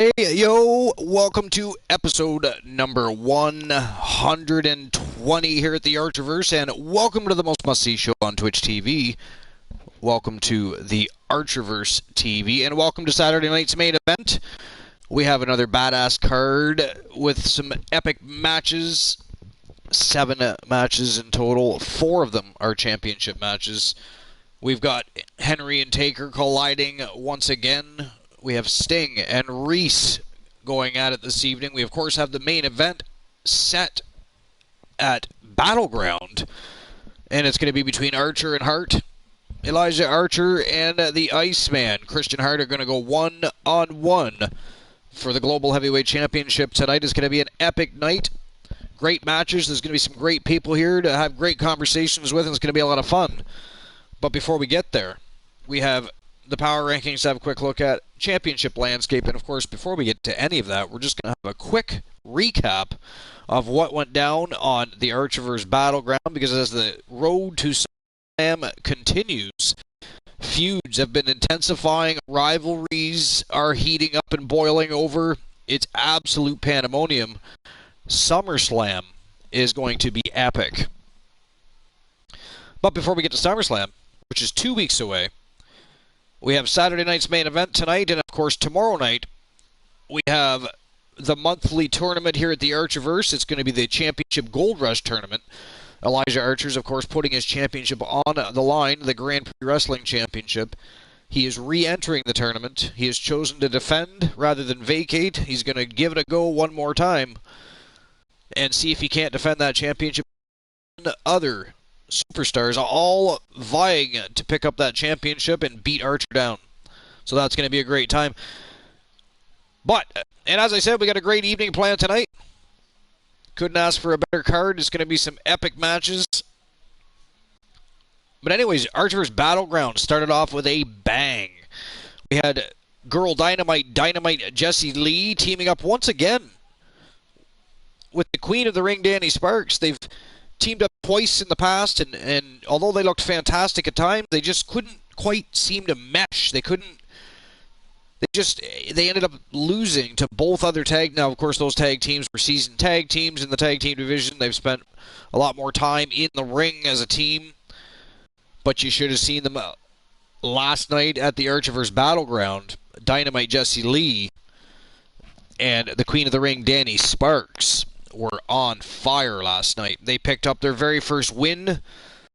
Hey, yo, welcome to episode number 120 here at the Archerverse, and welcome to the most must-see show on Twitch TV. Welcome to the Archerverse TV, and welcome to Saturday night's main event. We have another badass card with some epic matches. 7 matches in total. 4 of them are championship matches. We've got Henry and Taker colliding once again. We have Sting and Reese going at it this evening. We, of course, have the main event set at Battleground. And it's going to be between Archer and Hart. Elijah Archer and the Iceman, Christian Hart, are going to go one-on-one for the Global Heavyweight Championship tonight. It's going to be an epic night. Great matches. There's going to be some great people here to have great conversations with, and it's going to be a lot of fun. But before we get there, we have the power rankings to have a quick look at, championship landscape, and of course, before we get to any of that, we're just going to have a quick recap of what went down on the Archerverse Battleground, because as the road to Slam continues, feuds have been intensifying, rivalries are heating up and boiling over. It's absolute pandemonium. SummerSlam is going to be epic. But before we get to SummerSlam, which is 2 weeks away, we have Saturday night's main event tonight, and of course tomorrow night we have the monthly tournament here at the Archerverse. It's going to be the Championship Gold Rush Tournament. Elijah Archer's, of course, putting his championship on the line, the Grand Prix Wrestling Championship. He is re-entering the tournament. He has chosen to defend rather than vacate. He's going to give it a go one more time and see if he can't defend that championship. Other superstars all vying to pick up that championship and beat Archer down. So that's going to be a great time. But, and as I said, we got a great evening planned tonight. Couldn't ask for a better card. It's going to be some epic matches. But anyways, Archer's Battleground started off with a bang. We had Girl Dynamite Jessie Lee teaming up once again with the Queen of the Ring, Danny Sparks. They've teamed up twice in the past, and although they looked fantastic at times, they just couldn't quite seem to mesh. They ended up losing to both other tag. Now, of course, those tag teams were seasoned tag teams in the tag team division. They've spent a lot more time in the ring as a team, but you should have seen them last night at the Archerverse Battleground. Dynamite Jessie Lee and the Queen of the Ring, Danny Sparks, were on fire last night. They picked up their very first win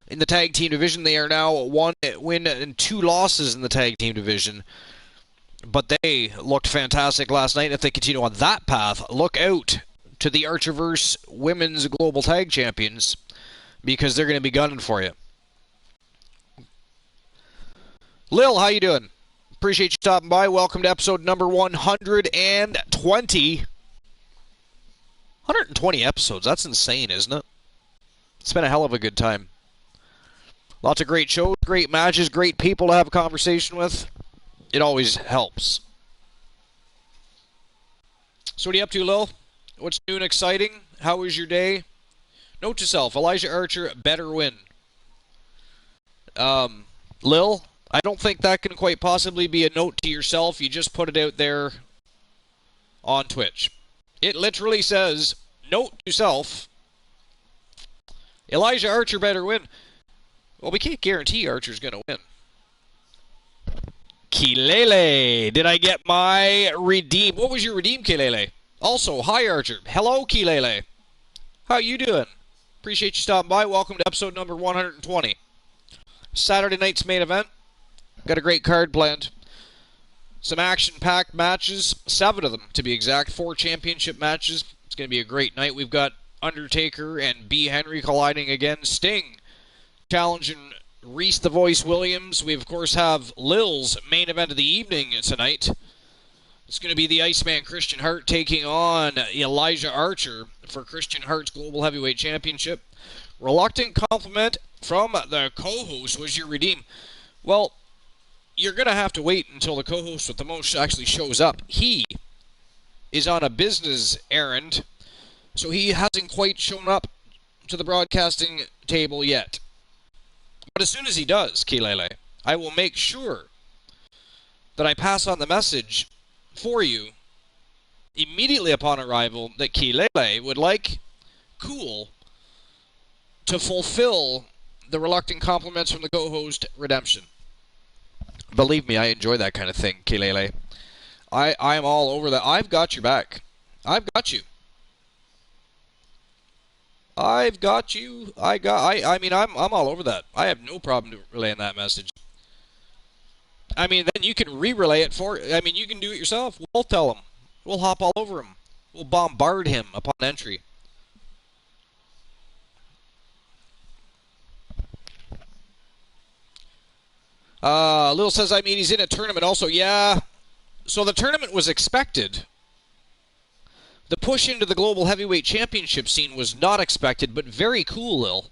in the tag team division. They are now 1 win and 2 losses in the tag team division. But they looked fantastic last night. If they continue on that path, look out to the Archerverse Women's Global Tag Champions, because they're going to be gunning for you. Lil, how you doing? Appreciate you stopping by. Welcome to episode number 120. 120 episodes. That's insane, isn't it? It's been a hell of a good time. Lots of great shows, great matches, great people to have a conversation with. It always helps. So what are you up to, Lil? What's new and exciting? How was your day? Note to self, Elijah Archer better win. Lil, I don't think that can quite possibly be a note to yourself. You just put it out there on Twitch. It literally says, note to self, Elijah Archer better win. Well, we can't guarantee Archer's going to win. Kilele, did I get my redeem? What was your redeem, Kilele? Also, hi Archer. Hello, Kilele. How you doing? Appreciate you stopping by. Welcome to episode number 120. Saturday night's main event. Got a great card planned. Some action-packed matches, 7 of them to be exact, 4 championship matches. It's going to be a great night. We've got Undertaker and B. Henry colliding again. Sting challenging Reese the Voice Williams. We, of course, have Lil's main event of the evening tonight. It's going to be the Iceman Christian Hart taking on Elijah Archer for Christian Hart's Global Heavyweight Championship. Reluctant compliment from the co-host was your redeem. Well, you're going to have to wait until the co-host with the most actually shows up. He is on a business errand, so he hasn't quite shown up to the broadcasting table yet. But as soon as he does, Kilele, I will make sure that I pass on the message for you immediately upon arrival that Kilele would like Cool to fulfill the reluctant compliments from the co-host Redemption. Believe me, I enjoy that kind of thing, Kilele. I'm all over that. I've got your back. I've got you. I've got you. I mean, I'm all over that. I have no problem relaying that message. I mean, then you can re-relay it for. I mean, you can do it yourself. We'll tell him. We'll hop all over him. We'll bombard him upon entry. Lil says, I mean, he's in a tournament also. Yeah. So the tournament was expected. The push into the Global Heavyweight Championship scene was not expected, but very cool, Lil.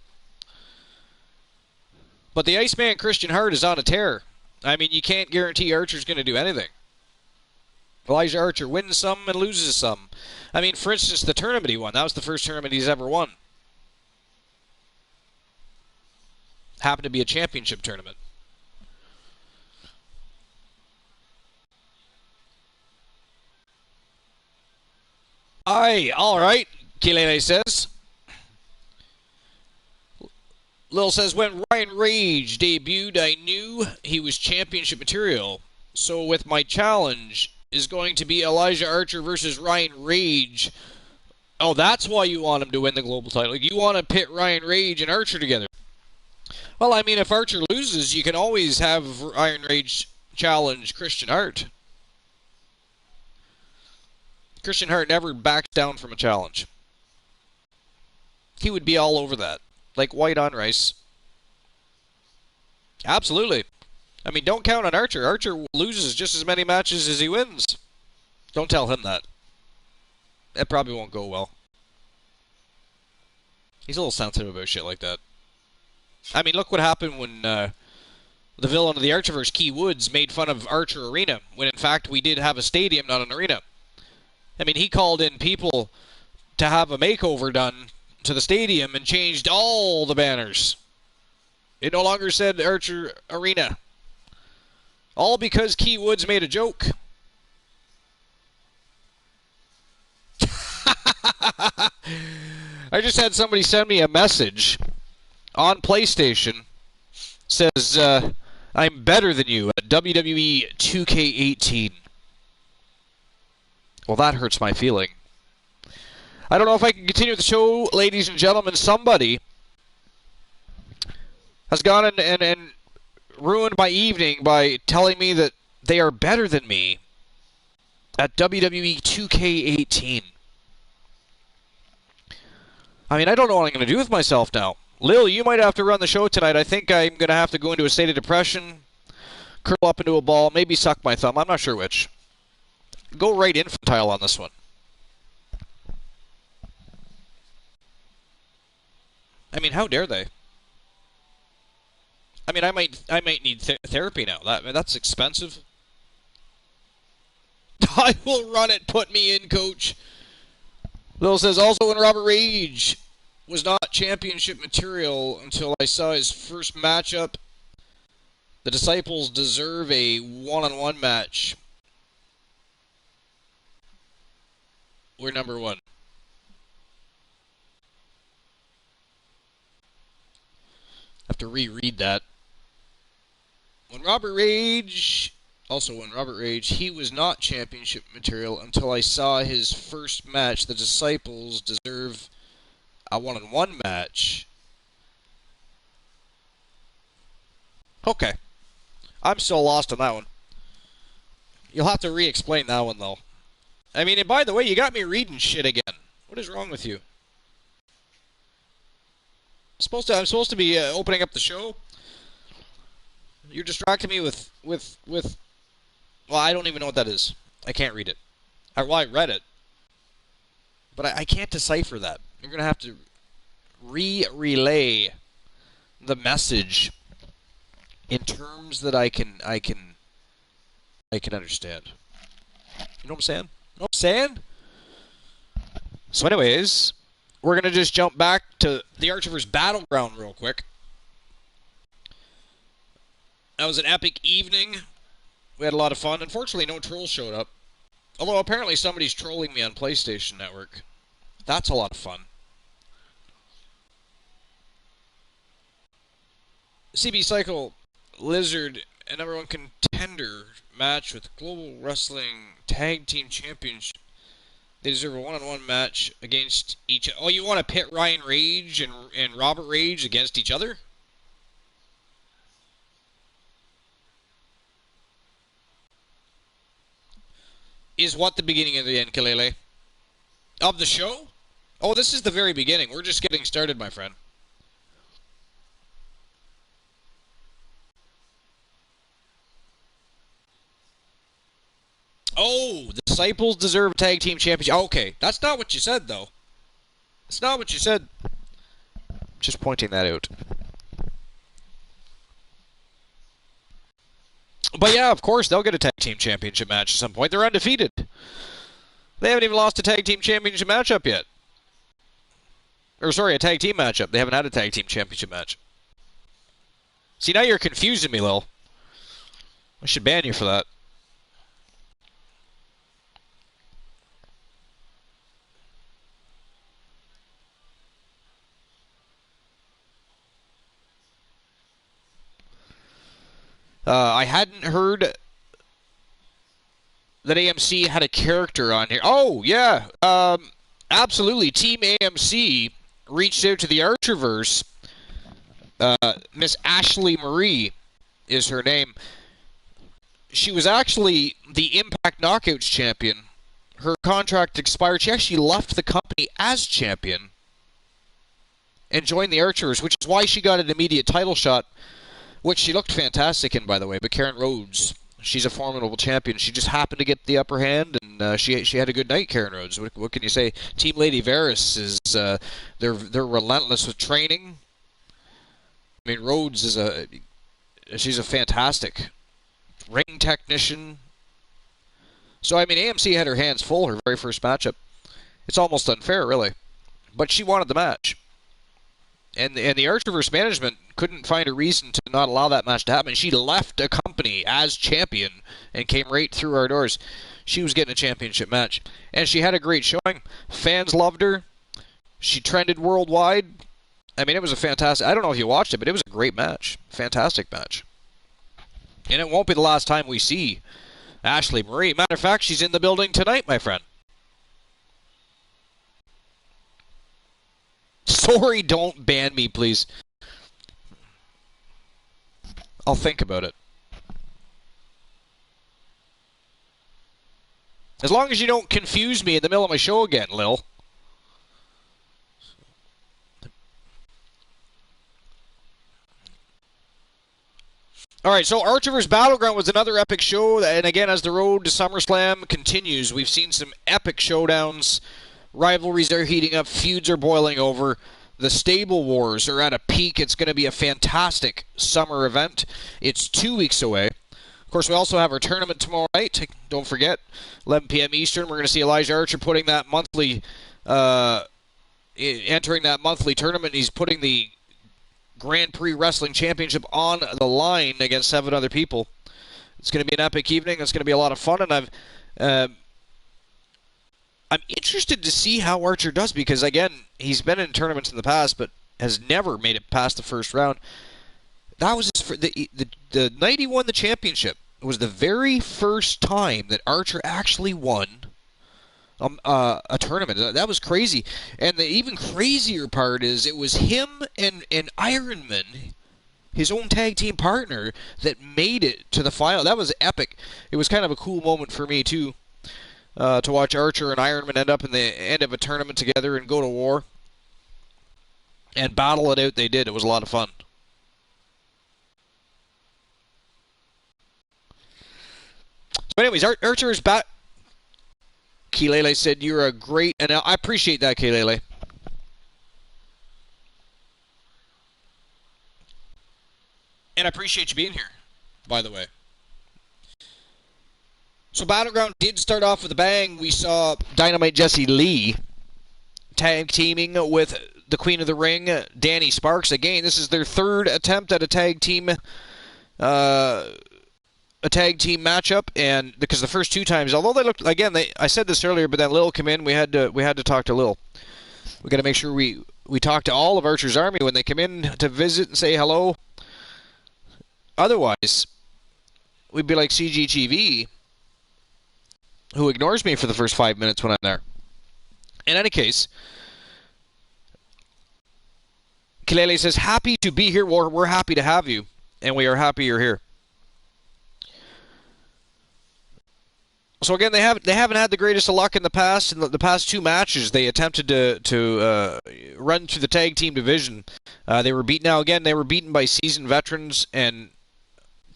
But the Iceman Christian Hart is on a tear. I mean, you can't guarantee Archer's going to do anything. Elijah Archer wins some and loses some. I mean, for instance, the tournament he won. That was the first tournament he's ever won. Happened to be a championship tournament. Aye, all right, Kilene says. Lil says, when Ryan Rage debuted, I knew he was championship material. So with my challenge is going to be Elijah Archer versus Ryan Rage. Oh, that's why you want him to win the global title. You want to pit Ryan Rage and Archer together. Well, I mean, if Archer loses, you can always have Ryan Rage challenge Christian Hart. Christian Hart never backs down from a challenge. He would be all over that. Like white on rice. Absolutely. I mean, don't count on Archer. Archer loses just as many matches as he wins. Don't tell him that. That probably won't go well. He's a little sensitive about shit like that. I mean, look what happened when the villain of the Archerverse, Key Woods, made fun of Archer Arena, when in fact we did have a stadium, not an arena. I mean, he called in people to have a makeover done to the stadium and changed all the banners. It no longer said Archer Arena. All because Key Woods made a joke. I just had somebody send me a message on PlayStation. Says, I'm better than you at WWE 2K18. Well, that hurts my feeling. I don't know if I can continue with the show, ladies and gentlemen. Somebody has gone and ruined my evening by telling me that they are better than me at WWE 2K18. I mean, I don't know what I'm going to do with myself now. Lil, you might have to run the show tonight. I think I'm going to have to go into a state of depression, curl up into a ball, maybe suck my thumb. I'm not sure which. Go right infantile on this one. I mean, how dare they? I mean, I might need therapy now. That's expensive. I will run it. Put me in, coach. Lil says, also when Robert Rage was not championship material until I saw his first matchup. The Disciples deserve a one-on-one match. We're number one. I have to reread that. When Robert Rage, he was not championship material until I saw his first match. The Disciples deserve a one-on-one match. Okay. I'm still lost on that one. You'll have to re-explain that one, though. I mean, and by the way, you got me reading shit again. What is wrong with you? I'm supposed to be opening up the show. You're distracting me with. Well, I don't even know what that is. I can't read it. I read it, but I can't decipher that. You're gonna have to relay the message in terms that I can understand. You know what I'm saying? You know what I'm saying? So, anyways, we're gonna just jump back to the Archerverse Battleground real quick. That was an epic evening. We had a lot of fun. Unfortunately, no trolls showed up. Although apparently somebody's trolling me on PlayStation Network. That's a lot of fun. CB Cycle Lizard, a #1 contender match with Global Wrestling Tag Team Championship. They deserve a one-on-one match against each other. Oh, you want to pit Ryan Rage and Robert Rage against each other? Is what the beginning of the end, Kalele? Of the show? Oh, this is the very beginning. We're just getting started, my friend. Oh, the Disciples deserve a tag team championship. Okay, that's not what you said, though. That's not what you said. Just pointing that out. But yeah, of course, they'll get a tag team championship match at some point. They're undefeated. They haven't even lost a tag team championship matchup yet. Or, sorry, a tag team matchup. They haven't had a tag team championship match. See, now you're confusing me, Lil. I should ban you for that. I hadn't heard that AMC had a character on here. Oh, yeah. Absolutely. Team AMC reached out to the Archerverse. Miss Ashley Marie is her name. She was actually the Impact Knockouts champion. Her contract expired. She actually left the company as champion and joined the Archers, which is why she got an immediate title shot, which she looked fantastic in, by the way. But Karen Rhodes, she's a formidable champion. She just happened to get the upper hand, and she had a good night, Karen Rhodes. What can you say? Team Lady Varys is they're relentless with training. I mean, Rhodes she's a fantastic ring technician. So, I mean, AMC had her hands full her very first matchup. It's almost unfair, really. But she wanted the match. And the Archerverse management couldn't find a reason to not allow that match to happen. She left a company as champion and came right through our doors. She was getting a championship match. And she had a great showing. Fans loved her. She trended worldwide. I mean, it was a fantastic... I don't know if you watched it, but it was a great match. Fantastic match. And it won't be the last time we see Ashley Marie. Matter of fact, she's in the building tonight, my friend. Sorry, don't ban me, please. I'll think about it. As long as you don't confuse me in the middle of my show again, Lil. Alright, so Archerverse Battleground was another epic show, and again, as the road to SummerSlam continues, we've seen some epic showdowns. Rivalries are heating up, feuds are boiling over. The Stable Wars are at a peak. It's going to be a fantastic summer event. It's 2 weeks away. Of course, we also have our tournament tomorrow night. Don't forget, 11 p.m. Eastern. We're going to see Elijah Archer putting that monthly, entering that monthly tournament. He's putting the Grand Prix Wrestling Championship on the line against 7 other people. It's going to be an epic evening. It's going to be a lot of fun, and I'm interested to see how Archer does because, again, he's been in tournaments in the past but has never made it past the first round. That was the night he won the championship. It was the very first time that Archer actually won a tournament. That was crazy. And the even crazier part is it was him and Ironman, his own tag team partner, that made it to the final. That was epic. It was kind of a cool moment for me, too. To watch Archer and Ironman end up in the end of a tournament together and go to war. And battle it out they did. It was a lot of fun. So anyways, Archer is back. Kilele said you're a great... And I appreciate that, Kilele. And I appreciate you being here, by the way. So Battleground did start off with a bang. We saw Dynamite Jessie Lee tag teaming with the Queen of the Ring, Danny Sparks. Again, this is their third attempt at a tag team a tag team matchup, and because the first 2 times, although they looked, again, I said this earlier, but then Lil come in, we had to talk to Lil. We got to make sure we talk to all of Archer's Army when they come in to visit and say hello. Otherwise, we'd be like CGTV, who ignores me for the first 5 minutes when I'm there. In any case, Kilele says, happy to be here. We're happy to have you, and we are happy you're here. So again, they haven't had the greatest of luck in the past. In the past 2 matches, they attempted to run through the tag team division. They were beaten. Now again, they were beaten by seasoned veterans and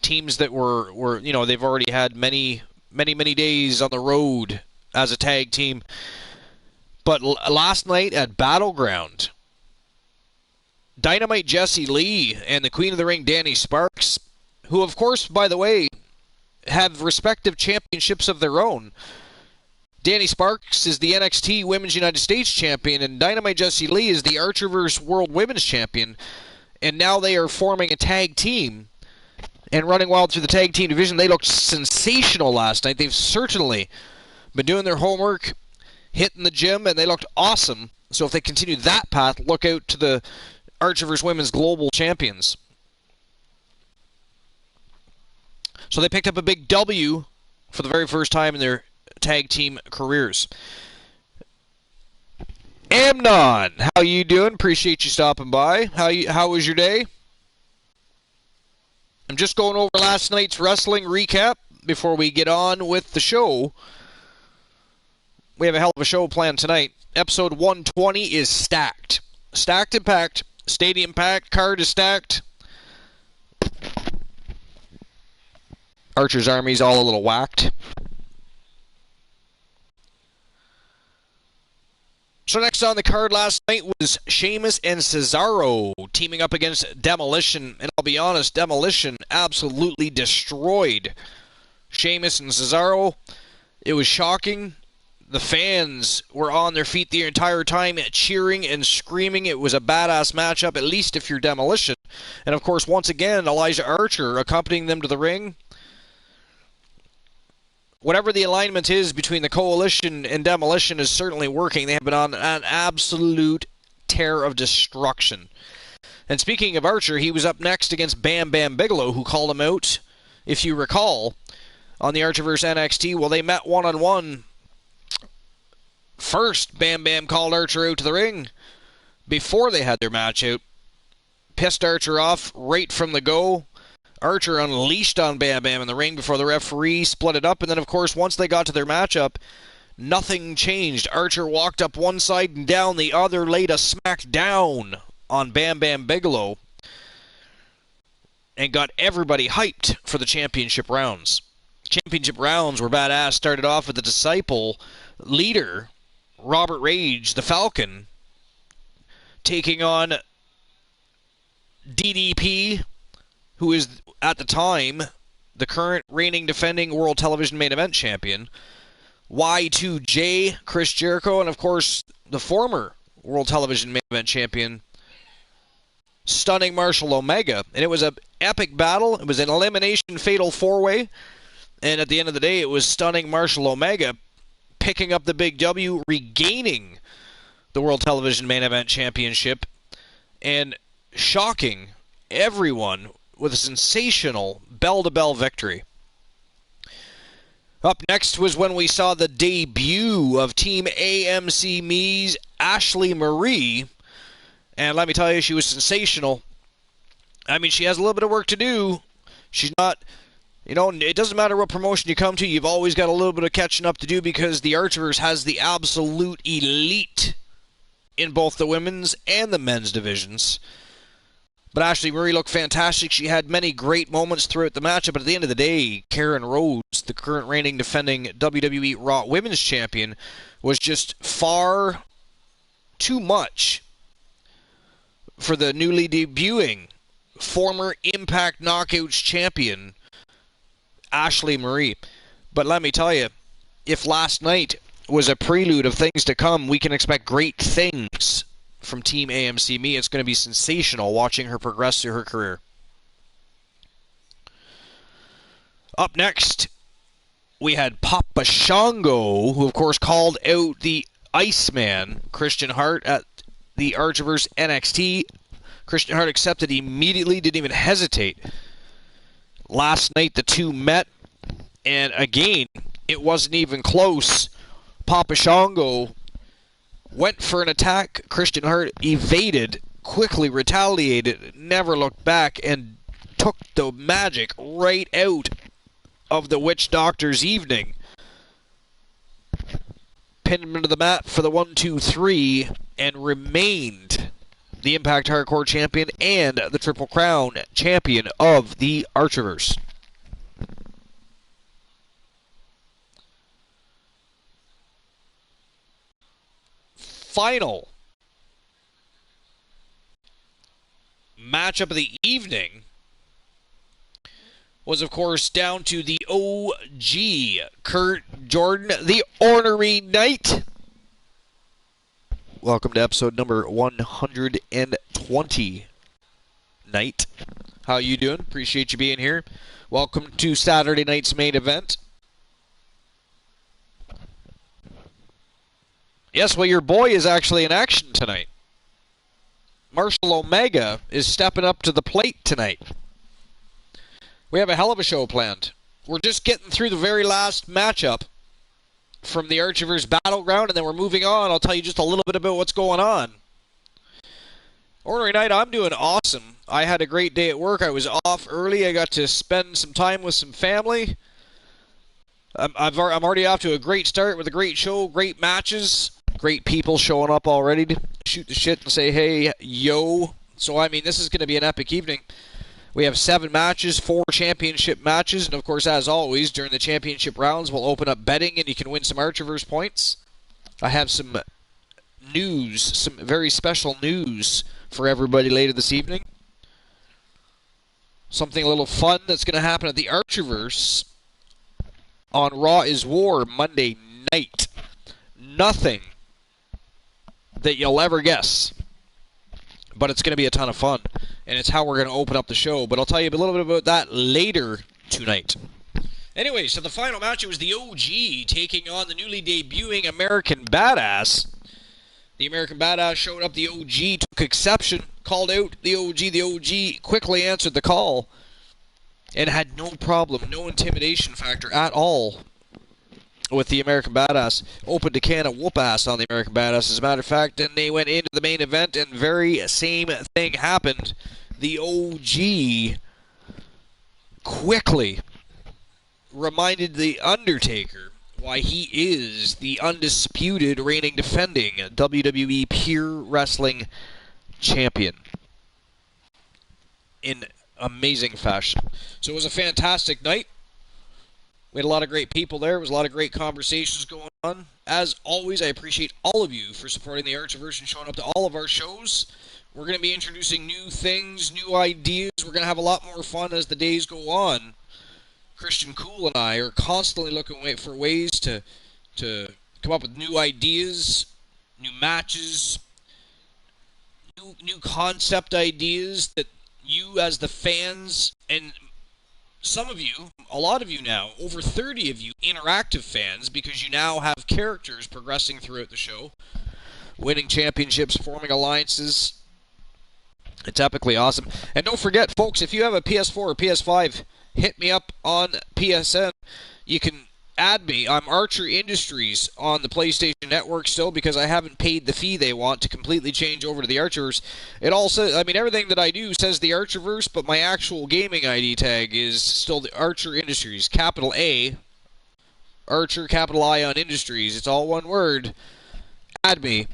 teams that were they've already had many days on the road as a tag team. But last night at Battleground, Dynamite Jessie Lee and the Queen of the Ring Danny Sparks, who of course, by the way, have respective championships of their own. Danny Sparks is the NXT Women's United States Champion, and Dynamite Jessie Lee is the Archerverse World Women's Champion. And now they are forming a tag team and running wild through the tag team division. They looked sensational last night. They've certainly been doing their homework, hitting the gym, and they looked awesome. So if they continue that path, look out to the Archerverse Women's Global Champions. So they picked up a big W for the very first time in their tag team careers. Amnon, how you doing? Appreciate you stopping by. How was your day? I'm just going over last night's wrestling recap before we get on with the show. We have a hell of a show planned tonight. Episode 120 is stacked. Stacked and packed. Stadium packed. Card is stacked. Archer's Army's all a little whacked. So next on the card last night was Sheamus and Cesaro teaming up against Demolition. And I'll be honest, Demolition absolutely destroyed Sheamus and Cesaro. It was shocking. The fans were on their feet the entire time, cheering and screaming. It was a badass matchup, at least if you're Demolition. And of course, once again, Elijah Archer accompanying them to the ring. Whatever the alignment is between the Coalition and Demolition is certainly working. They have been on an absolute tear of destruction. And speaking of Archer, he was up next against Bam Bam Bigelow, who called him out, if you recall, on the Archerverse NXT. Well, they met one-on-one. First, Bam Bam called Archer out to the ring before they had their match out. Pissed Archer off right from the go. Archer unleashed on Bam Bam in the ring before the referee split it up. And then, of course, once they got to their matchup, nothing changed. Archer walked up one side and down the other, laid a smack down on Bam Bam Bigelow, and got everybody hyped for the championship rounds. Championship rounds were badass. Started off with the Disciple leader, Robert Rage, the Falcon, taking on DDP, who is, at the time, the current reigning defending World Television Main Event Champion, Y2J, Chris Jericho, and of course, the former World Television Main Event Champion, Stunning Marshall Omega. And it was an epic battle. It was an elimination fatal 4-way. And at the end of the day, it was Stunning Marshall Omega picking up the big W, regaining the World Television Main Event Championship, and shocking everyone with a sensational bell-to-bell victory. Up next was when we saw the debut of Team AMC Me's Ashley Marie. And let me tell you, she was sensational. I mean, she has a little bit of work to do. She's not, it doesn't matter what promotion you come to, you've always got a little bit of catching up to do, because the Archerverse has the absolute elite in both the women's and the men's divisions. But Ashley Marie looked fantastic. She had many great moments throughout the matchup. But at the end of the day, Karen Rhodes, the current reigning defending WWE Raw Women's Champion, was just far too much for the newly debuting former Impact Knockouts champion, Ashley Marie. But let me tell you, if last night was a prelude of things to come, we can expect great things from Team AMC Me. It's going to be sensational watching her progress through her career. Up next, we had Papa Shango, who of course called out the Iceman, Christian Hart, at the Archiverse NXT. Christian Hart accepted immediately, didn't even hesitate. Last night the two met, and again, it wasn't even close. Papa Shango went for an attack. Christian Hart evaded, quickly retaliated, never looked back, and took the magic right out of the Witch Doctor's evening. Pinned him to the mat for the 1-2-3 and remained the Impact Hardcore Champion and the Triple Crown Champion of the Archiverse. Final matchup of the evening was, of course, down to the OG, Kurt Jordan, the Ornery Knight. Welcome to episode number 120, Knight. How you doing? Appreciate you being here. Welcome to Saturday night's main event. Yes, well, your boy is actually in action tonight. Marshall Omega is stepping up to the plate tonight. We have a hell of a show planned. We're just getting through the very last matchup from the Archiverse Battleground, and then we're moving on. I'll tell you just a little bit about what's going on. Ornery Night, I'm doing awesome. I had a great day at work. I was off early. I got to spend some time with some family. I'm already off to a great start with a great show, great matches, great people showing up already to shoot the shit and say, hey, yo. So, I mean, this is going to be an epic evening. We have 7 matches, 4 championship matches, and of course, as always, during the championship rounds, we'll open up betting and you can win some Archiverse points. I have some news, some very special news for everybody later this evening. Something a little fun that's going to happen at the Archiverse on Raw is War Monday night. Nothing that you'll ever guess, but it's going to be a ton of fun. And it's how we're going to open up the show. But I'll tell you a little bit about that later tonight. Anyway, so the final match, it was the OG taking on the newly debuting American Badass. The American Badass showed up. The OG took exception, called out the OG. The OG quickly answered the call and had no problem, no intimidation factor at all with the American Badass. Opened a can of whoop-ass on the American Badass, as a matter of fact, and they went into the main event, and very same thing happened. The OG quickly reminded The Undertaker why he is the undisputed reigning defending WWE Pure Wrestling Champion in amazing fashion. So it was a fantastic night. We had a lot of great people there. There was a lot of great conversations going on. As always, I appreciate all of you for supporting the Archiverse and showing up to all of our shows. We're going to be introducing new things, new ideas. We're going to have a lot more fun as the days go on. Christian Cool and I are constantly looking for ways to come up with new ideas, new matches, new concept ideas that you as the fans, and some of you, a lot of you now, over 30 of you interactive fans, because you now have characters progressing throughout the show, winning championships, forming alliances. It's epically awesome. And don't forget, folks, if you have a PS4 or PS5, hit me up on PSN. You can add me. I'm Archer Industries on the PlayStation Network still, because I haven't paid the fee they want to completely change over to the Archiverse. It all says, I mean, everything that I do says the Archiverse, but my actual gaming ID tag is still the Archer Industries. Capital A, Archer, capital I on Industries. It's all one word. Add me.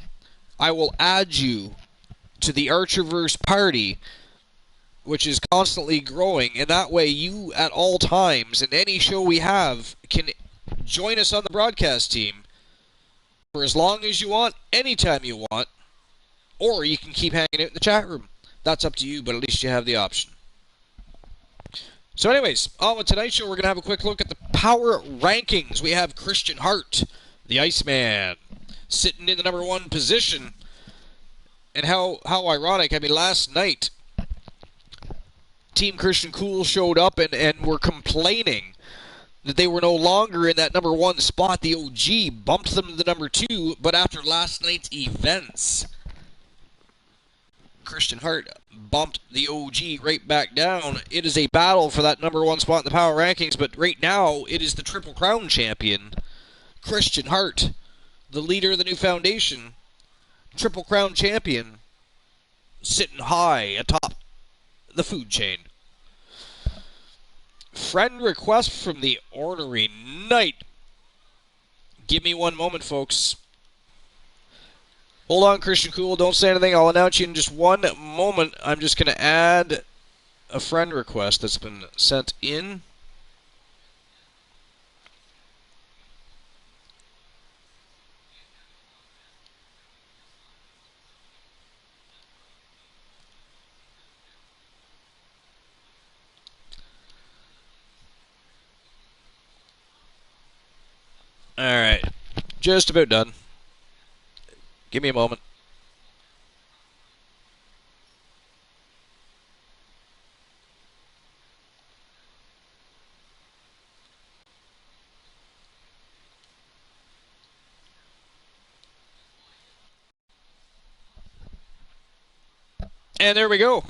I will add you to the Archiverse party, which is constantly growing, and that way you, at all times, in any show we have, can join us on the broadcast team for as long as you want, anytime you want, or you can keep hanging out in the chat room. That's up to you, but at least you have the option. So anyways, on with tonight's show, we're going to have a quick look at the power rankings. We have Christian Hart, the Iceman, sitting in the number 1 position. And how ironic, I mean, last night, Team Christian Cool showed up and were complaining that they were no longer in that number 1 spot. The OG bumped them to the number 2, but after last night's events, Christian Hart bumped the OG right back down. It is a battle for that number 1 spot in the power rankings, but right now it is the Triple Crown champion, Christian Hart, the leader of the new foundation, Triple Crown champion, sitting high atop the food chain. Friend request from the Ornery Knight. Give me one moment, folks. Hold on, Christian Cool. Don't say anything. I'll announce you in just one moment. I'm just going to add a friend request that's been sent in. Alright, just about done. Give me a moment. And there we go.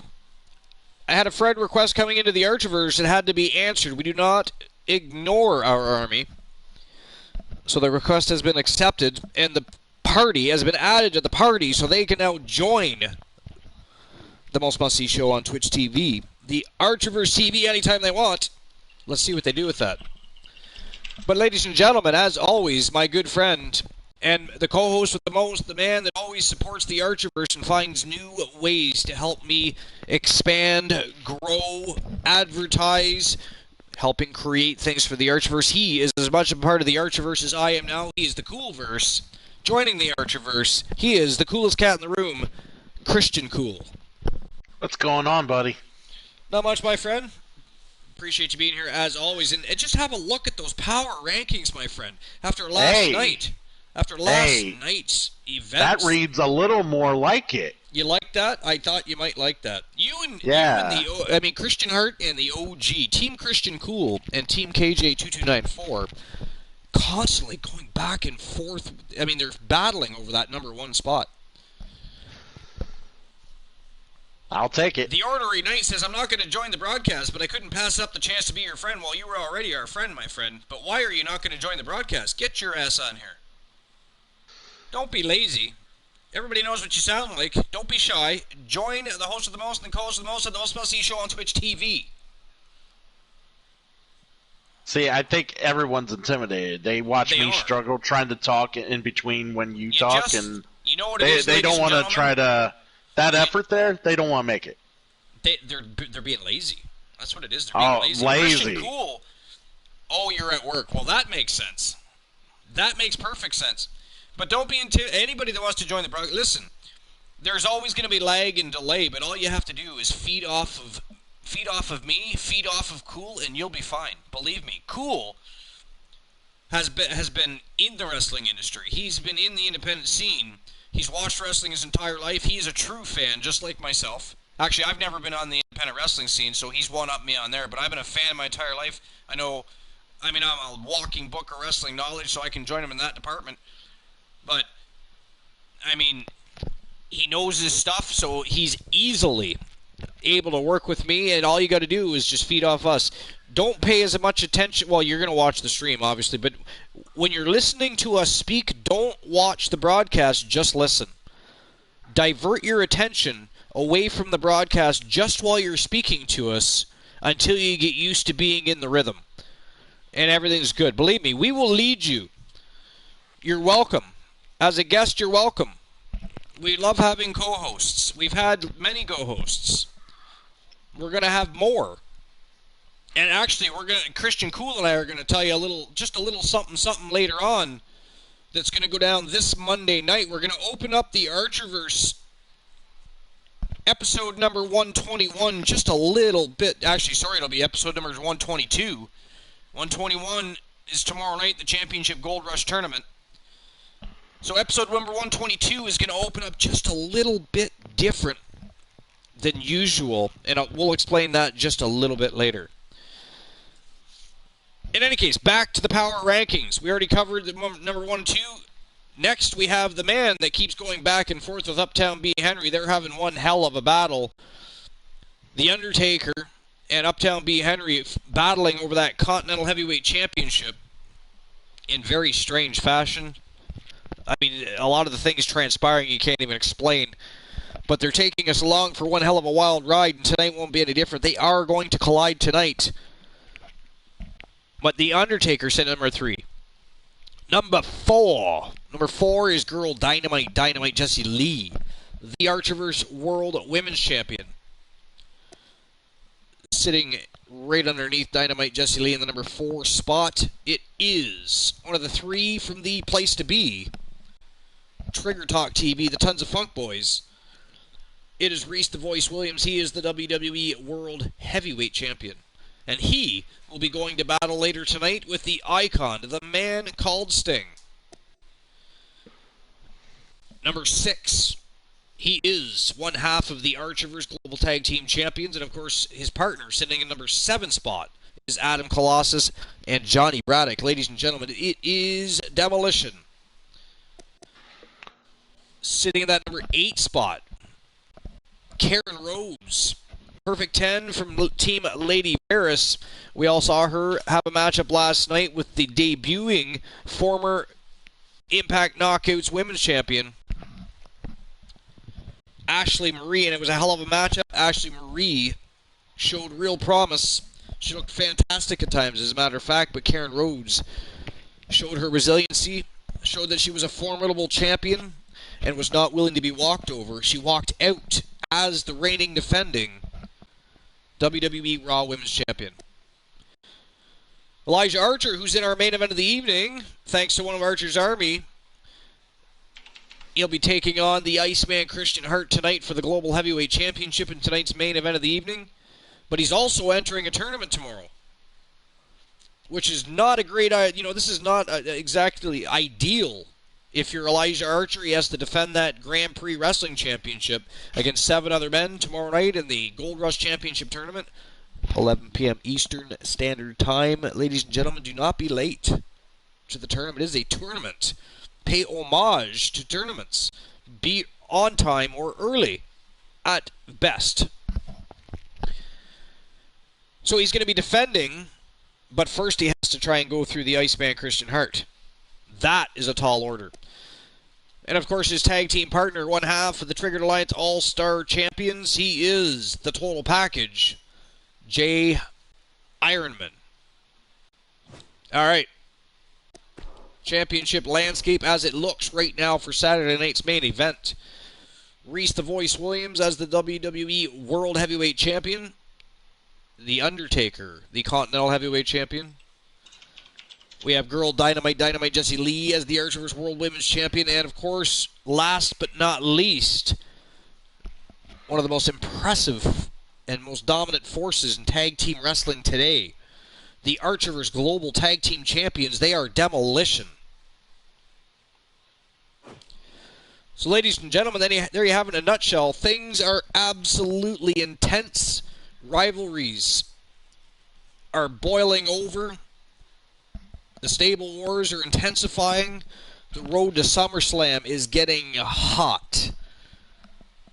I had a friend request coming into the Archiverse. It had to be answered. We do not ignore our army. So the request has been accepted, and the party has been added to the party, so they can now join the Most Must-See Show on Twitch TV. The Archiverse TV anytime they want. Let's see what they do with that. But ladies and gentlemen, as always, my good friend and the co-host with the most, the man that always supports the Archiverse and finds new ways to help me expand, grow, advertise, helping create things for the Archiverse. He is as much a part of the Archiverse as I am now. He is the Coolverse. Joining the Archiverse, he is the coolest cat in the room, Christian Cool. What's going on, buddy? Not much, my friend. Appreciate you being here as always. And just have a look at those power rankings, my friend. After last night. After last night's events. That reads a little more like it. You like that? I thought you might like that. You and Christian Hart and the OG, Team Christian Cool and Team KJ2294, constantly going back and forth. I mean, they're battling over that number 1 spot. I'll take it. The Ornery Knight says, I'm not going to join the broadcast, but I couldn't pass up the chance to be your friend. Well, you were already our friend, my friend. But why are you not going to join the broadcast? Get your ass on here. Don't be lazy. Everybody knows what you sound like. Don't be shy. Join the host of the most and the co-host of the most of the Most Must-See Show on Twitch TV. See, I think everyone's intimidated. They watch me struggle trying to talk in between when you talk, and you know what it is, they don't want to try to... That effort there, they don't want to make it. They're being lazy. That's what it is. They're being lazy. Christian Cool. Oh, you're at work. Well, that makes sense. That makes perfect sense. But don't be anybody that wants to join the broadcast. Listen, there's always going to be lag and delay, but all you have to do is feed off of me, feed off of Cool, and you'll be fine. Believe me, Cool has been in the wrestling industry. He's been in the independent scene. He's watched wrestling his entire life. He's a true fan, just like myself. Actually, I've never been on the independent wrestling scene, so he's one-up me on there. But I've been a fan my entire life. I'm a walking book of wrestling knowledge, so I can join him in that department. But, I mean, he knows his stuff, so he's easily able to work with me, and all you got to do is just feed off us. Don't pay as much attention. Well, you're going to watch the stream, obviously, but when you're listening to us speak, don't watch the broadcast, just listen. Divert your attention away from the broadcast just while you're speaking to us until you get used to being in the rhythm. And everything's good. Believe me, we will lead you. You're welcome. As a guest, you're welcome. We love having co-hosts. We've had many co-hosts. We're going to have more. And actually, Christian Cool and I are going to tell you just a little something later on that's going to go down this Monday night. We're going to open up the Archiverse episode number 121 just a little bit. Actually, sorry, it'll be episode number 122. 121 is tomorrow night, the Championship Gold Rush Tournament. So episode number 122 is going to open up just a little bit different than usual, and we'll explain that just a little bit later. In any case, back to the power rankings. We already covered the number 1 and 2. Next, we have the man that keeps going back and forth with Uptown B. Henry. They're having one hell of a battle. The Undertaker and Uptown B. Henry battling over that Continental Heavyweight Championship in very strange fashion. I mean, a lot of the things transpiring you can't even explain. But they're taking us along for one hell of a wild ride, and tonight won't be any different. They are going to collide tonight. But The Undertaker sent number 3. Number 4. Number 4 is Girl Dynamite Jessie Lee, the Archerverse World Women's Champion. Sitting right underneath Dynamite Jessie Lee in the number 4 spot. It is one of the 3 from the place to be. Trigger Talk TV, the Tons of Funk Boys. It is Reese the Voice Williams. He is the WWE World Heavyweight Champion. And he will be going to battle later tonight with the Icon, the man called Sting. Number 6. He is one half of the Archerverse Global Tag Team Champions. And of course, his partner sitting in number 7 spot is Adam Colossus and Johnny Braddock. Ladies and gentlemen, it is Demolition. Sitting in that number 8 spot, Karen Rose. Perfect 10 from Team Lady Paris. We all saw her have a matchup last night with the debuting former Impact Knockouts Women's Champion, Ashley Marie, and it was a hell of a matchup. Ashley Marie showed real promise. She looked fantastic at times, as a matter of fact, but Karen Rhodes showed her resiliency, showed that she was a formidable champion, and was not willing to be walked over. She walked out as the reigning defending WWE Raw Women's Champion. Elijah Archer, who's in our main event of the evening, thanks to one of Archer's Army, he'll be taking on the Iceman Christian Hart tonight for the Global Heavyweight Championship in tonight's main event of the evening. But he's also entering a tournament tomorrow, which is not a great, this is not exactly ideal. If you're Elijah Archer, he has to defend that Grand Prix Wrestling Championship against 7 other men tomorrow night in the Gold Rush Championship Tournament, 11 p.m. Eastern Standard Time. Ladies and gentlemen, do not be late to the tournament. It is a tournament. Pay homage to tournaments. Be on time or early at best. So he's going to be defending, but first he has to try and go through the Iceman Christian Hart. That is a tall order. And of course his tag team partner, one half of the Triggered Alliance All-Star Champions, he is the total package, Jay Ironman. Alright. Championship landscape as it looks right now for Saturday night's main event. Reese the Voice Williams as the WWE World Heavyweight Champion. The Undertaker, the Continental Heavyweight Champion. We have Girl Dynamite Jessie Lee as the Archerverse World Women's Champion. And, of course, last but not least, one of the most impressive and most dominant forces in tag team wrestling today, the Archerverse Global Tag Team Champions. They are Demolition. So, ladies and gentlemen, there you have it in a nutshell. Things are absolutely intense. Rivalries are boiling over. The stable wars are intensifying. The road to SummerSlam is getting hot.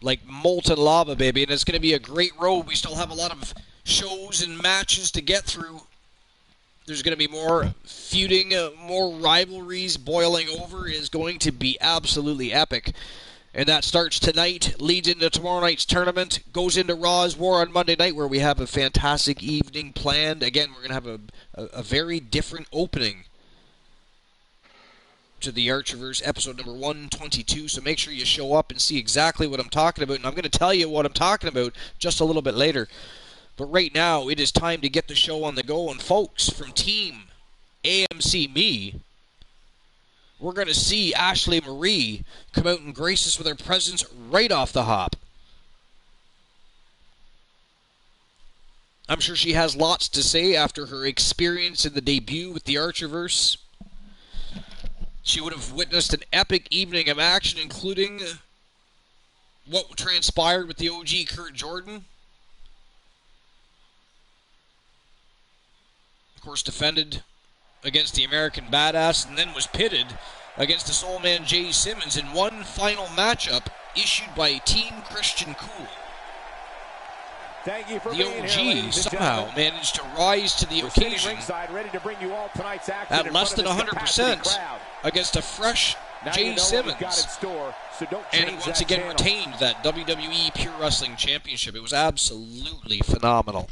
Like molten lava, baby. And it's going to be a great road. We still have a lot of shows and matches to get through. There's going to be more feuding, more rivalries boiling over. It is going to be absolutely epic. And that starts tonight, leads into tomorrow night's tournament, goes into Raw's War on Monday night, where we have a fantastic evening planned. Again, we're going to have a very different opening to the Archerverse, episode number 122, so make sure you show up and see exactly what I'm talking about. And I'm going to tell you what I'm talking about just a little bit later. But right now, it is time to get the show on the go. And folks, from Team AMC Me, we're going to see Ashley Marie come out and grace us with her presence right off the hop. I'm sure she has lots to say after her experience in the debut with the Archerverse. She would have witnessed an epic evening of action, including what transpired with the OG Kurt Jordan. Of course, defended against the American Badass, and then was pitted against the Soul Man Jay Simmons in one final matchup issued by Team Christian Cool. Thank you for the being OG here, somehow managed to rise to the occasion ready to bring you all tonight's action at less than 100% against a fresh Jay Simmons. And he once again retained that WWE Pure Wrestling Championship. It was absolutely phenomenal.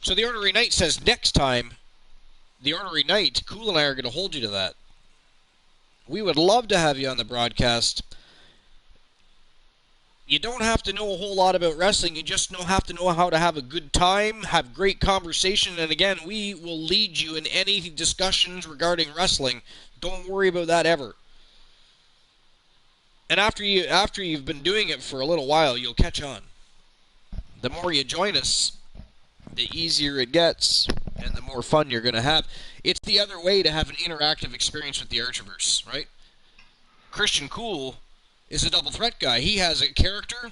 So the Ornery Knight says next time, the Ornery Knight, Cool and I are going to hold you to that. We would love to have you on the broadcast. You don't have to know a whole lot about wrestling. You just have to know how to have a good time, have great conversation, and again, we will lead you in any discussions regarding wrestling. Don't worry about that ever. And after you've been doing it for a little while, you'll catch on. The more you join us, the easier it gets, and the more fun you're going to have. It's the other way to have an interactive experience with the Archiverse, right? Christian Cool is a double threat guy. He has a character,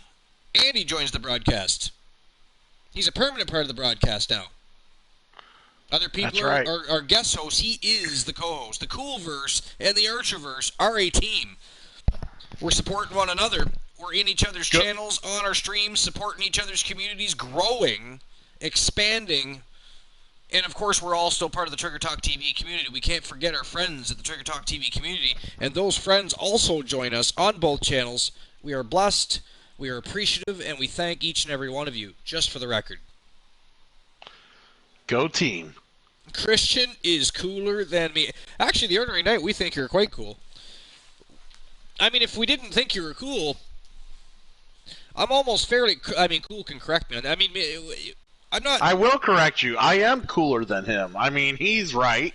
and he joins the broadcast. He's a permanent part of the broadcast now. Other people are guest hosts. He is the co-host. The Coolverse and the Archiverse are a team. We're supporting one another. We're in each other's channels, on our streams, supporting each other's communities, growing, expanding, and of course we're all still part of the Trigger Talk TV community. We can't forget our friends at the Trigger Talk TV community, and those friends also join us on both channels. We are blessed, we are appreciative, and we thank each and every one of you, just for the record. Go team. Christian is cooler than me. Actually, the Ordinary Knight, we think you're quite cool. I mean, if we didn't think you were cool, I'm almost fairly... I mean, Cool can correct me. I mean, I'm not... I will correct you. I am cooler than him. I mean, he's right.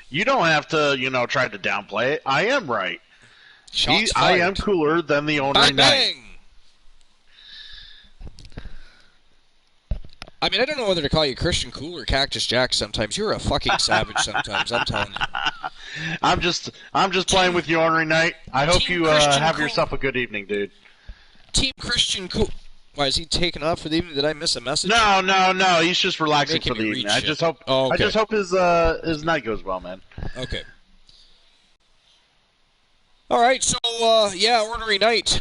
You don't have to, try to downplay it. I am right. I am cooler than the Ordinary Knight. I mean, I don't know whether to call you Christian Cool or Cactus Jack sometimes. You're a fucking savage sometimes, I'm telling you. I'm just playing with you, Ornery Knight. I hope you have yourself a good evening, dude. Team Christian Cool. Why, is he taking off for the evening? Did I miss a message? No. He's just relaxing for the evening. I just hope his night goes well, man. Okay. All right, so, Ornery Knight.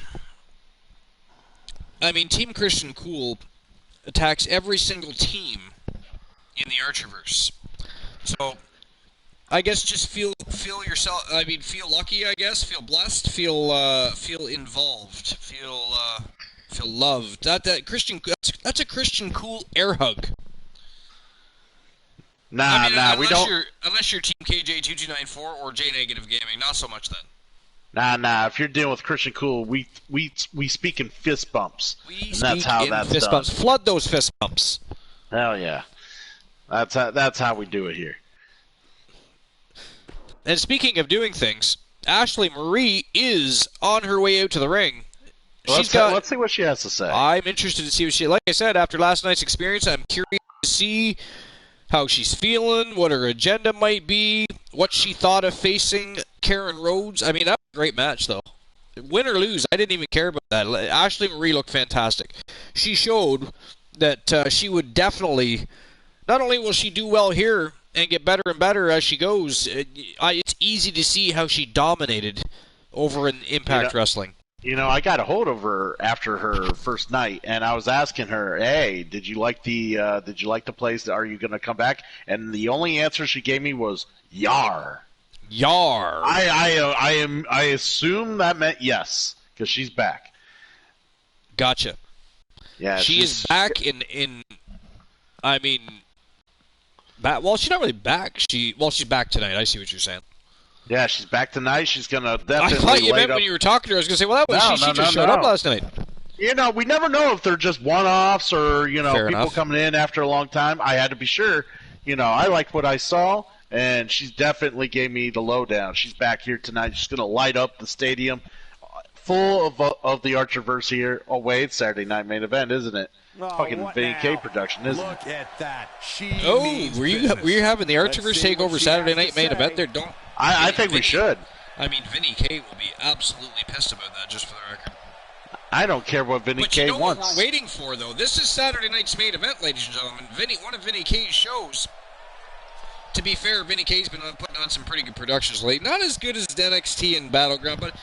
I mean, Team Christian Cool attacks every single team in the Archiverse. So, I guess just feel yourself. I mean, feel lucky. I guess feel blessed. Feel involved. Feel loved. That Christian. That's a Christian Cool air hug. Nah, we don't. Unless you're Team KJ2294 or J Negative Gaming, not so much then. Nah. If you're dealing with Christian Cool, we speak in fist bumps. That's fist done. Bumps. Flood those fist bumps. Hell yeah. That's how we do it here. And speaking of doing things, Ashley Marie is on her way out to the ring. Let's see what she has to say. I'm interested to see what she... Like I said, after last night's experience, I'm curious to see how she's feeling, what her agenda might be, what she thought of facing Karen Rhodes. I mean, that was a great match, though. Win or lose, I didn't even care about that. Ashley Marie looked fantastic. She showed that she would definitely... Not only will she do well here and get better and better as she goes, it's easy to see how she dominated over in Impact Wrestling. I got a hold of her after her first night, and I was asking her, "Hey, did you like the place? Are you going to come back?" And the only answer she gave me was "Yar." Yar. I assume that meant yes, because she's back. Gotcha. Yeah, she is back in. I mean, well, she's not really back. She's back tonight. I see what you're saying. Yeah, she's back tonight. She's going to definitely I thought you meant when you were talking to her, I was going to say, well, she just showed up last night. We never know if they're just one-offs or, Fair people enough. coming in after a long time. I had to be sure. I liked what I saw, and she definitely gave me the lowdown. She's back here tonight. She's going to light up the stadium full of the Archiverse here. Oh, wait, it's Saturday Night Main Event, isn't it? Fucking Vinny K production, isn't it? Look at that. Were you having the Archiverse take over Saturday Night Main Event there? Don't. I think we should. I mean, Vinny K will be absolutely pissed about that, just for the record. I don't care what Vinny K wants. What we're waiting for, though? This is Saturday night's main event, ladies and gentlemen. One of Vinny K's shows To be fair, Vinny K's been putting on some pretty good productions lately. Not as good as NXT and Battleground, but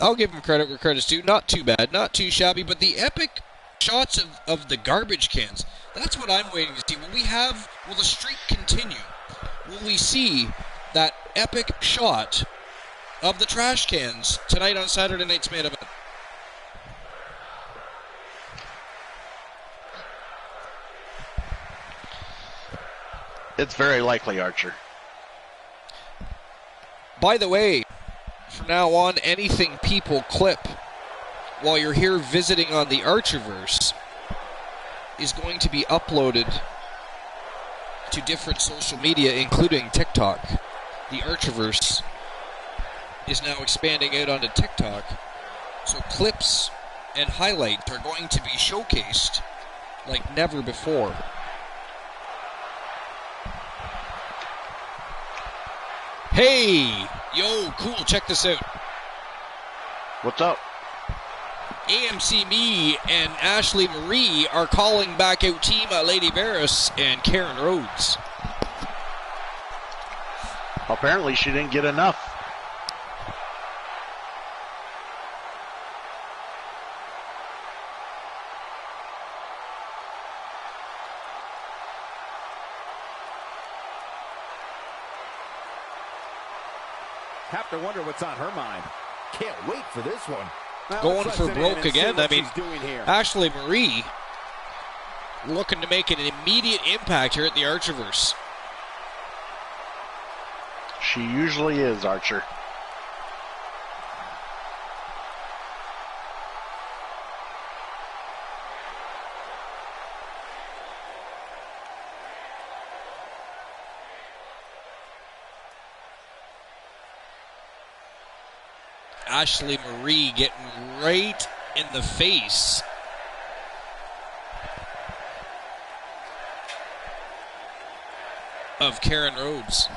I'll give him credit where credit's due. Not too bad, not too shabby, but the epic shots of the garbage cans, that's what I'm waiting to see. Will the streak continue? Will we see that epic shot of the trash cans tonight on Saturday night's main event? It's very likely, Archer. By the way, from now on, anything people clip while you're here visiting on the Archerverse is going to be uploaded to different social media, including TikTok. The Archerverse is now expanding out onto TikTok, so clips and highlights are going to be showcased like never before. Hey! Yo, cool, check this out. What's up? AMC Me and Ashley Marie are calling back out Team Lady Varys and Karen Rhodes. Apparently she didn't get enough. Have to wonder what's on her mind. Can't wait for this one. Now, Going let's for listen in broke and see again. what I mean, she's doing here. Ashley Marie looking to make an immediate impact here at the Archerverse. She usually is, Archer. Ashley Marie getting right in the face of Karen Rhodes.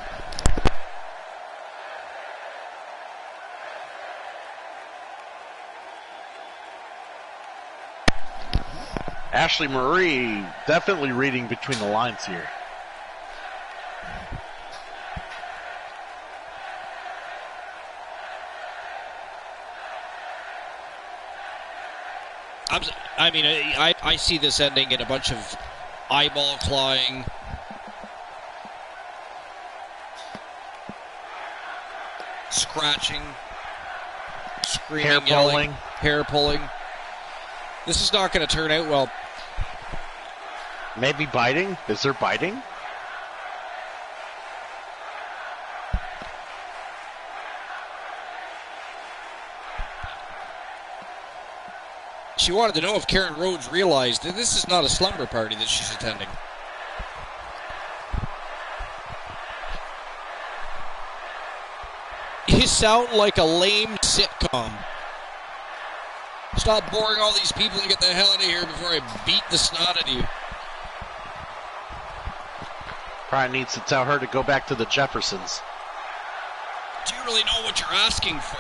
Ashley Marie definitely reading between the lines here. I see this ending in a bunch of eyeball clawing, scratching, screaming, yelling, hair pulling. This is not going to turn out well. Maybe biting? Is there biting? She wanted to know if Karen Rhodes realized that this is not a slumber party that she's attending. You sound like a lame sitcom. Stop boring all these people and get the hell out of here before I beat the snot out of you. Probably needs to tell her to go back to the Jeffersons. Do you really know what you're asking for?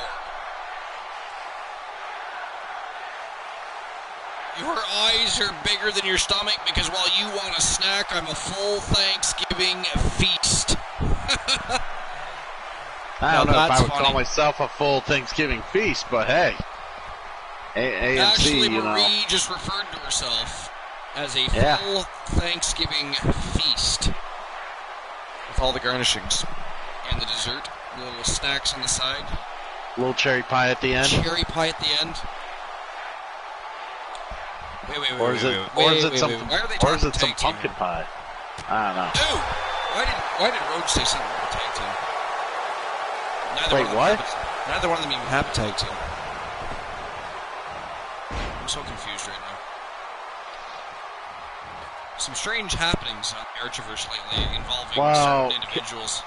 Your eyes are bigger than your stomach because while you want a snack, I'm a full Thanksgiving feast. I don't know if I would funny. call myself a full Thanksgiving feast, but hey. AMC, Ashley you know. Marie just referred to herself as a Yeah. full Thanksgiving feast. With all the garnishings. And the dessert, the little snacks on the side. Little cherry pie at the end. Cherry pie at the end. Wait. Or is it Why are they talking some tag team pumpkin here? pie? I don't know. Dude, why did Rhodes say something about a tag team? Wait, what? Neither one of them even have a tag team. I'm so confused right now. Some strange happenings on the Archerverse lately involving certain individuals.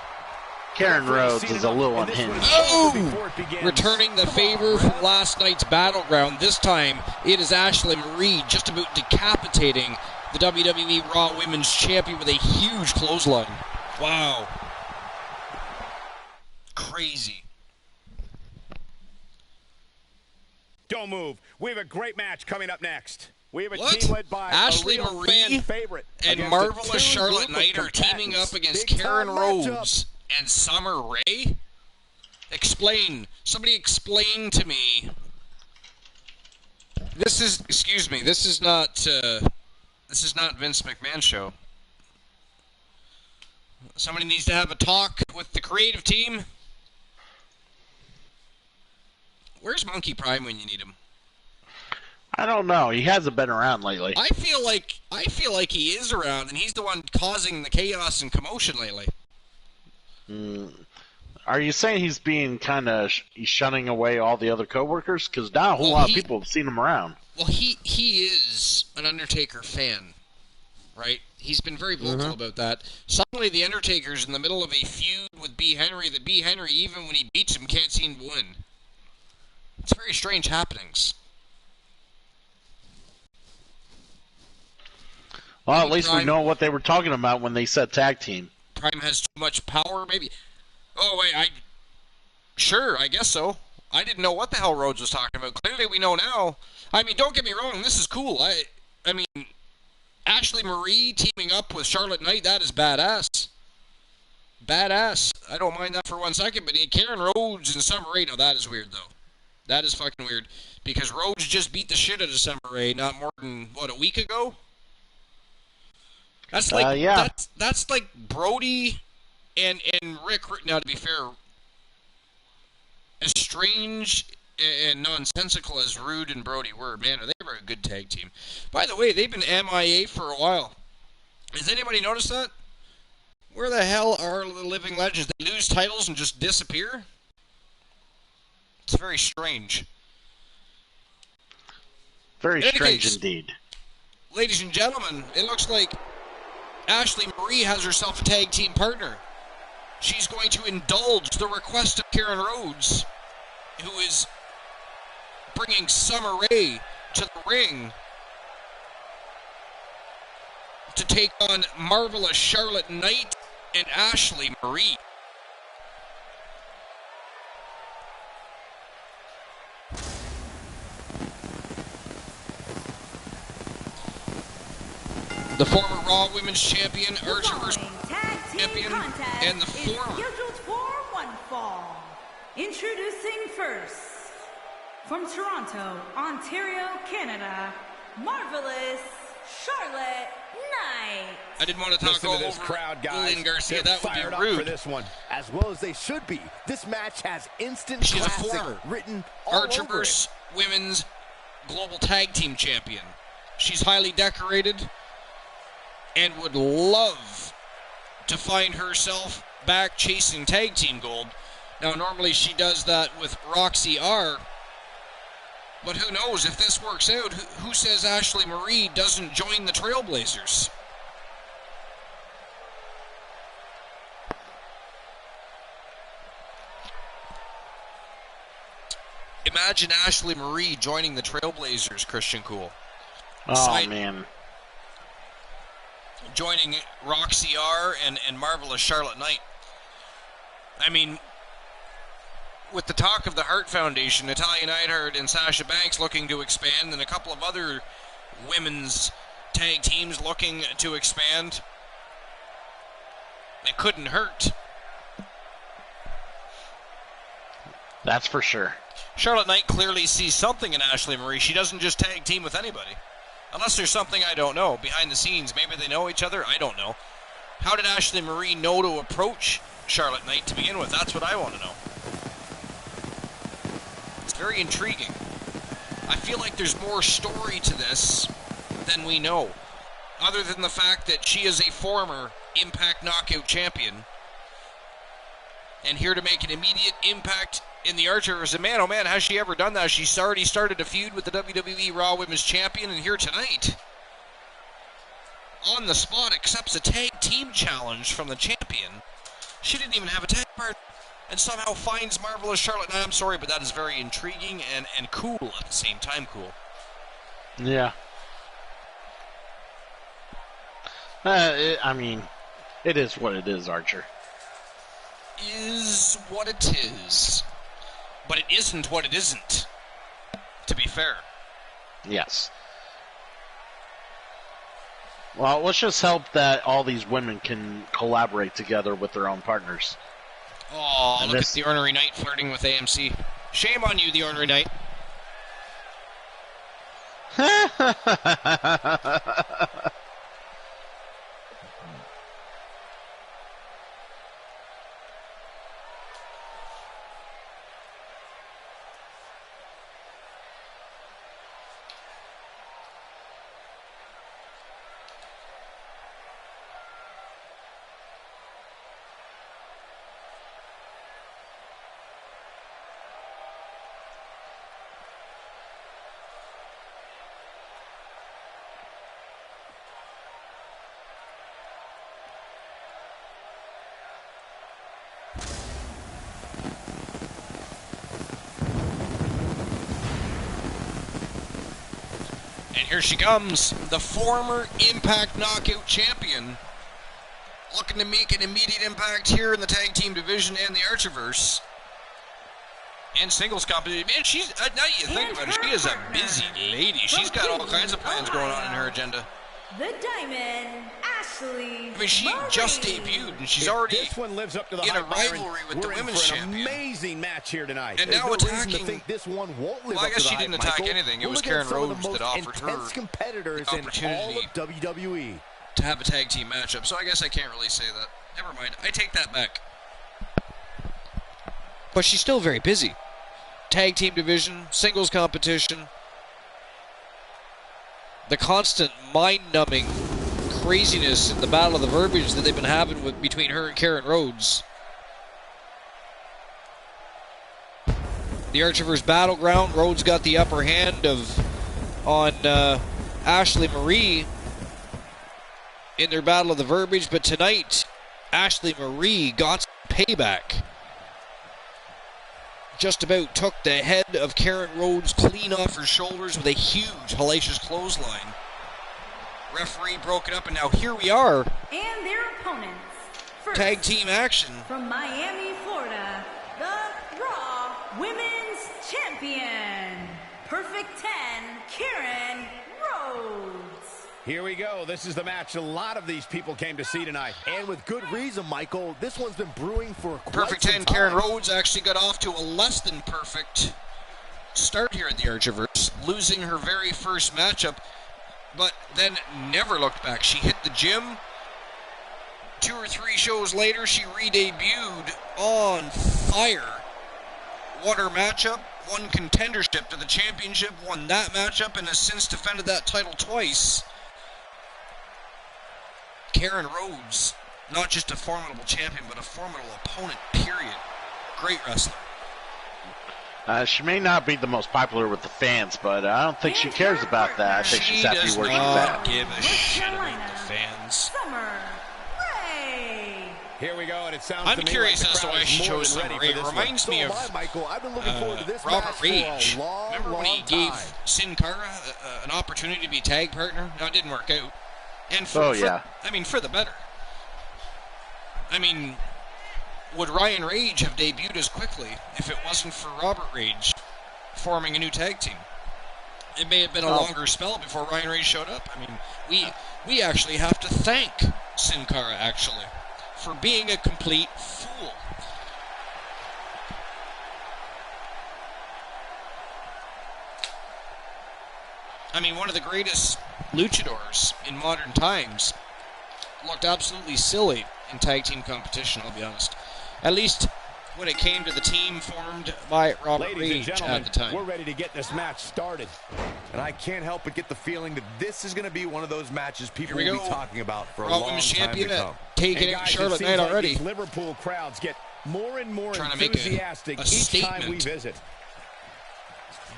Karen Rhodes is a little unhinged. Oh! Returning the favor from last night's Battleground. This time, it is Ashley Marie just about decapitating the WWE Raw Women's Champion with a huge clothesline. Wow. Crazy. Don't move. We have a great match coming up next. We have a What? team led by Ashley a real Marie fan favorite and against a Marvelous tuned Charlotte group of Knight are teaming up combatants. against Big Karen time matchup. Rhodes and Summer Rae? Explain. Somebody explain to me. This is, excuse me, this is not Vince McMahon's show. Somebody needs to have a talk with the creative team. Where's Monkey Prime when you need him? I don't know. He hasn't been around lately. I feel like he is around, and he's the one causing the chaos and commotion lately. Are you saying he's being kind of he's shunning away all the other coworkers? Because now a whole lot of people have seen him around. Well, he is an Undertaker fan, right? He's been very vocal about that. Suddenly, the Undertaker's in the middle of a feud with B. Henry. That B. Henry, even when he beats him, can't seem to win. It's very strange happenings. Well, at least we know what they were talking about when they said tag team. Prime has too much power, maybe. Oh, wait, Sure, I guess so. I didn't know what the hell Rhodes was talking about. Clearly we know now. I mean, don't get me wrong, this is cool. I mean, Ashley Marie teaming up with Charlotte Knight, that is badass. Badass. I don't mind that for 1 second, but Karen Rhodes and Summer Rae, no, that is weird, though. That is fucking weird. Because Rhodes just beat the shit out of Summer Rae not more than, what, a week ago? That's like that's like Brody and Rick. Now, to be fair, as strange and nonsensical as Rude and Brody were, man, they were a good tag team. By the way, they've been MIA for a while. Has anybody noticed that? Where the hell are the living legends? They lose titles and just disappear? It's very strange. Very strange indeed. Ladies and gentlemen, it looks like Ashley Marie has herself a tag team partner. She's going to indulge the request of Karen Rhodes, who is bringing Summer Rae to the ring to take on Marvelous Charlotte Knight and Ashley Marie. The former Raw Women's Champion, Archerverse Champion, and the former. Scheduled for one fall. Introducing first, from Toronto, Ontario, Canada, Marvelous Charlotte Knight. I didn't want to talk all this over crowd, guys. Lillian Garcia. That would Fired be up rude. for this one, as well as they should be. This match has instant She's a classic former written all over it. Archerverse Women's Global Tag Team Champion. She's highly decorated and would love to find herself back chasing tag team gold. Now, normally she does that with Roxy R, but who knows if this works out? Who says Ashley Marie doesn't join the Trailblazers? Imagine Ashley Marie joining the Trailblazers, Christian Cool. Oh, man. Joining Roxy R and Marvelous Charlotte Knight. I mean, with the talk of the Hart Foundation, Natalya Neidhart and Sasha Banks looking to expand, and a couple of other women's tag teams looking to expand, it couldn't hurt. That's for sure. Charlotte Knight clearly sees something in Ashley Marie. She doesn't just tag team with anybody. Unless there's something I don't know behind the scenes. Maybe they know each other. I don't know. How did Ashley Marie know to approach Charlotte Knight to begin with? That's what I want to know. It's very intriguing. I feel like there's more story to this than we know. Other than the fact that she is a former Impact Knockout champion and here to make an immediate impact in the Archerverse. And man, oh man, has she ever done that? She's already started a feud with the WWE Raw Women's Champion, and here tonight, on the spot, accepts a tag team challenge from the champion. She didn't even have a tag partner, and somehow finds Marvelous Charlotte. Now, I'm sorry, but that is very intriguing and cool at the same time. Cool. Yeah. I mean, it is what it is, Archer. Is what it is. But it isn't what it isn't, to be fair. Yes. Well, let's just hope that all these women can collaborate together with their own partners. Oh, And look this- at the Ornery Knight flirting with AMC. Shame on you, the Ornery Knight. And here she comes, the former Impact Knockout Champion, looking to make an immediate impact here in the tag team division and the Archiverse. And singles competition. Man, she's, now you think about it, she is a busy lady. She's got all kinds of plans going on in her agenda. The Diamond, Ashley. I mean, she just debuted, and she's already This one lives up to the in a hype, Byron. rivalry with the We're in women's for an champion. amazing match here tonight. And There's now no reason attacking- to think this one won't live Well, I up to guess the she hype, didn't attack Michael. anything. It We're was looking Karen at some of Rhodes the that most offered her intense competitors the in all opportunity of WWE. to have a tag team matchup, so I guess I can't really say that. Never mind, I take that back. But she's still very busy. Tag team division, singles competition, the constant mind-numbing craziness in the battle of the verbiage that they've been having between her and Karen Rhodes. The Archiver's Battleground, Rhodes got the upper hand on Ashley Marie in their battle of the verbiage, but tonight Ashley Marie got some payback. Just about took the head of Karen Rhodes clean off her shoulders with a huge hellacious clothesline. Referee broke it up, and now here we are. And their opponents. First, Tag team action. from Miami, Florida, the Raw Women's Champion, Perfect 10, Karen Rhodes. Here we go. This is the match a lot of these people came to see tonight. And with good reason, Michael. This one's been brewing for quite Perfect some 10, time. Karen Rhodes actually got off to a less than perfect start here at the Archiverse, losing her very first matchup, but then never looked back. She hit the gym. 2 or 3 shows later, she re-debuted on fire. Won her matchup, won contendership to the championship, won that matchup, and has since defended that title twice. Karen Rhodes, not just a formidable champion, but a formidable opponent, period. Great wrestler. She may not be the most popular with the fans, but I don't think she cares about that. I think She she's happy does where she's not at. give a North shit about Carolina, the fans. Summer Rae. Here we go, and it sounds I'm to me curious like the as to crowd why is she more chose than Summer ready Rae. for It this one. reminds me So of am I, Michael. I've been looking forward to this match Robert for Rage. a long, Remember when he long gave time. Sin Cara an opportunity to be tag partner? No, it didn't work out. And for the better. I mean, would Ryan Rage have debuted as quickly if it wasn't for Robert Rage forming a new tag team? It may have been a longer spell before Ryan Rage showed up. I mean, we actually have to thank Sin Cara, actually, for being a complete fool. I mean, one of the greatest luchadors in modern times looked absolutely silly in tag team competition, I'll be honest. At least when it came to the team formed by Robert Ladies and Rage gentlemen, at the time. we're ready to get this match started. And I can't help but get the feeling that this is going to be one of those matches people Here we will be go. talking about for a Raw long Women's time to Champion come. taking And it guys, Charlotte it seems Knight like already. these Liverpool crowds get more and more Trying to make a enthusiastic each time we statement. visit.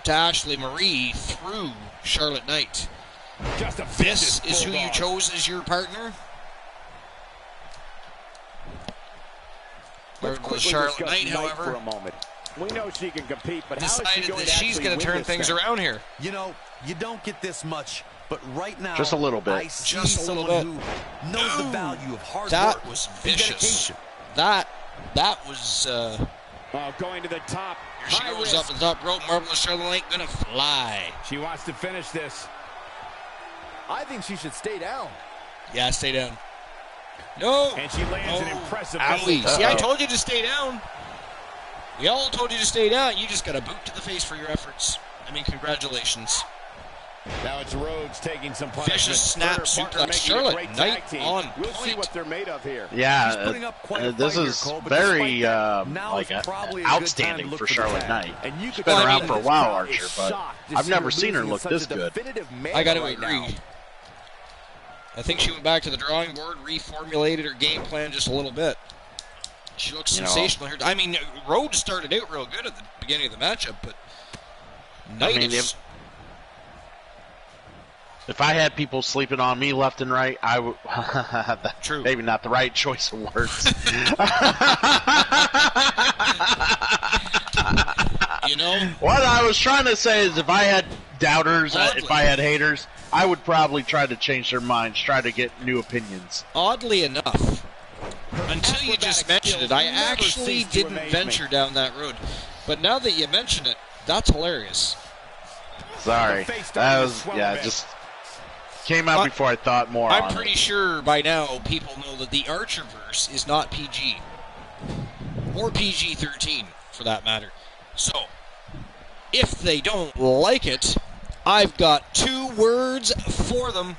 To Ashley Marie through Charlotte Knight. Just a This vicious is who you bulldog. chose as your partner? Let's Or quickly Charlotte discuss Knight, Knight however, for a moment. We know she can compete, but how is decided she going that to she's going to turn things around here. You know, you don't get this much, but right now, Just a little bit. I see Just a little someone bit. who knows the value of hard That work was and vicious. dedication. That was, Going to the top. here she High goes risk. up the top rope. Marvelous Charlotte Knight going to fly. She wants to finish this. I think she should stay down. Yeah, stay down. No. And she lands an impressive Owie. move. See, I told you to stay down. We all told you to stay down. You just got a boot to the face for your efforts. I mean, congratulations. Now it's Rhodes taking some punishment. Vicious snap suplex. Charlotte Knight on We'll see point. what they're made of here. Yeah, this is very outstanding for Charlotte Knight. She's been around for a while, Archer, but I've never seen her look this good. I got to agree. I think she went back to the drawing board, reformulated her game plan just a little bit. She looks sensational here. I mean, Rhodes started out real good at the beginning of the matchup, but Knight is... If I had people sleeping on me left and right, I would. True. Maybe not the right choice of words. You know? What I was trying to say is if I had doubters, if I had haters, I would probably try to change their minds, try to get new opinions. Oddly enough, until you just mentioned it, I actually didn't venture down that road. But now that you mention it, that's hilarious. Sorry. That was, just came out before I thought more on it. I'm pretty sure by now people know that the Archerverse is not PG. Or PG-13, for that matter. So, if they don't like it, I've got 2 words for them.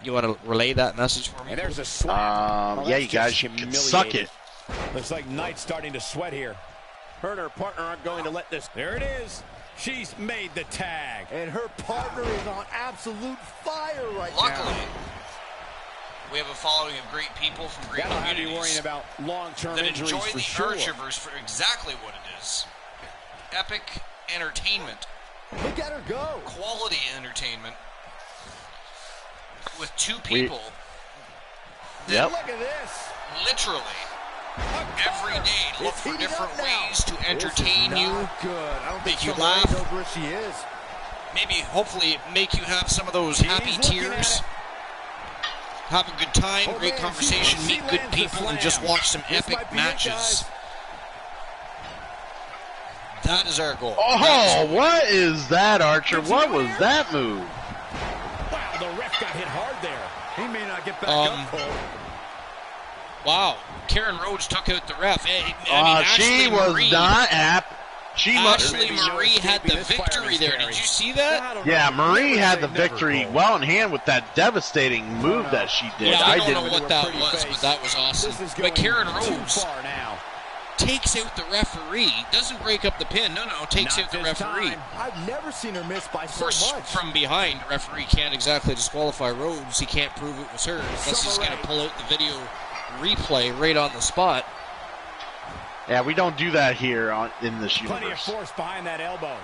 You want to relay that message for me? And there's a slap. Yeah, you guys can suck it. Looks like Knight's starting to sweat here. Her and her partner aren't going to let this. There it is. She's made the tag. And her partner is on absolute fire right now. Luckily, we have a following of great people from great That'll have you communities worrying about long-term that injuries enjoy for the sure. Archerverse for exactly what it is. Epic entertainment. Look at her go. Quality entertainment. With 2 people. Yep. Look at this. Literally. Every day look for different ways to entertain you, make you laugh, where she is. maybe hopefully make you have some of those happy tears, have a good time, great conversation, meet good people, and just watch some epic matches. That is our goal. Oh, what is that, Archer? What was that move? Wow, the ref got hit hard there. He may not get back up, Cole. Wow, Karen Rhodes took out the ref. She was not apt. Ashley Marie had the victory there. Did you see that? Yeah, Marie had the victory well in hand with that devastating move that she did. Yeah, I don't know what that was, but that was awesome. But Karen Rhodes takes out the referee. Doesn't break up the pin. No, takes out the referee. I've never seen her miss by Of course, from behind, referee can't exactly disqualify Rhodes. He can't prove it was her unless he's going to pull out the video replay right on the spot. Yeah, we don't do that here in this universe. Plenty of force behind that elbow.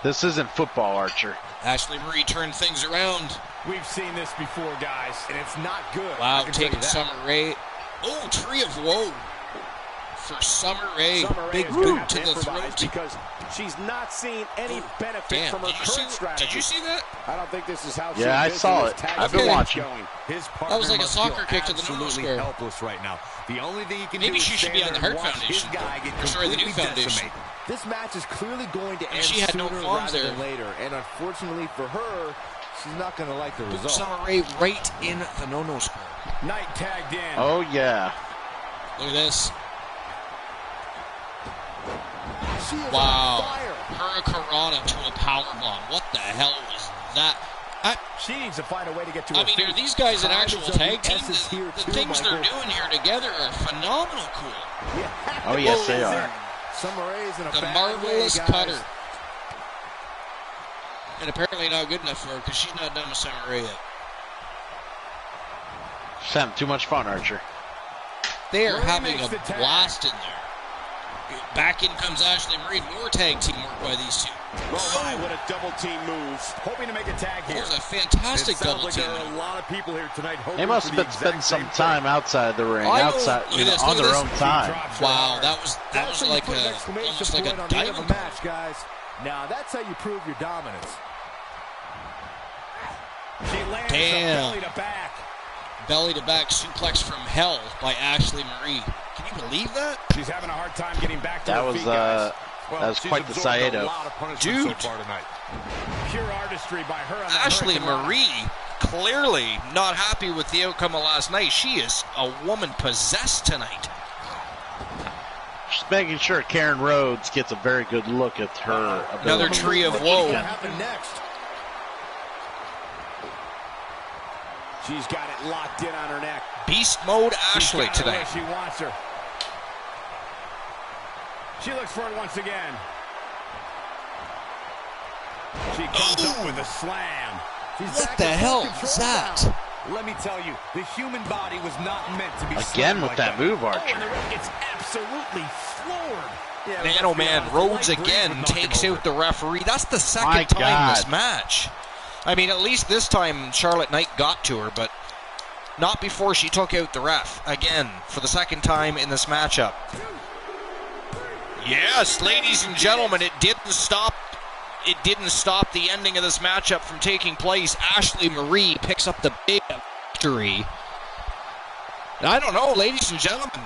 This isn't football, Archer. Ashley Marie turned things around. We've seen this before, guys, and it's not good. Wow, taking Summer Rae. Oh, Tree of Woe for Summer Rae. Big boot to the throat. Because she's not seeing any benefit from her current strategy. Did you see that? I don't think this is how she I saw it. I've been watching. That was like a soccer kick to the no square. Helpless right now. The only thing he can Maybe do she is should be on the stand Hart there and watch Foundation. his guy get Or sorry, the new completely foundation. decimated. This match is clearly going to end she had no sooner qualms rather there. than later, and unfortunately for her, she's not going to like the result. Summer Rae right in the no square. Knight tagged in. Oh, yeah. Look at this. She is Wow. on fire. Hurricanrana to a powerbomb. What the hell was that? She needs to find a way to get to her I mean, feet. are these guys an actual tag team? Essence here The too, things they're Michael. doing here together are phenomenal cool. Oh, yes, they are. Summer Rae's in a The bad marvelous way, guys. cutter. And apparently not good enough for her because she's not done with Summer Rae yet. She's having too much fun, Archer. They are Marie having makes a the tag. blast in there. Back in comes Ashley Marie. More tag team work by these two. Oh, what a double team move. Hoping to make a tag That here. was a fantastic It sounds double like team. there are a lot of people here tonight hoping They must for have the been spending exact some same time outside the ring, I know. outside, Look at this, on look at their this. own time. Wow, that was That's how you like put an a exclamation almost like point a on the end of diamond. match, guys. Now that's how you prove your dominance. She lands Damn. belly to back. Belly to back suplex from hell by Ashley Marie. Can you believe that? She's having a hard time getting back to That her was feet, guys. that was quite the Saedo. A lot of punishment Dude. so far tonight. Pure artistry by her on the Ashley Hurricane Rana. Marie clearly not happy with the outcome of last night. She is a woman possessed tonight. She's making sure Karen Rhodes gets a very good look at her ability. Another tree of What's woe. gonna happen next? She's got it locked in on her neck. Beast mode Ashley She's got her today. where she wants her. She looks for it once again. She comes up with a slam. She's What back the in hell full control is that? now. Let me tell you, the human body was not meant to be Again slammed with like that move, Oh, Archer. and the ref gets absolutely floored. Yeah, Man, let's oh be man, honest, the Rhodes light breeze again would knock him takes over. out the referee. That's the second My time God. this match. I mean, at least this time Charlotte Knight got to her, but not before she took out the ref. Again, for the second time in this matchup. Yes, ladies and gentlemen, it didn't stop the ending of this matchup from taking place. Ashley Marie picks up the big victory. I don't know, ladies and gentlemen.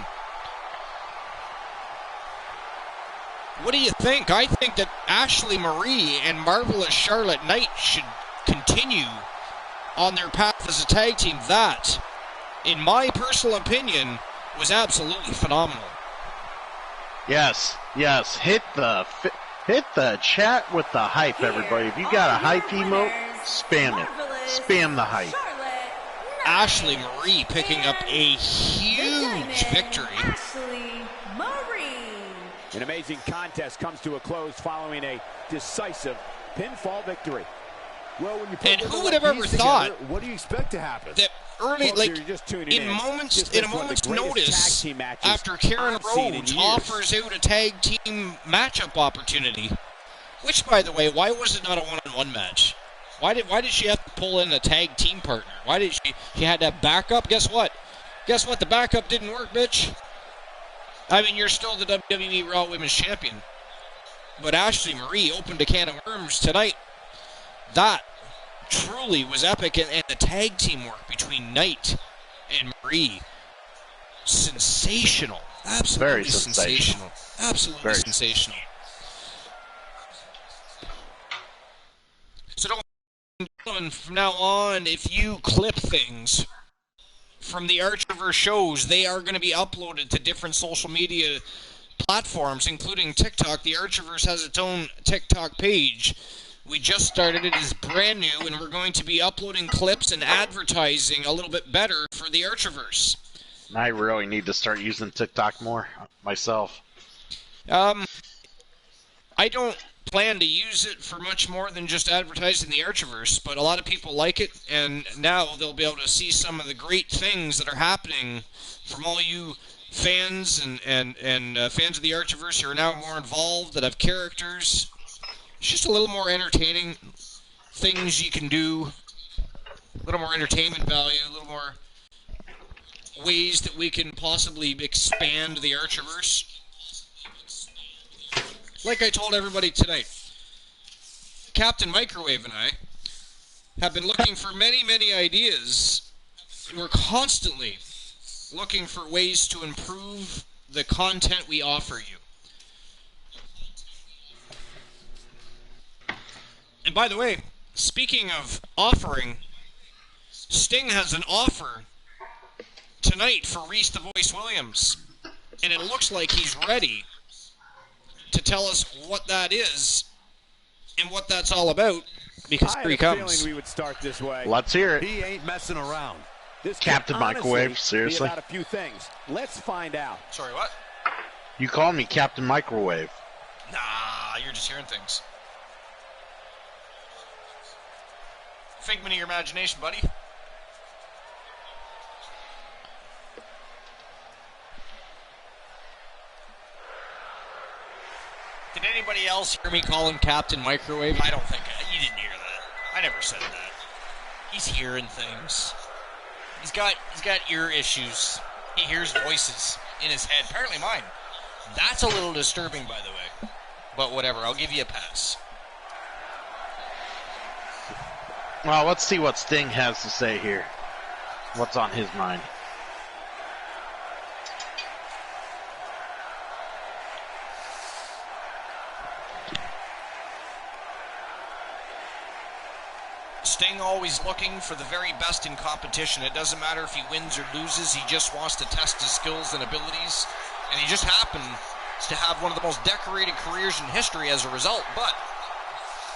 What do you think? I think that Ashley Marie and Marvelous Charlotte Knight should continue on their path as a tag team. That, in my personal opinion, was absolutely phenomenal. Yes, yes. Hit the chat with the hype, everybody. If you got a hype emote, spam it. Spam the hype. Ashley Marie picking up a huge victory. Ashley Marie. An amazing contest comes to a close following a decisive pinfall victory. Well, when you put And women who would like have ever these thought together, what do you expect to happen? That early, Folks, like if you're just tuning in in, moments, this in a was one of moment's the greatest notice, tag team matches after Karen I've seen in Rhodes years. offers out a tag team matchup opportunity, which, by the way, why was it not a one-on-one match? Why did she have to pull in a tag team partner? Why did she had to have backup? Guess what? Guess what? The backup didn't work, bitch. I mean, you're still the WWE Raw Women's Champion. But Ashley Marie opened a can of worms tonight. That truly was epic, and the tag team work between Knight and Marie, sensational. Absolutely Very sensational. Absolutely Very sensational. So don't, from now on, if you clip things from the Archerverse shows, they are going to be uploaded to different social media platforms, including TikTok. The Archerverse has its own TikTok page. We just started it. It's brand new, and we're going to be uploading clips and advertising a little bit better for the Archerverse. I really need to start using TikTok more myself. I don't plan to use it for much more than just advertising the Archerverse, but a lot of people like it, and now they'll be able to see some of the great things that are happening from all you fans and fans of the Archerverse who are now more involved, that have characters. It's just a little more entertaining things you can do, a little more entertainment value, a little more ways that we can possibly expand the Archerverse. Like I told everybody tonight, Captain Microwave and I have been looking for many, many ideas. We're constantly looking for ways to improve the content we offer you. And by the way, speaking of offering, Sting has an offer tonight for Reese the Voice Williams. And it looks like he's ready to tell us what that is and what that's all about, because here he I had a comes. feeling we would start this way. Let's hear it. He ain't messing around. This could Captain honestly Microwave, be seriously? about a few things. Let's find out. Sorry, what? You called me Captain Microwave. Nah, you're just hearing things. Figment of your imagination, buddy. Did anybody else hear me call him Captain Microwave? I don't think you didn't hear that. I never said that. He's hearing things. He's got ear issues. He hears voices in his head. Apparently mine. That's a little disturbing, by the way. But whatever, I'll give you a pass. Well, let's see what Sting has to say here. What's on his mind? Sting always looking for the very best in competition. It doesn't matter if he wins or loses. He just wants to test his skills and abilities. And he just happens to have one of the most decorated careers in history as a result. But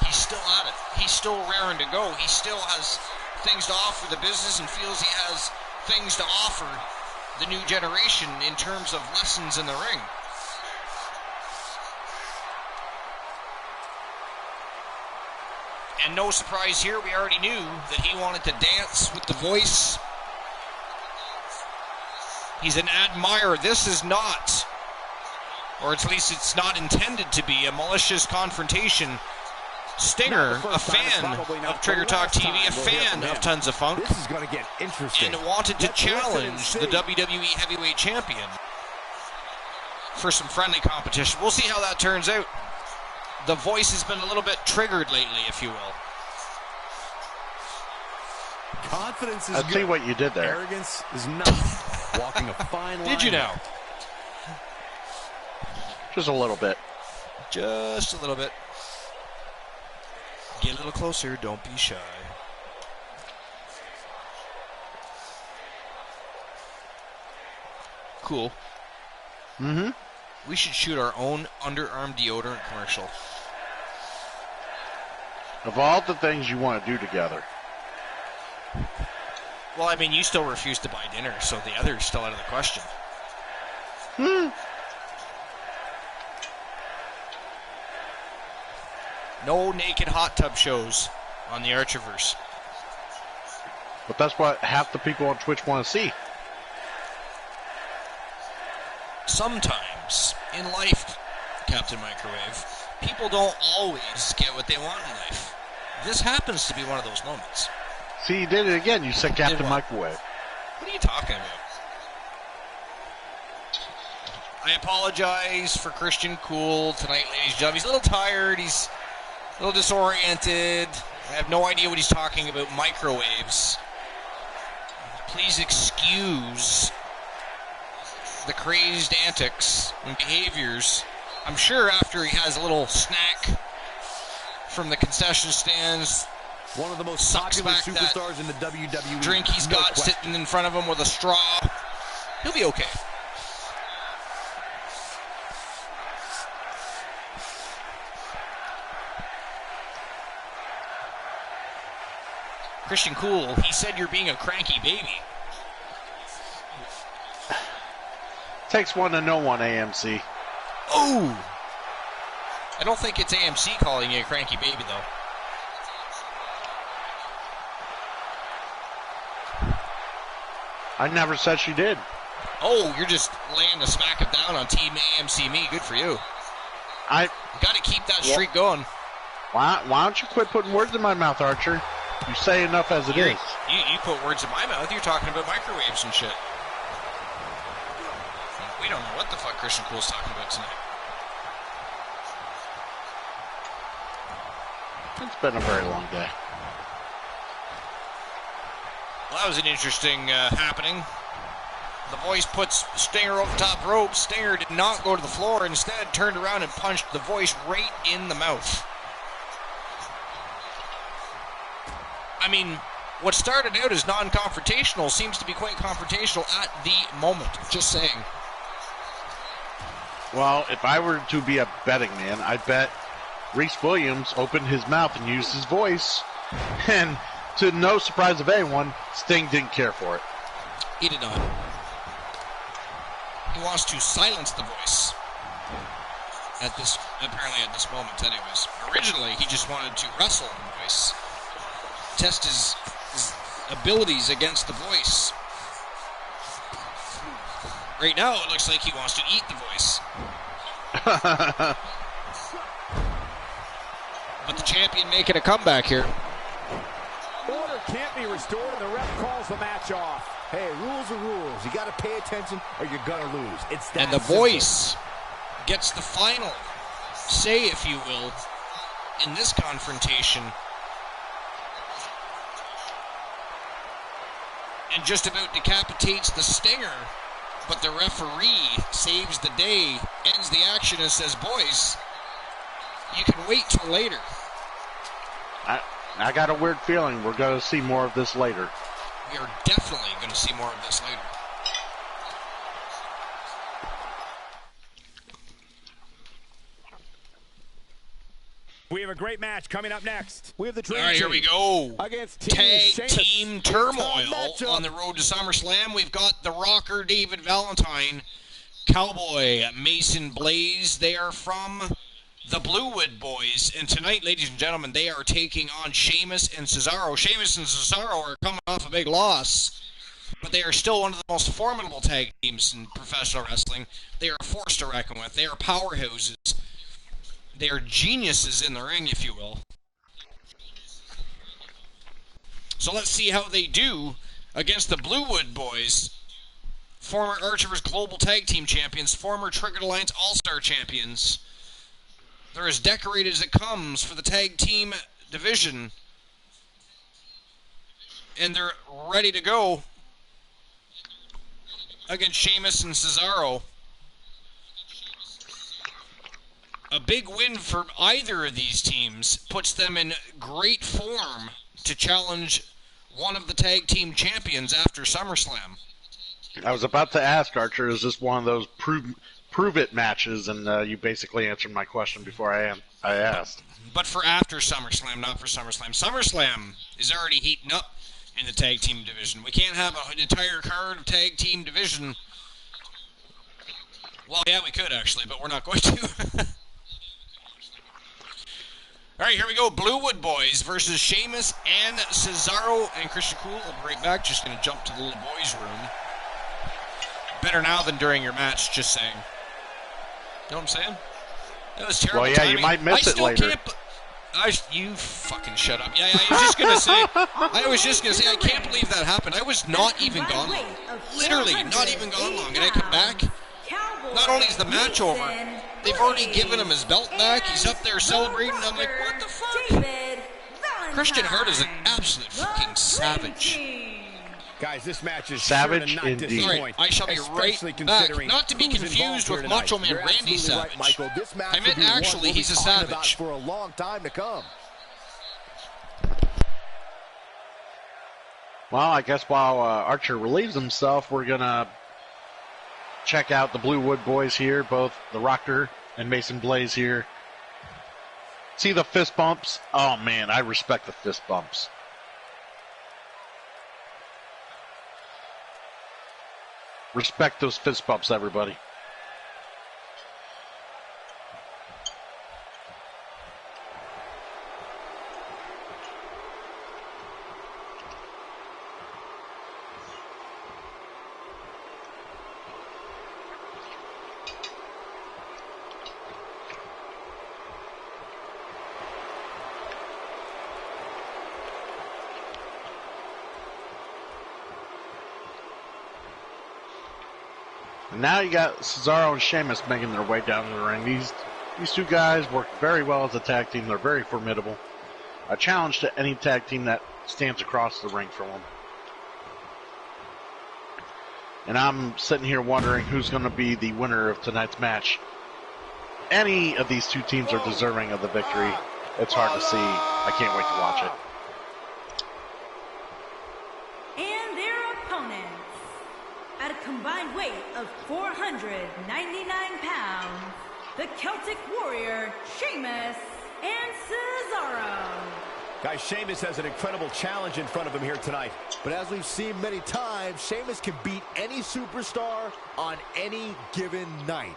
he's still at it. He's still raring to go. He still has things to offer the business and feels he has things to offer the new generation in terms of lessons in the ring. And no surprise here, we already knew that he wanted to dance with the voice. He's an admirer. This is not, or at least it's not intended to be, a malicious confrontation. Stinger, a fan of Trigger Talk TV, a fan of Tons of Funk, This is going to get interesting. and wanted to challenge the WWE Heavyweight Champion for some friendly competition. We'll see how that turns out. The voice has been a little bit triggered lately, if you will. Confidence is I good. see what you did there. Arrogance is not. Walking a fine line. Did you now? Just a little bit. Just a little bit. Get a little closer, don't be shy. Cool. Mm-hmm. We should shoot our own underarm deodorant commercial. Of all the things you want to do together. Well, I mean, you still refuse to buy dinner, so the other's still out of the question. No naked hot tub shows on the Archiverse. But that's what half the people on Twitch want to see. Sometimes in life, Captain Microwave, people don't always get what they want in life. This happens to be one of those moments. See, you did it again. You said Captain what? Microwave. What are you talking about? I apologize for Christian Cool tonight, ladies and gentlemen. He's a little tired. He's a little disoriented. I have no idea what he's talking about. Microwaves. Please excuse the crazed antics and behaviors. I'm sure after he has a little snack from the concession stands, One of the most sucks popular back that superstars in the WWE. drink he's No got question. sitting in front of him with a straw, he'll be okay. Christian Cool, he said you're being a cranky baby. Takes one to know one, AMC. Oh! I don't think it's AMC calling you a cranky baby, though. I never said she did. Oh, you're just laying the smack it down on Team AMC me. Good for you. I. Got to keep that streak going. Why don't you quit putting words in my mouth, Archer? You say enough as it is. You put words in my mouth. You're talking about microwaves and shit. We don't know what the fuck Christian Cool's talking about tonight. It's been a very long day. Well, that was an interesting happening. The Voice puts Stinger over the top rope. Stinger did not go to the floor. Instead, turned around and punched the Voice right in the mouth. I mean, what started out as non-confrontational seems to be quite confrontational at the moment. Just saying. Well, if I were to be a betting man, I'd bet Reese Williams opened his mouth and used his voice. And to no surprise of anyone, Sting didn't care for it. He did not. He wants to silence the Voice. Apparently at this moment, anyways. Originally, he just wanted to wrestle the Voice. Test his abilities against the Voice. Right now, it looks like he wants to eat the Voice. But the champion making a comeback here. Order can't be restored, and the ref calls the match off. Hey, rules are rules. You got to pay attention, or you're gonna lose. It's that And the simple. Voice gets the final say, if you will, in this confrontation. And just about decapitates the Stinger, but the referee saves the day, ends the action, and says, boys, you can wait till later. I got a weird feeling we're going to see more of this later. We are definitely going to see more of this later. We have a great match coming up next. We have the dream All right, here we go. against Tag team turmoil matchup. on the road to SummerSlam. We've got the Rocker David Valentine, Cowboy Mason Blaze. They are from the Bluewood Boys. And tonight, ladies and gentlemen, they are taking on Sheamus and Cesaro. Sheamus and Cesaro are coming off a big loss, but they are still one of the most formidable tag teams in professional wrestling. They are a force to reckon with. They are powerhouses. They are geniuses in the ring, if you will. So let's see how they do against the Bluewood Boys, former Archerverse Global Tag Team Champions, former Triggered Alliance All-Star Champions. They're as decorated as it comes for the tag team division. And they're ready to go against Sheamus and Cesaro. A big win for either of these teams puts them in great form to challenge one of the tag team champions after SummerSlam. I was about to ask, Archer, is this one of those prove it matches? And you basically answered my question before I asked. But for after SummerSlam, not for SummerSlam. SummerSlam is already heating up in the tag team division. We can't have an entire card of tag team division. Well, yeah, we could actually, but we're not going to. All right, here we go. Bluewood Boys versus Sheamus and Cesaro and Christian Cool. I'll be right back. Just going to jump to the little boys' room. Better now than during your match, just saying. You know what I'm saying? That was terrible. Well, yeah, timing. you might miss it later. You fucking shut up. Yeah, I was just going to say, I can't believe that happened. I was not even gone long. Literally, not even gone long. And I come back. Not only is the match over, they've already given him his belt back. He's up there celebrating. I'm like, what the fuck? Christian Hart is an absolute fucking savage. Guys, this match is savage sure to not indeed. disappoint, I shall be right back. Not to be confused with Macho Man Randy Savage. Right, Michael. This match I meant actually he's a savage. For a long time to come. Well, I guess while Archer relieves himself, we're going to check out the Bluewood Boys here, both the Rocker and Mason Blaze here. See the fist bumps? Oh, man, I respect the fist bumps. Respect those fist bumps, everybody. And now you got Cesaro and Sheamus making their way down to the ring. These two guys work very well as a tag team. They're very formidable. A challenge to any tag team that stands across the ring from them. And I'm sitting here wondering who's going to be the winner of tonight's match. Any of these two teams are deserving of the victory. It's hard to see. I can't wait to watch it. And their opponents, at a combined weight of 499 pounds, the Celtic Warrior, Sheamus, and Cesaro. Guys, Sheamus has an incredible challenge in front of him here tonight. But as we've seen many times, Sheamus can beat any superstar on any given night.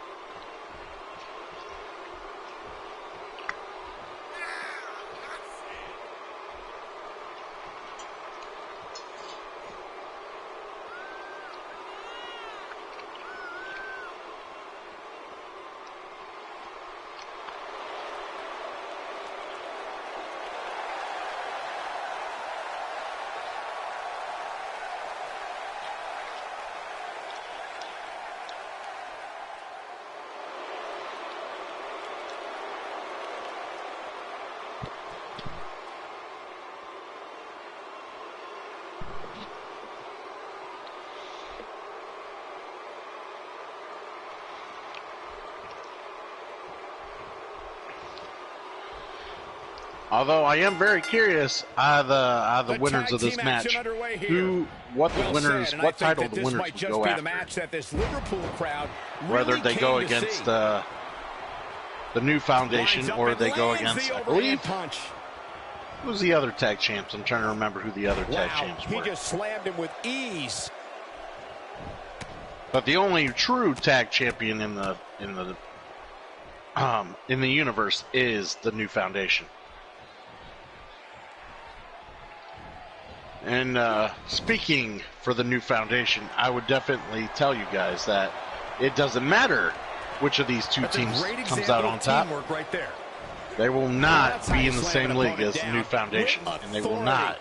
Although I am very curious out of the winners of this match, what title the winners will go after. Whether they go against the new Foundation or they go against, I believe, who's the other tag champs? I'm trying to remember who the other tag champs were. He just slammed him with ease. But the only true tag champion in the universe is the new Foundation. And speaking for the new Foundation, I would definitely tell you guys that it doesn't matter which of these two teams comes out on top. Right there. They will not be in the same league as the new Foundation, and they will not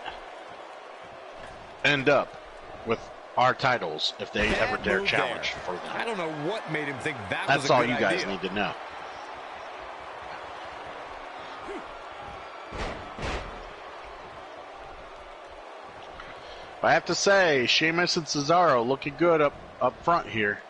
end up with our titles if they ever dare challenge for them. I don't know what made him think that That's was a all good you guys idea. need to know. I have to say, Sheamus and Cesaro looking good up front here.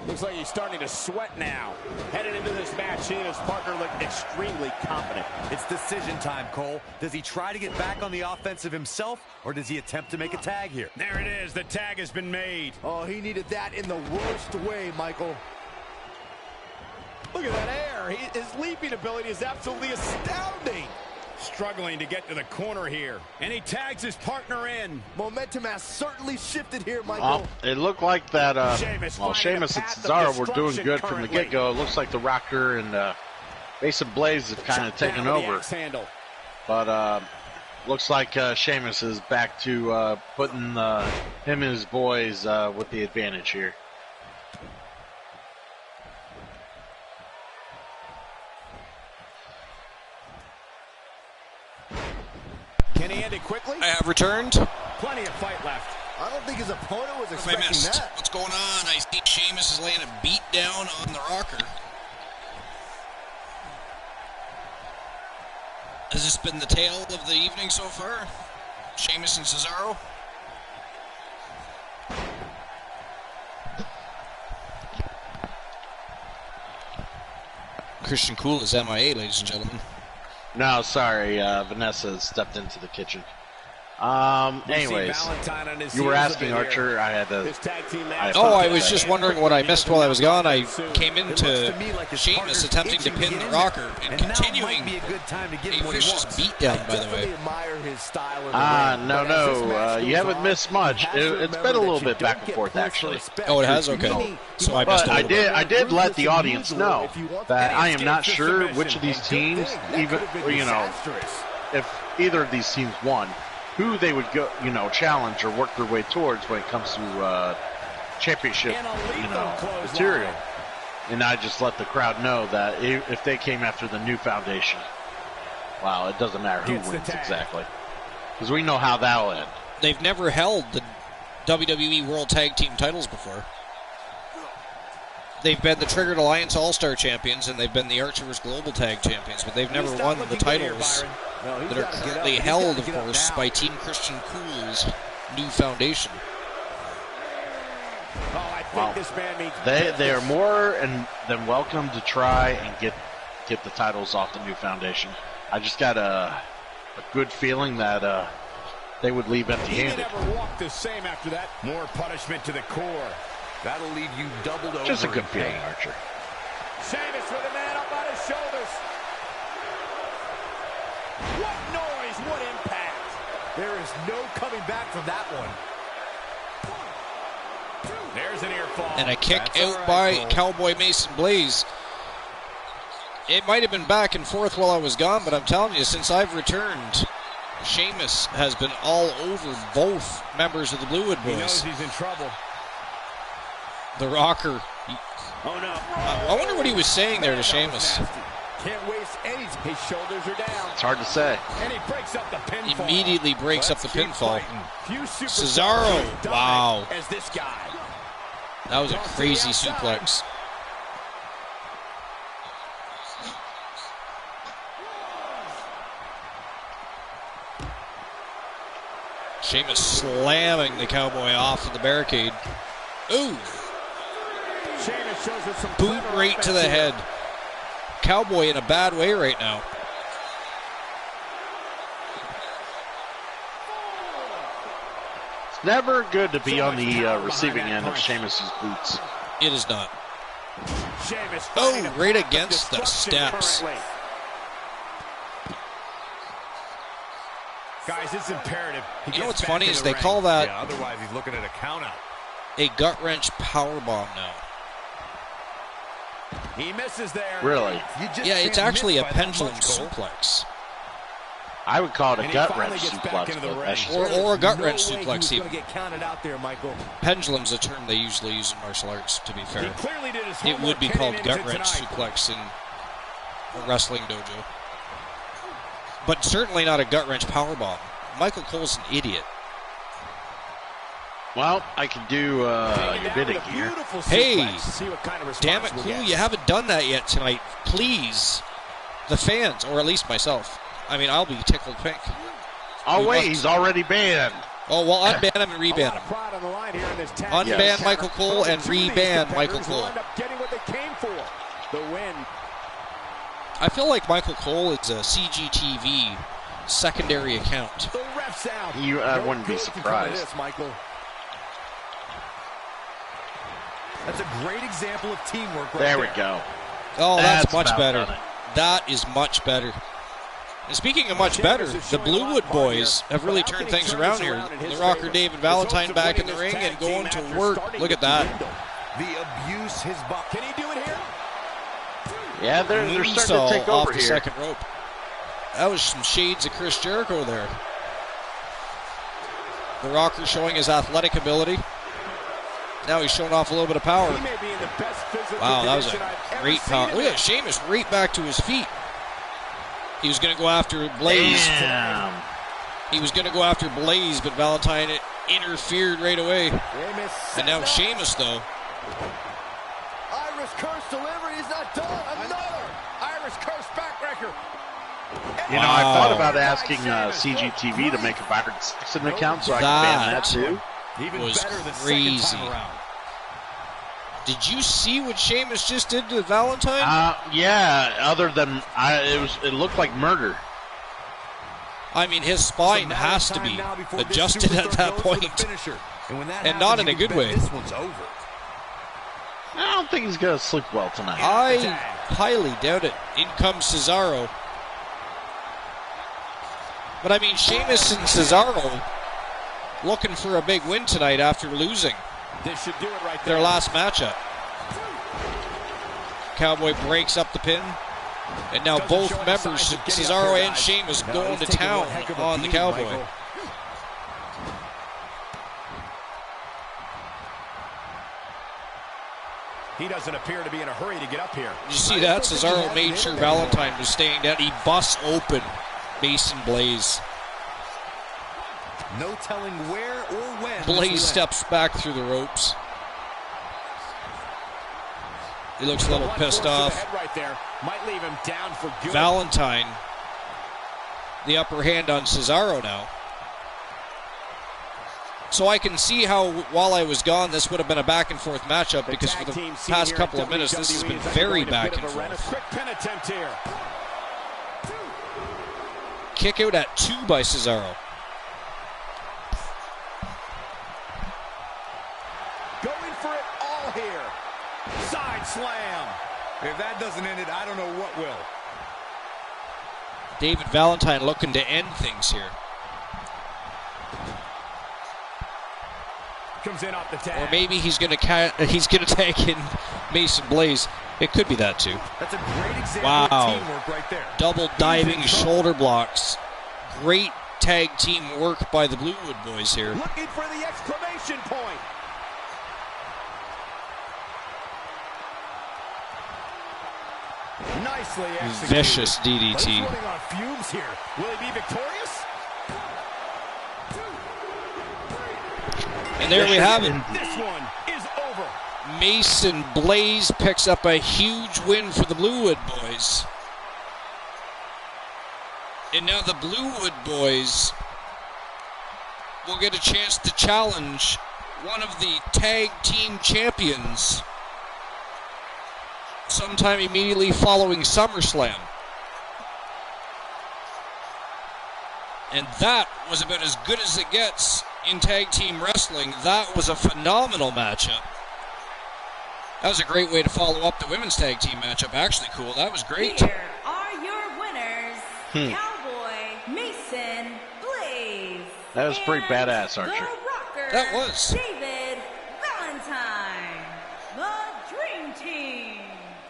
Looks like he's starting to sweat now. Headed into this match, he and his partner look extremely confident. It's decision time, Cole. Does he try to get back on the offensive himself, or does he attempt to make a tag here? There it is. The tag has been made. Oh, he needed that in the worst way, Michael. Look at that air. His leaping ability is absolutely astounding. Struggling to get to the corner here. And he tags his partner in. Momentum has certainly shifted here, Michael. It looked like that, Sheamus Sheamus and Cesaro were doing good from the get-go. It looks like the Rocker and Mason Blaze have kind of taken over. But looks like Sheamus is back to putting him and his boys with the advantage here. Can he end it quickly? I have returned. Plenty of fight left. I don't think his opponent was What have I expecting missed? that. What's going on? I see Sheamus is laying a beat down on the Rocker. Has this been the tale of the evening so far? Sheamus and Cesaro? Christian Cool is MIA, ladies and gentlemen. No, sorry, Vanessa stepped into the kitchen. Anyways, you were asking, Archer. I had to. I was just wondering what I missed while I was gone. I came into Sheamus attempting to pin the Rocker and continuing a vicious beatdown, by the way. No, you haven't missed much. It's been a little bit back and forth, actually. Oh, it has? Okay. So I missed But a little I did let the audience know that I am not sure which of these teams, even, if either of these teams won, who they would go, challenge or work their way towards when it comes to championship, material. And I just let the crowd know that if they came after the new Foundation, wow, it doesn't matter who wins exactly, because we know how that'll end. They've never held the WWE World Tag Team titles before. They've been the Triggered Alliance All-Star Champions, and they've been the Archerverse Global Tag Champions, but they've never won the titles that are currently held, of course, by Team Christian Cool's new Foundation. They are more than welcome to try and get the titles off the new Foundation. I just got a good feeling that they would leave empty-handed. Never walked the same after that. More punishment to the core. That'll leave you doubled over. Just a good feeling, Archer. Sheamus with a man up on his shoulders. What noise, what impact. There is no coming back from that one. There's an ear fall. And a kick out by Cowboy Mason Blaze. It might have been back and forth while I was gone, but I'm telling you, since I've returned, Sheamus has been all over both members of the Bluewood Boys. He knows he's in trouble. The Rocker. Oh no. I wonder what he was saying there to Sheamus. Can't waste any. His shoulders are down. It's hard to say. And he breaks up the pinfall. Immediately breaks up the pinfall. Cesaro. Wow. As this guy. That was a crazy suplex. Sheamus slamming the Cowboy off of the barricade. Ooh. Boot right to the head. Cowboy in a bad way right now. It's never good to be on the receiving end of Sheamus's boots. It is not. Sheamus Oh, right against the steps. Guys, it's imperative. You know what's funny is they call that otherwise he's looking at a count out. a gut wrench powerbomb now. He misses there. Really? Yeah, it's actually a pendulum suplex. I would call it a And he gut finally wrench gets back suplex. into the but ring. that's just- Or a gut wrench suplex even. Get counted out there, Michael. Pendulum's a term they usually use in martial arts, to be He fair. clearly did his It would homework be heading called into gut wrench tonight. suplex in a wrestling dojo. But certainly not a gut wrench powerbomb. Michael Cole's an idiot. Well, I can do your bidding here. Hey, See what kind of response damn it, we Cool, get. you haven't done that yet tonight. Please. The fans, or at least myself. I mean, I'll be tickled pink. Oh, We wait, must- he's already banned. Oh, well, unban him and A reban lot him. of pride on the line here in this tag Unban team Michael encounter. Cole and Two of these reban Michael competitors Cole. wound up getting what they came for. The win. I feel like Michael Cole is a CGTV secondary account. The ref's out. I wouldn't be Good to come to surprised. this, Michael. That's a great example of teamwork right There we go. Oh, that's much about better. done it. That is much better. And speaking of much better, the Bluewood boys have really turned things around here. The Rocker David Valentine back in the ring and going to work. Look at that. The abuse his buck. Can he do it here? Yeah, they're starting to Moonsault take off over the here. second rope. That was some shades of Chris Jericho there. The Rocker showing his athletic ability. Now he's showing off a little bit of power. He may be in the best physical Wow, that was condition a I've great ever power. seen Look him at Sheamus right back to his feet. He was going to go after Blaze. Damn. He was going to go after Blaze, but Valentine interfered right away. Sheamus And now sets up. Sheamus, though. Irish curse delivery. He's not done. Another Irish curse backbreaker. You know, I thought about asking CGTV to make a Byron Saxon account so I could ban that too. Even Was better the crazy. second time around. Did you see what Sheamus just did to Valentine? Yeah. Other than it looked like murder. I mean, his spine has to be adjusted at that point. And not in a good way. This one's over. I don't think he's gonna sleep well tonight. I highly doubt it. In comes Cesaro. But I mean, Sheamus and Cesaro looking for a big win tonight after losing This should do it right there. their last matchup. Cowboy breaks up the pin. And now both members, Cesaro and Sheamus, going to town on the Cowboy. He doesn't appear to be in a hurry to get up here. You see that? Cesaro made sure Valentine was staying down. He busts open Mason Blaze. No telling where or when. Blaze steps back through the ropes. He looks a little One pissed force to the off. head right there. Might leave him down for good. Valentine, the upper hand on Cesaro now. So I can see how, while I was gone, this would have been a back-and-forth matchup because for the past couple of minutes, this has been very back and forth. Quick pin attempt here. Kick out at 2 by Cesaro. Going for it all here. Side slam. If that doesn't end it, I don't know what will. David Valentine looking to end things here. Comes in off the tag. Or maybe he's going to tag in Mason Blaze. It could be that too. That's a great example Wow. of teamwork right there. Double diving shoulder blocks. Great tag team work by the Bluewood boys here. Looking for the exclamation point. Nicely executed. Vicious But he's DDT. running on fumes here. Will he be victorious? And there we have it. This one is over. Mason Blaze picks up a huge win for the Bluewood boys. And now the Bluewood boys will get a chance to challenge one of the tag team champions. sometime immediately following SummerSlam. And that was about as good as it gets in tag team wrestling. That was a phenomenal matchup. That was a great way to follow up the women's tag team matchup. Actually, cool. That was great. Here are your winners, Cowboy Mason Blaze. That was pretty badass, Archer. The Rocker, That was. David Valentine, the Dream Team.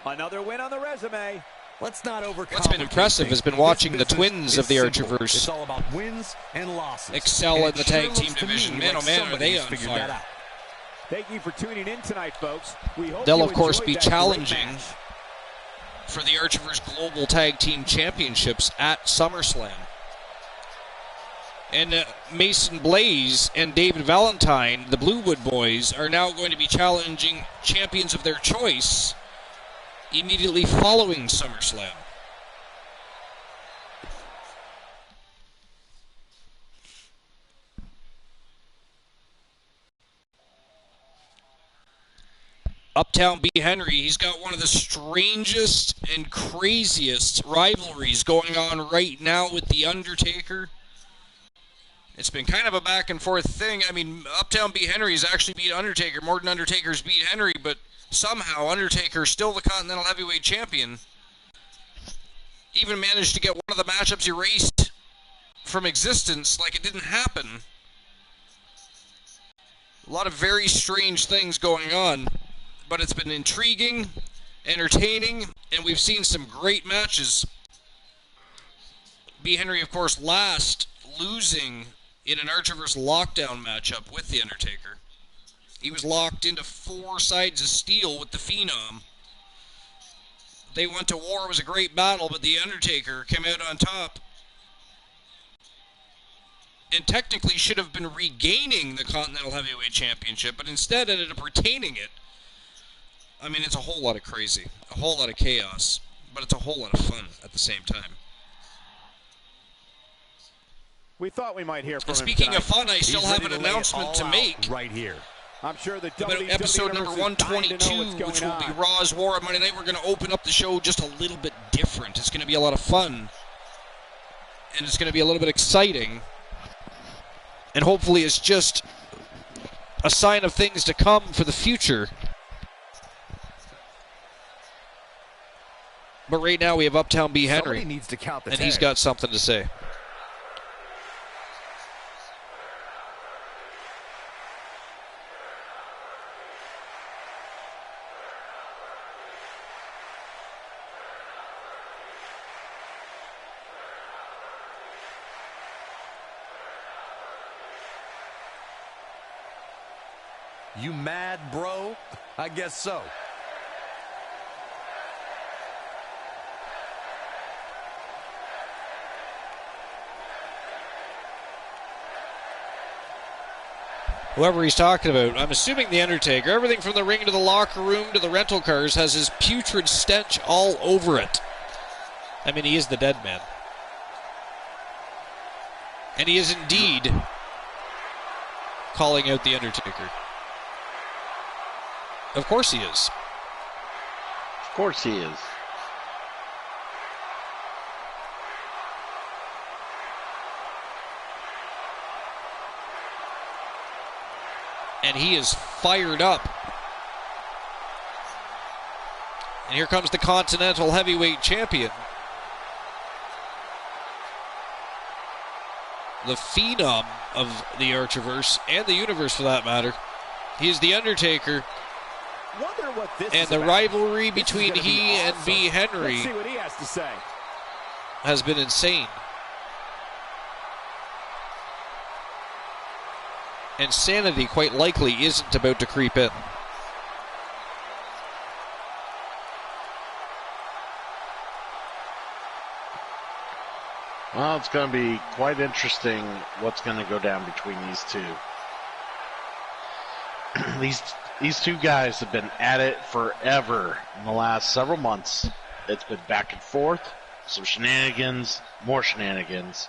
Another win on the resume. Let's not overcomplicate. What's been impressive has been things. watching This the twins of the business is simple. Archerverse It's all about wins and losses. excel And in it the sure tag team looks to division. me Man, like oh man, are they somebody's on figured fire. that out. Thank you for tuning in tonight, folks. We hope They'll, you of course, enjoyed be that great challenging match. for the Archerverse Global Tag Team Championships at SummerSlam. And Mason Blaze and David Valentine, the Bluewood Boys, are now going to be challenging champions of their choice immediately following SummerSlam. Uptown B. Henry, he's got one of the strangest and craziest rivalries going on right now with The Undertaker. It's been kind of a back and forth thing. I mean, Uptown B. Henry's actually beat Undertaker more than Undertaker's beat Henry, but somehow Undertaker's still the Continental Heavyweight Champion. Even managed to get one of the matchups erased from existence like it didn't happen. A lot of very strange things going on. But it's been intriguing, entertaining, and we've seen some great matches. B. Henry, of course, last losing in an Archerverse lockdown matchup with The Undertaker. He was locked into 4 sides of steel with the Phenom. They went to war. It was a great battle, but The Undertaker came out on top. And technically should have been regaining the Continental Heavyweight Championship, but instead ended up retaining it. I mean, it's a whole lot of crazy, a whole lot of chaos, but it's a whole lot of fun at the same time. We thought we might hear from And him speaking tonight. of fun, I still He's have ready an to lay it announcement all to out make. right here. I'm sure the About WWE episode number Universe is dying to know 122, what's which will going be on. Raw's War on Monday night. We're going to open up the show just a little bit different. It's going to be a lot of fun, and it's going to be a little bit exciting, and hopefully it's just a sign of things to come for the future. But right now we have Uptown B. Somebody Henry, needs to count the and he's tag. got something to say. You mad, bro? I guess so. Whoever he's talking about, I'm assuming The Undertaker. Everything from the ring to the locker room to the rental cars has his putrid stench all over it. I mean, he is the dead man. And he is indeed calling out The Undertaker. Of course he is. Of course he is. And he is fired up. And here comes the Continental Heavyweight Champion. The phenom of the Archerverse, and the universe for that matter. He is The Undertaker. Wonder what this And is the about. rivalry This is between gonna be he and awesome. B. Henry Let's see what he has to say. has been insane. And sanity, quite likely, isn't about to creep in. Well, it's going to be quite interesting what's going to go down between these two. These two guys have been at it forever in the last several months. It's been back and forth, some shenanigans, more shenanigans.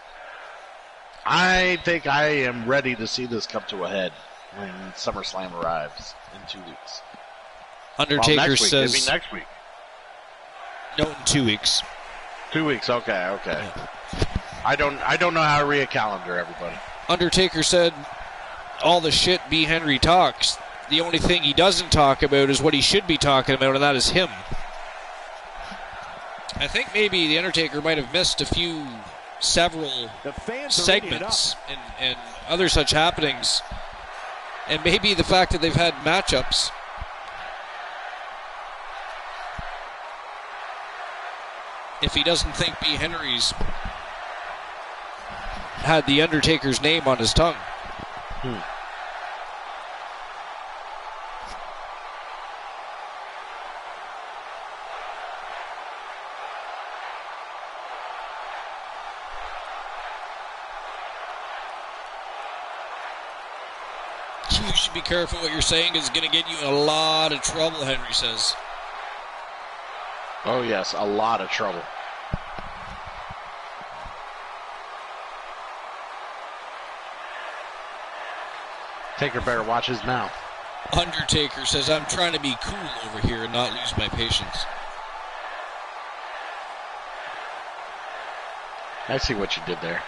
I think I am ready to see this come to a head when SummerSlam arrives in 2 weeks. Undertaker Well, next week, says maybe next week. No, in 2 weeks. 2 weeks. Okay. Yeah. I don't know how to read a calendar, everybody. Undertaker said all the shit B. Henry talks. The only thing he doesn't talk about is what he should be talking about, and that is him. I think maybe the Undertaker might have missed several segments and other such happenings. And maybe the fact that they've had matchups. If he doesn't think B. Henry's had the Undertaker's name on his tongue. You should be careful what you're saying because it's going to get you in a lot of trouble, Henry says. Oh, yes, a lot of trouble. Taker better watch his mouth. Undertaker says, I'm trying to be cool over here and not lose my patience. I see what you did there.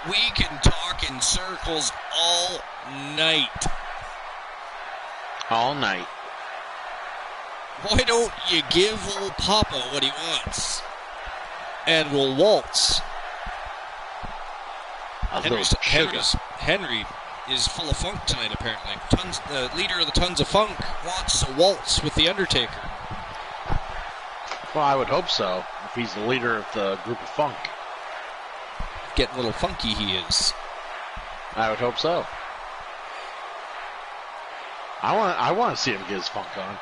We can talk in circles all night. All night. Why don't you give old Papa what he wants? And we'll waltz. Henry is full of funk tonight, apparently. The leader of the Tons of Funk wants to waltz with The Undertaker. Well, I would hope so, if he's the leader of the group of funk. Getting a little funky he is. I would hope so. I want to see him get his funk on.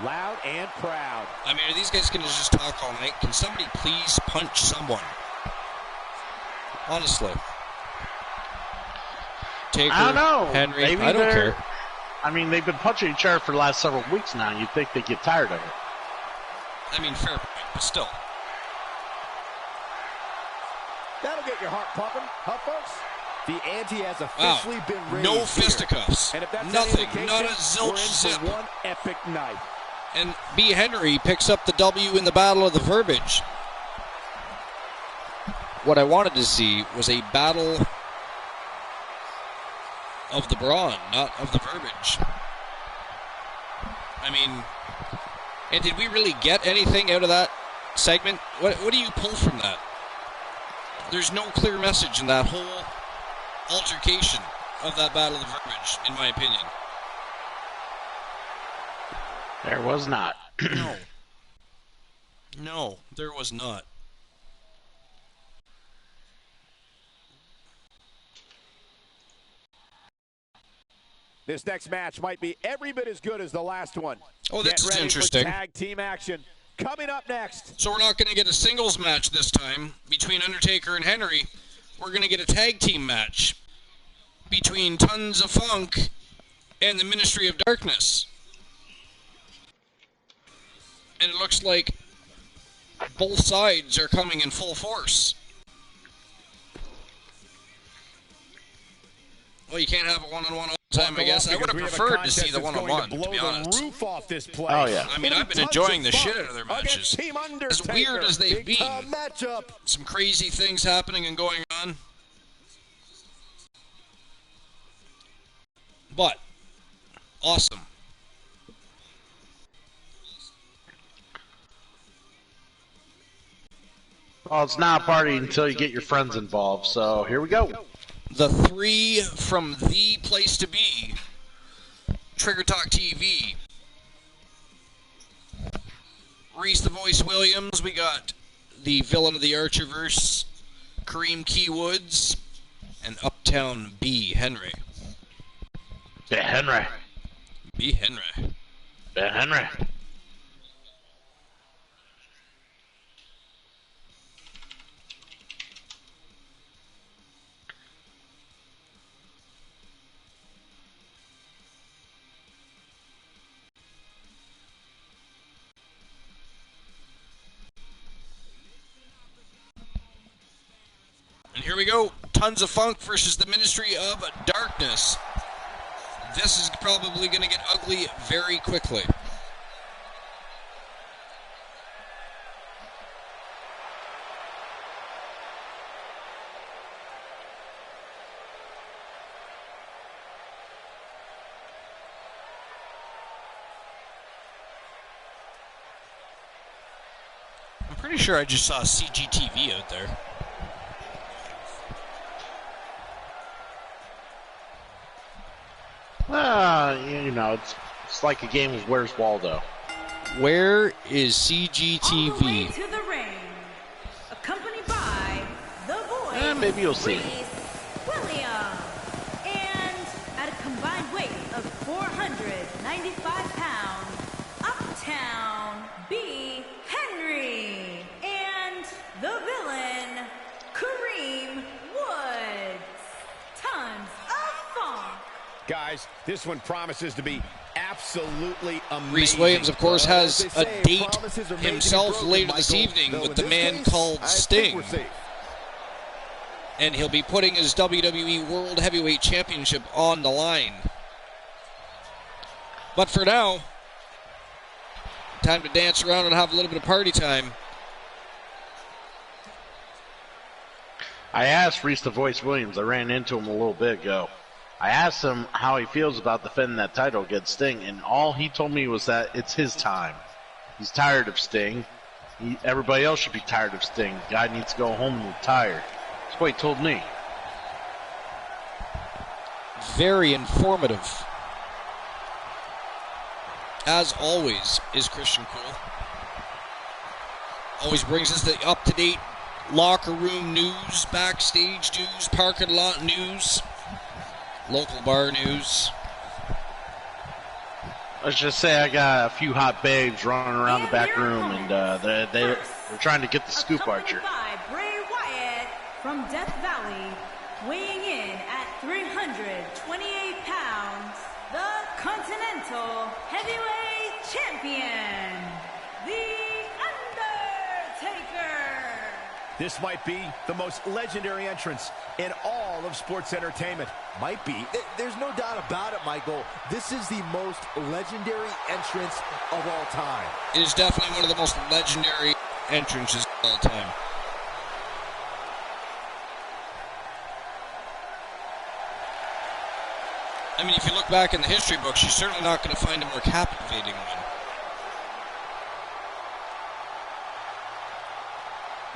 Loud and proud. I mean, are these guys going to just talk all night? Can somebody please punch someone? Honestly. Taker, I don't know. Henry, Maybe I don't care. I mean, they've been punching each other for the last several weeks now. You'd think they'd get tired of it. I mean, fair point, but still. That'll get your heart pumping, huh, folks? The ante has officially been raised. No fisticuffs. And if that's nothing. Any Not a we're zilch in zip. for one epic night. And B. Henry picks up the W in the Battle of the Verbiage. What I wanted to see was a battle of the brawn, not of the verbiage. I mean, and did we really get anything out of that segment? What do you pull from that? There's no clear message in that whole altercation of that Battle of the Verbiage, in my opinion. There was not. No. No, there was not. This next match might be every bit as good as the last one. Oh, this Get is ready interesting. For tag team action coming up next. So we're not going to get a singles match this time between Undertaker and Henry. We're going to get a tag team match between Tons of Funk and the Ministry of Darkness. And it looks like both sides are coming in full force. Well, you can't have a one-on-one all the time, I guess. I would have preferred to see the one-on-one, to be honest. Roof off this place. Oh, yeah. I mean, I've been enjoying the shit out of their matches. As weird as they've been, matchup. some crazy things happening and going on. But, awesome. Well, it's not a party until you get your friends involved, so here we go. The three from the place to be, Trigger Talk TV. Reese the Voice Williams, we got the villain of the Archerverse, Kareem Key Woods, and Uptown B. Henry. Ben Henry. B. Henry. Ben Henry. And here we go. Tons of Funk versus the Ministry of Darkness. This is probably going to get ugly very quickly. I'm pretty sure I just saw CGTV out there. You know, it's like a game of Where's Waldo. Where is All the way CGTV? to the ring, accompanied by the voice, Maybe you'll see. Reese Williams, and at a combined weight of 495 pounds, Uptown B. Henry, and the villain, Kareem Woods. Tons of funk. Guys, this one promises to be absolutely amazing. Reese Williams, of course, has As they a say, date promises are made to be himself broken, later this Michael. evening Though with in the this man case, called I think Sting. we're safe. And he'll be putting his WWE World Heavyweight Championship on the line. But for now, time to dance around and have a little bit of party time. I asked Reese the Voice Williams, I ran into him a little bit ago. I asked him how he feels about defending that title against Sting, and all he told me was that it's his time. He's tired of Sting. Everybody else should be tired of Sting. The guy needs to go home and retire. That's what he told me. Very informative. As always, is Christian Cole. Always brings us the up-to-date locker room news, backstage news, parking lot news, local bar news. Let's just say I got a few hot babes running around the back room, and they're trying to get the scoop, Archer. Accompanied by Bray Wyatt from Death Valley, weighing in at 328 pounds, the Continental Heavyweight Champion, The Undertaker. This might be the most legendary entrance in all of sports entertainment. Might be. There's no doubt about it, Michael. This is the most legendary entrance of all time. It is definitely one of the most legendary entrances of all time. I mean, if you look back in the history books, you're certainly not going to find a more captivating one.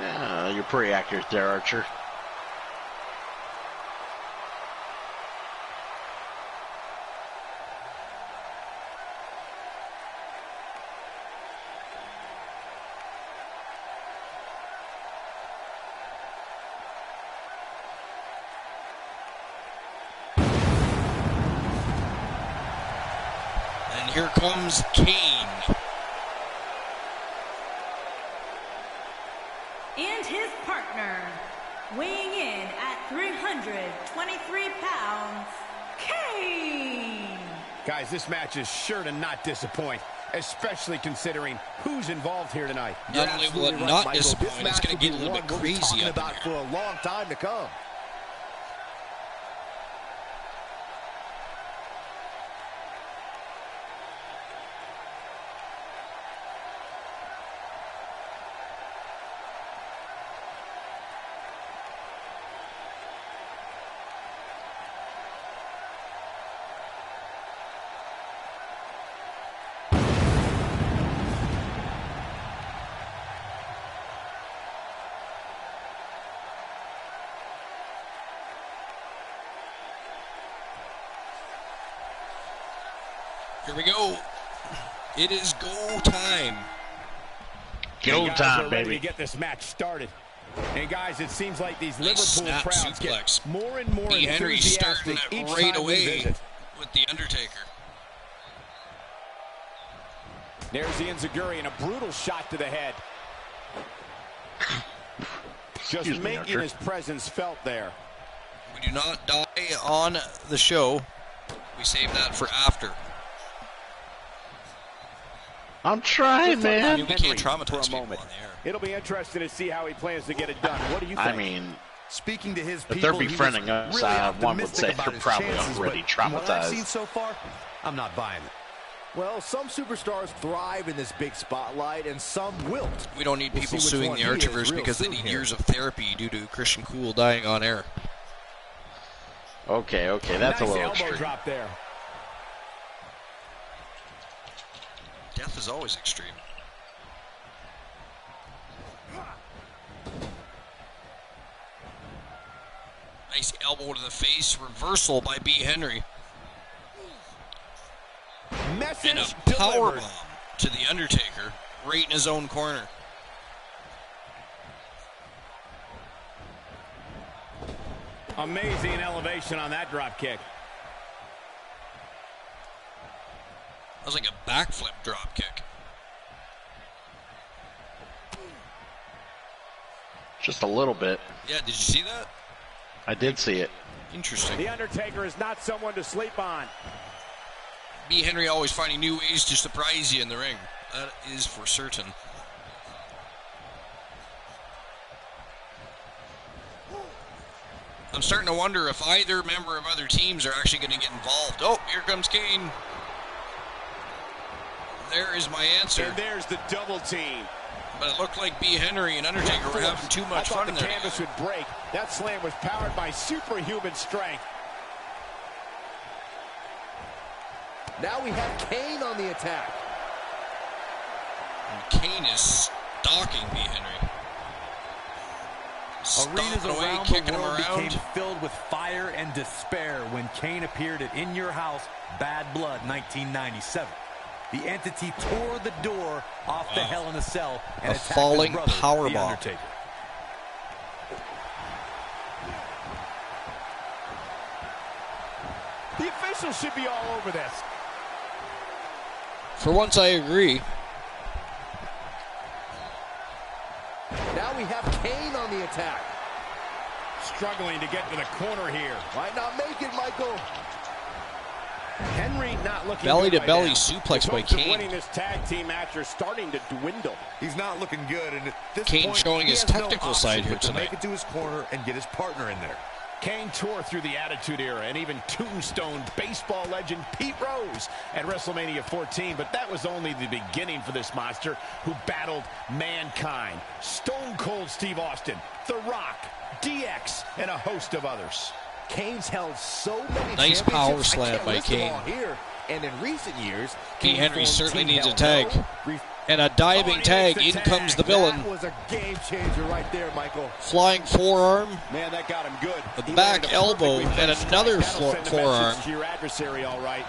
Yeah, you're pretty accurate there, Archer. And here comes Kane. And his partner, weighing in at 323 pounds, Kane. Guys, this match is sure to not disappoint, especially considering who's involved here tonight. Not only will it Absolutely right, not Michael. disappoint, This it's match going will to get be a little one bit we'll be crazy talking up in about here. for a long time to come. Here we go. It is go time. Go Guys time, are ready baby. to get this match started. And guys, it seems like these Nice Liverpool snap crowds suplex. get more and more B. Henry enthusiastic starting it each right time we away visit. with with The Undertaker. There's the enziguri and a brutal shot to the head. Just making his presence felt there. We do not die on the show. We save that for after. I'm trying, man. We can't traumatize people on the air. It'll be interesting to see how he plans to get it done. What do you think? I mean, Speaking to his if people, they're he was befriending us, really one would optimistic say about they're his probably chances, already but from what I've traumatized. seen so far, I'm not buying it. Well, some superstars thrive in this big spotlight, and some wilt. We don't need We'll people see which suing one the he is Archerverse real because they soon need here. years of therapy due to Christian Cool dying on air. Okay, that's Nice a little elbow extreme. drop there. Death is always extreme. Nice elbow to the face. Reversal by B. Henry. Message And a delivered. powerbomb to The Undertaker right in his own corner. Amazing elevation on that drop kick. That was like a backflip drop kick. Just a little bit. Yeah, did you see that? I did see it. Interesting. The Undertaker is not someone to sleep on. B. Henry always finding new ways to surprise you in the ring. That is for certain. I'm starting to wonder if either member of other teams are actually going to get involved. Oh, here comes Kane. There is my answer. And there's the double team. But it looked like B. Henry and Undertaker were having too much fun in the there. canvas would break. That slam was powered by superhuman strength. Now we have Kane on the attack. And Kane is stalking B. Henry. Arenas Stomping away, around kicking the him world around. became filled with fire and despair when Kane appeared at In Your House, Bad Blood, 1997. The entity tore the door off the Hell in a Cell and A attacked falling his brother, powerbomb. The Undertaker. The officials should be all over this. For once, I agree. Now we have Kane on the attack. Struggling to get to the corner here. Might not make it, Michael. Henry not looking Belly good to belly right now. suplex His by hopes of Kane. winning this tag team match are starting to dwindle. He's not looking good, and at this Kane point, showing he his has no technical option side here but to tonight. make it to his corner and get his partner in there. Kane tore through the Attitude Era and even tombstoned baseball legend Pete Rose at WrestleMania 14, but that was only the beginning for this monster who battled Mankind, Stone Cold Steve Austin, The Rock, DX, and a host of others. Kane's held so many Nice power championships, I slam can't by list them Kane. all here. And in recent years, B. Kane Henry formed certainly Team needs a Hell tag. No. And a diving Oh, and he tag. makes In the comes the tag. villain. That was a game changer right there, Michael. Flying forearm. Man, that got him good. A He back landed a elbow perfectly and placed another strike. That'll send a forearm. message to your adversary, all right.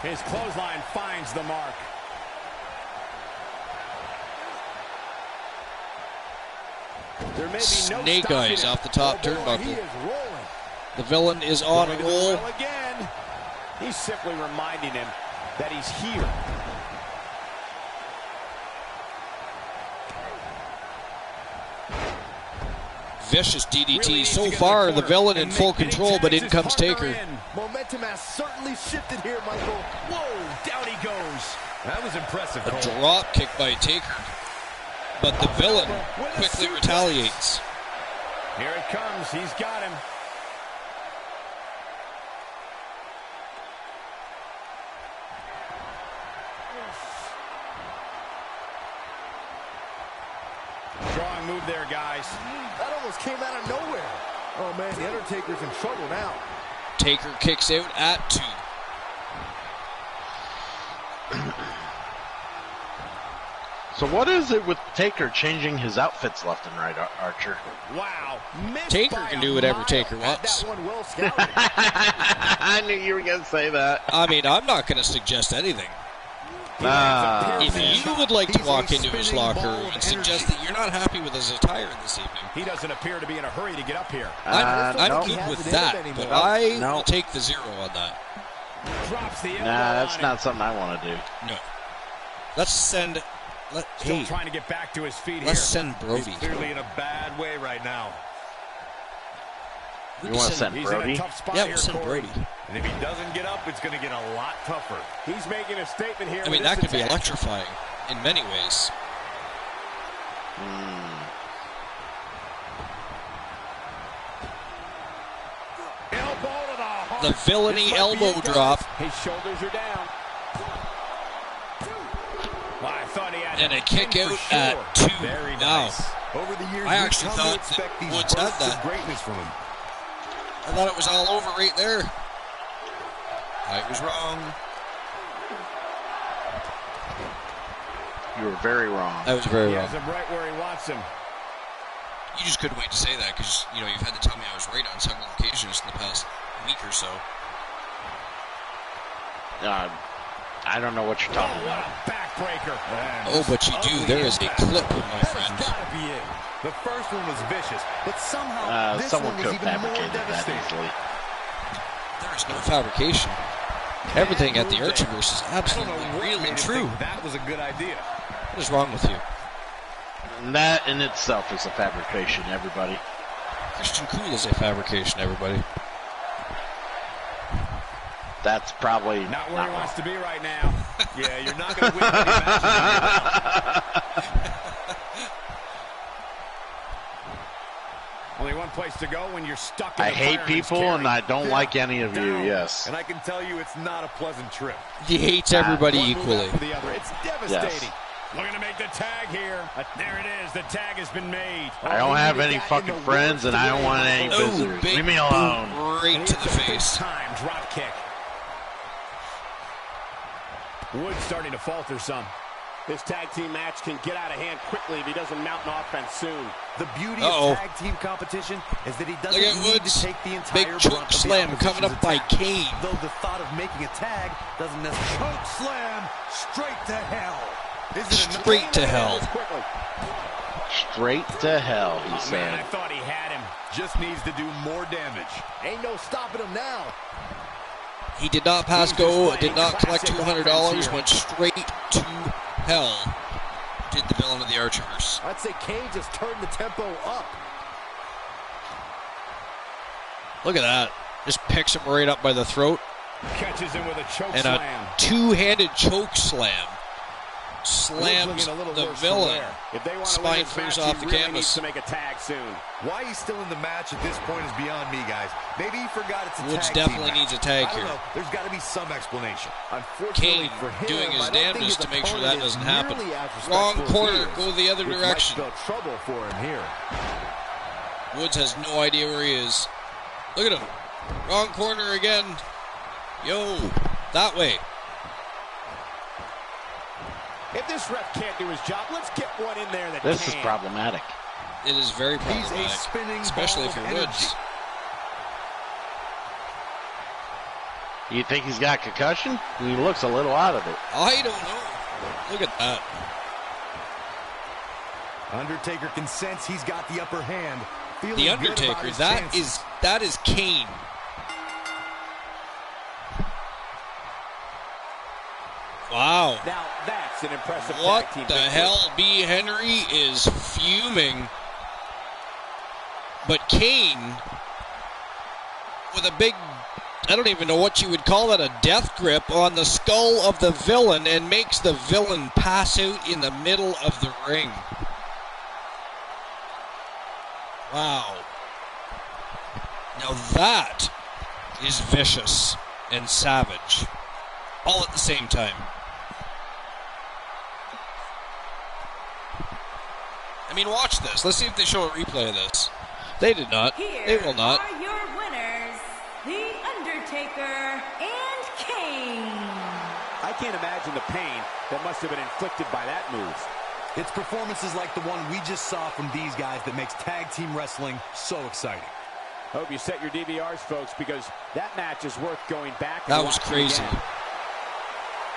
His clothesline finds the mark. There may be no Snake stopping eyes him. off the top He turnbuckle. is rolling. The villain is on a Going to the roll. well again. He's simply reminding him that he's here. Vicious Really DDT. needs to So get to far, the corner villain in and full make many control, but tags in his comes partner Taker. in. Momentum has certainly shifted here, Michael. Whoa, down he goes. That was impressive, A Cole. drop kick by Taker. But the villain quickly retaliates. Here it comes. He's got him. Strong move there, guys. That almost came out of nowhere. Oh, man, the Undertaker's in trouble now. Taker kicks out at 2. So what is it with Taker changing his outfits left and right, Archer? Wow. Missed Taker by can a do whatever mile. Taker Had wants. that one well scouted. I knew you were going to say that. I mean, I'm not going to suggest anything. If you would like to walk into his locker room and suggest that you're not happy with his attire this evening, He doesn't appear to be in a hurry to get up here. I'm good with that, but I will take the 0 on that. Drops the elbow that's on not something I want to do. No. Let's send... Still trying to get back to his feet here. Let's send Brody. He's clearly in a bad way right now. You want to send He's Brody? in a tough spot Yeah, here, we'll send Corey. Brody. And if he doesn't get up, it's going to get a lot tougher. He's making a statement here. I mean, that could be electrifying in many ways. Elbow to the heart. The villainy elbow drop. His shoulders are down. Well, I thought he had And a kick for out sure. at 2. Very Wow. nice. Over the years, I we've actually come to thought expect that these Woods had bursts of that. greatness from him. I thought it was all over right there. I was wrong. You were very wrong. I was very He wrong. has him right where he wants him. You just couldn't wait to say that because, you've had to tell me I was right on several occasions in the past week or so. I don't know what you're talking What about. a backbreaker. Oh, but you do. There is a clip, my friend. That's gotta be it. The first one was vicious, but somehow this Someone one could was have even more fabricated that devastating. easily. There is no fabrication. Everything at the Archivers is I don't know absolutely what real made and him true. think that was a good idea. What is wrong with you? And that in itself is a fabrication, everybody. Christian Cool is a fabrication, everybody. That's probably Not where he wrong. wants to be right now. Yeah, you're not going to win many matches. Only one place to go when you're stuck in I the hate fireman's people, carry. and I don't like any of you, Down. yes. And I can tell you it's not a pleasant trip. He hates everybody One move equally. after the other. It's devastating. Yes. Looking to make the tag here. There it is. The tag has been made. I don't have any fucking friends, and I don't want any Oh, visitors. big Leave me alone. boot right to the face. Time drop kick. Wood starting to falter some. This tag team match can get out of hand quickly if he doesn't mount an offense soon. The beauty Uh-oh. of tag team competition is that he doesn't Look at need Woods. to take the entire Big brunt choke of the slam coming opposition's up by attack. Kane. Though the thought of making a tag doesn't necessarily... Choke slam straight to hell. Is it enough? Straight to hell. Quickly. Straight to hell, he Oh, man, I said. thought he had him. Just needs to do more damage. Ain't no stopping him now. He did not pass go, did not collect $200, went straight to hell. Did the villain of the Archivers. I'd say Kane just turned the tempo up. Look at that. Just picks him right up by the throat. Catches him with a choke And slam. a two-handed choke slam. Slams Looking a little the worse for villain. wear. If they want to Spine win this first match, off he the really canvas. needs to make a tag soon. Why he's still in the match at this point is beyond me, guys. Maybe he forgot it's a Woods tag definitely team needs a match. tag I don't here. know. There's got to be some explanation. Unfortunately Kane for him, doing his I don't think damnedest his to make sure opponent that is doesn't happen. nearly as Wrong respectful as corner, he is, go the other which direction. might spell trouble for him here. Woods has no idea where he is. Look at him. Wrong corner again. Yo, that way. If this ref can't do his job, let's get one in there that This can. is problematic. It is very He's a problematic, spinning especially ball if of you're energy. Woods. You think he's got concussion? He looks a little out of it. I don't know. Look at that. Undertaker can sense he's got the upper hand. Feeling The good about Undertaker, his that chances. is Kane. Wow. Now that's an impressive What tag team the victory. hell? B. Henry is fuming. But Kane, with a big, I don't even know what you would call that, a death grip on the skull of the villain, and makes the villain pass out in the middle of the ring. Wow. Now that is vicious and savage, all at the same time. I mean, watch this. Let's see if they show a replay of this. They did not. Here They will not. are your winners, The Undertaker and Kane. I can't imagine the pain that must have been inflicted by that move. It's performances like the one we just saw from these guys that makes tag team wrestling so exciting. Hope you set your DVRs, folks, because that match is worth going back and That was watching crazy. again.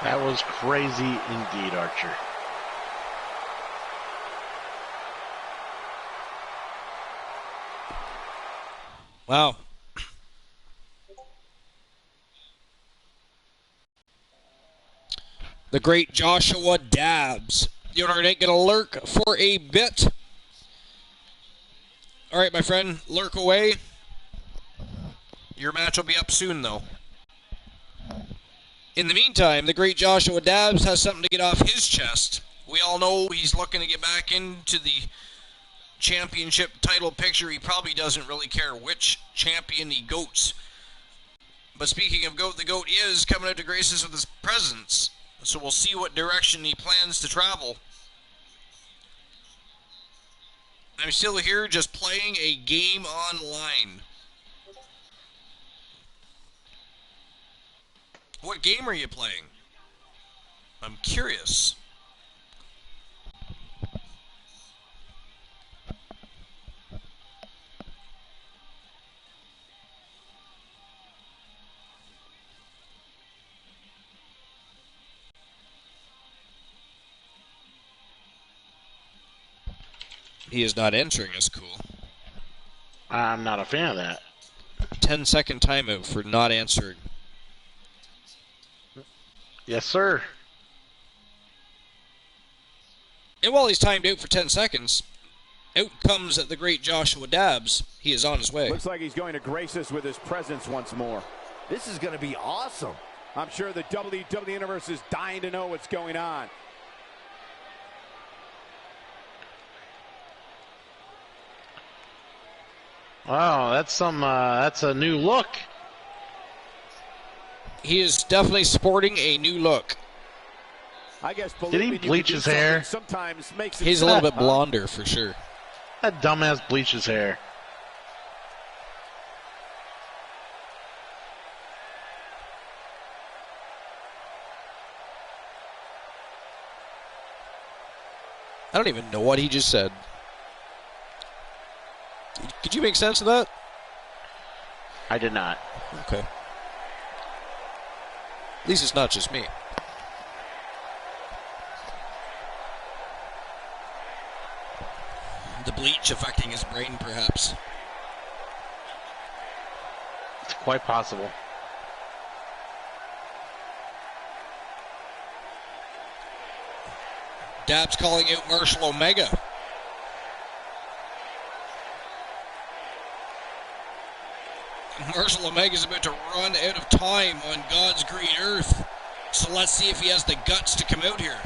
That was crazy indeed, Archer. Wow. The great Joshua Dabbs. The owner ain't going to lurk for a bit. All right, my friend, lurk away. Your match will be up soon, though. In the meantime, the great Joshua Dabbs has something to get off his chest. We all know he's looking to get back into the championship title picture. He probably doesn't really care which champion he goats. But speaking of GOAT, the GOAT is coming out to grace us with his presence. So we'll see what direction he plans to travel. I'm still here just playing a game online. What game are you playing? I'm curious. He is not answering us. Cool. I'm not a fan of that. 10-second timeout for not answering. Yes, sir. And while he's timed out for 10 seconds, out comes the great Joshua Dabbs. He is on his way. Looks like he's going to grace us with his presence once more. This is going to be awesome. I'm sure the WWE Universe is dying to know what's going on. Wow, that's a new look. He is definitely sporting a new look. I guess Did he bleach his hair? Sometimes makes He's a little bit blonder for sure. That dumbass bleached his hair. I don't even know what he just said. Could you make sense of that? I did not. Okay. At least it's not just me. The bleach affecting his brain, perhaps. It's quite possible. Dabbs calling out Marshall Omega. Marshall Omega's about to run out of time on God's green earth. So let's see if he has the guts to come out here.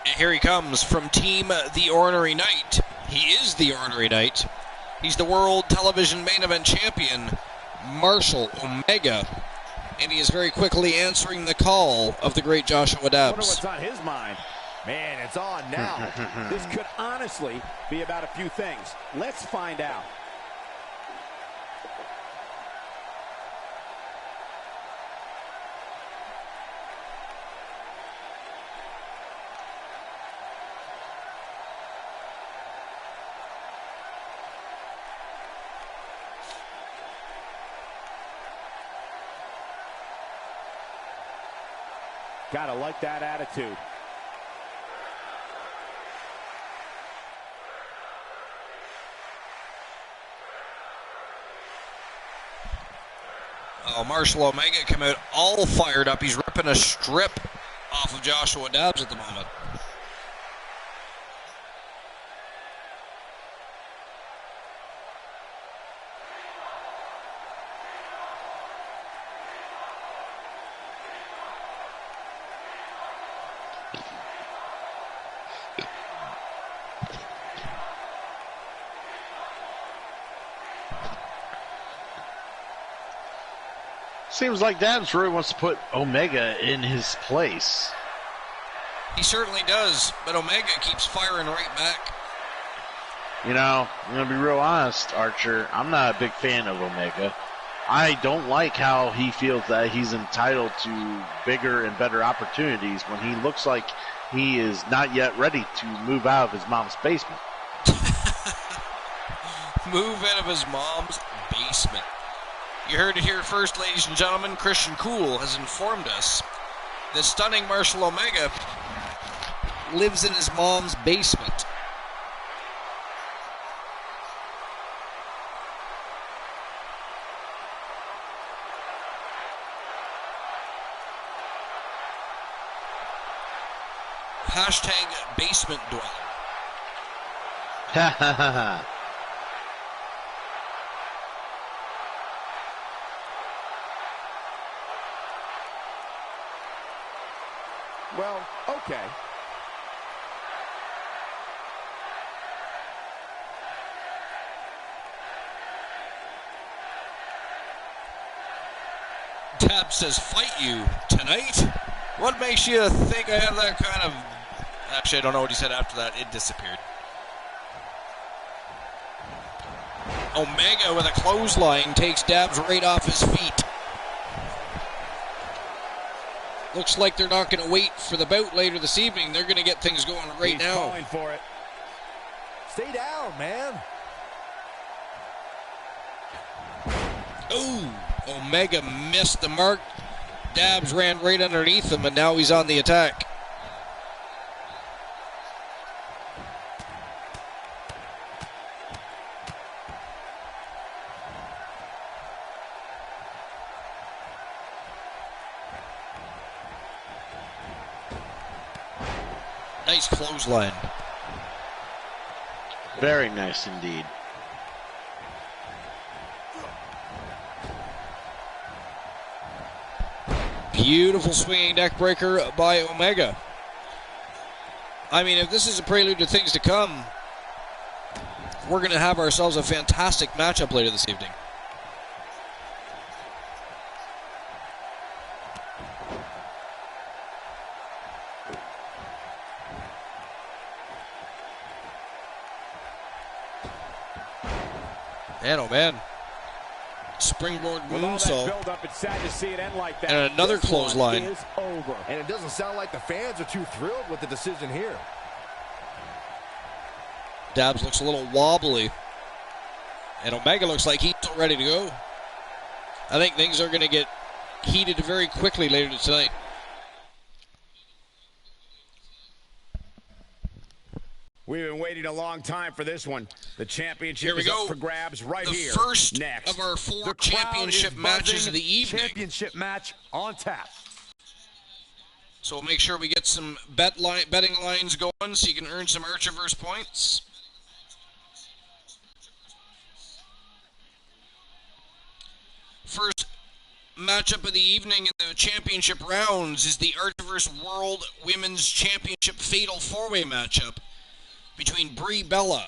And here he comes from Team The Ornery Knight. He is The Ornery Knight. He's the World Television Main Event Champion, Marshall Omega. And he is very quickly answering the call of the great Joshua I wonder Dabbs. what's on his mind. Man, it's on now. This could honestly be about a few things. Let's find out. Gotta like that attitude. Oh, Marshall Omega came out all fired up. He's ripping a strip off of Joshua Dabbs at the moment. Seems like Dabbs really wants to put Omega in his place. He certainly does, but Omega keeps firing right back. You know, I'm going to be real honest, Archer. I'm not a big fan of Omega. I don't like how he feels that he's entitled to bigger and better opportunities when he looks like he is not yet ready to move out of his mom's basement. move out of his mom's basement. You heard it here first, ladies and gentlemen. Christian Cool has informed us the stunning Marshall Omega lives in his mom's basement. Hashtag basement dweller. Ha ha ha ha. Well, okay. Tab says, fight you tonight? What makes you think I have that kind of... Actually, I don't know what he said after that. It disappeared. Omega with a clothesline takes Dabs right off his feet. Looks like they're not going to wait for the bout later this evening. They're going to get things going right He's now. calling for it. Stay down, man. Ooh, Omega missed the mark. Dabs ran right underneath him, and now he's on the attack. Nice clothesline. Very nice indeed. Beautiful swinging neck breaker by Omega. I mean, if this is a prelude to things to come, we're going to have ourselves a fantastic matchup later this evening. Man, oh man. Springboard moonsault. Build-up, it's sad to see it end like that. And another clothesline. Is over. And it doesn't sound like the fans are too thrilled with the decision here. Dabs looks a little wobbly. And Omega looks like he's ready to go. I think things are going to get heated very quickly later tonight. We've been waiting a long time for this one. The championship is up for grabs right here. The first next of our four The crowd championship is matches of buzzing. the evening. Championship match on tap. So we'll make sure we get some betting lines going so you can earn some Archiverse points. First matchup of the evening in the championship rounds is the Archiverse World Women's Championship Fatal 4-Way matchup between Brie Bella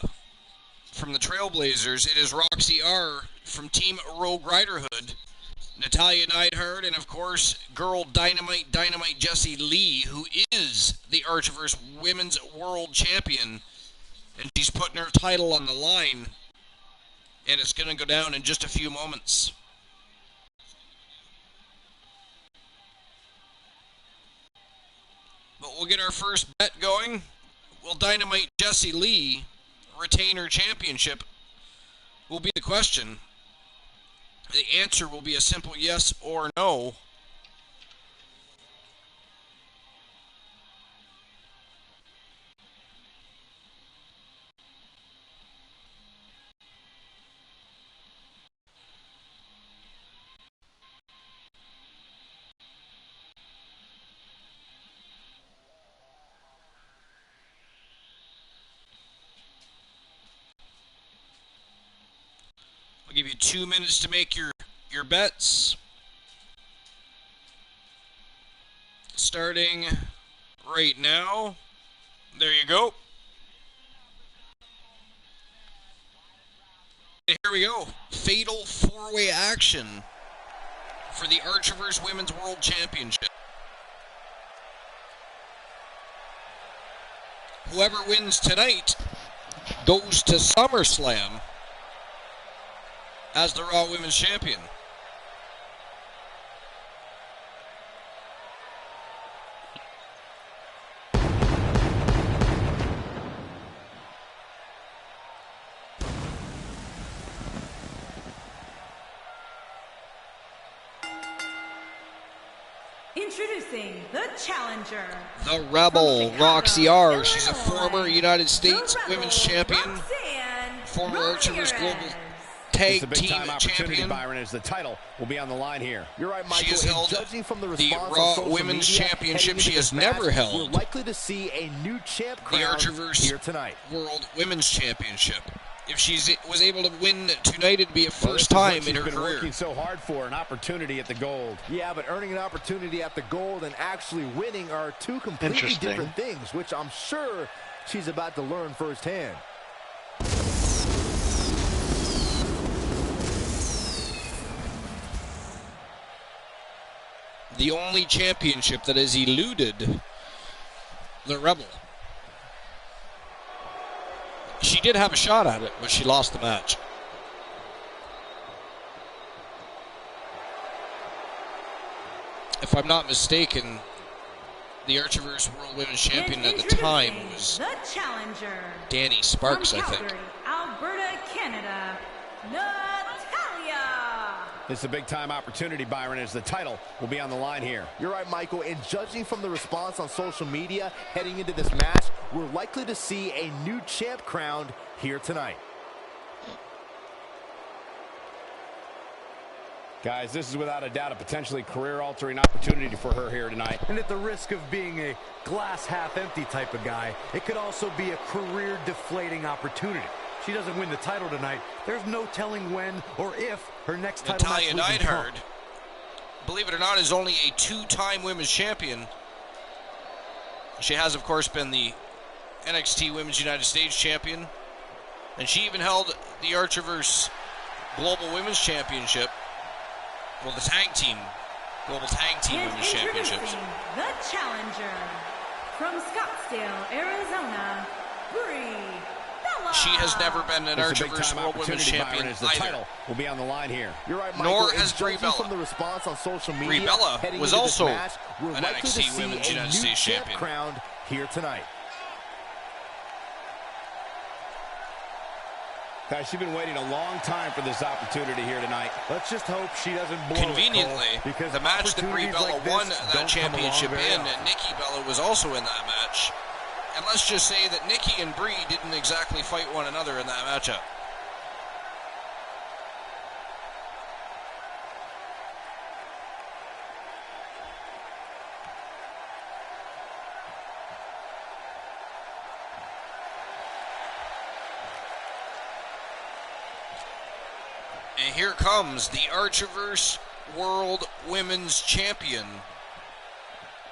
from the Trailblazers. It is Roxy R from Team Rogue Riderhood, Natalya Neidhart, and of course, Girl Dynamite Jessie Lee, who is the Archiverse Women's World Champion, and she's putting her title on the line, and it's going to go down in just a few moments. But we'll get our first bet going. Will Dynamite Jessie Lee retain her championship? Will be the question. The answer will be a simple yes or no. I'll give you 2 minutes to make your bets. Starting right now. There you go. And here we go. Fatal 4-way action for the Archiverse Women's World Championship. Whoever wins tonight goes to SummerSlam as the Raw Women's Champion. introducing the challenger. The Rebel, From Chicago, Roxy R. Illinois, She's a former United States the Rebel, Women's Champion, Roxanne former Archerverse Global Ramirez. Tag It's a big Team time opportunity, Champion. Byron, as the title will be on the line here. You're right, Michael. She has held judging from the the response Raw on social Women's media, Championship. heading into She has this match, never held We're likely to see a new champ the crown Archerverse here tonight. World Women's Championship. If she was able to win tonight, it'd be a Well, first this is what time in she's her been career. working so hard for, an opportunity at the gold. Yeah, but earning an opportunity at the gold and actually winning are two completely Interesting. different things, which I'm sure she's about to learn firsthand. The only championship that has eluded the Rebel. She did have a shot at it, but she lost the match. If I'm not mistaken, the Archerverse World Women's Champion at the time was the challenger. Danny Sparks, From I think. Calgary, Alberta, Canada, Natalia. It's a big time opportunity, Byron, as the title will be on the line here. You're right, Michael, and judging from the response on social media heading into this match, we're likely to see a new champ crowned here tonight. Guys, this is without a doubt a potentially career-altering opportunity for her here tonight. And at the risk of being a glass half empty type of guy, it could also be a career deflating opportunity. She doesn't win the title tonight, there's no telling when or if her next title Natalia match will come. Neidhart, believe it or not, is only a two-time women's champion. She has, of course, been the NXT Women's United States champion. And she even held the Archerverse Global Women's Championship. Well, the tag team, Global Tag Team And Women's Championships. introducing the challenger. From Scottsdale, Arizona, Brie Bella. She has never been an It's a big Archerverse time World Women's opportunity, Champion Byron, as the either. title will be on the line here. You're right, Michael. Nor and has Brie judging Bella. from the response on social media, Brie Bella heading was into this also match, we're an likely NXT to see Women's a United new States champ champion. crowned here tonight. Guys, she's been waiting a long time for this opportunity here tonight. Let's just hope she doesn't blow Conveniently, it, Cole, because the match that Brie opportunities Bella like this won don't that come championship along very in, often. and Nikki Bella was also in that match. And let's just say that Nikki and Brie didn't exactly fight one another in that matchup. And here comes the Archerverse World Women's Champion.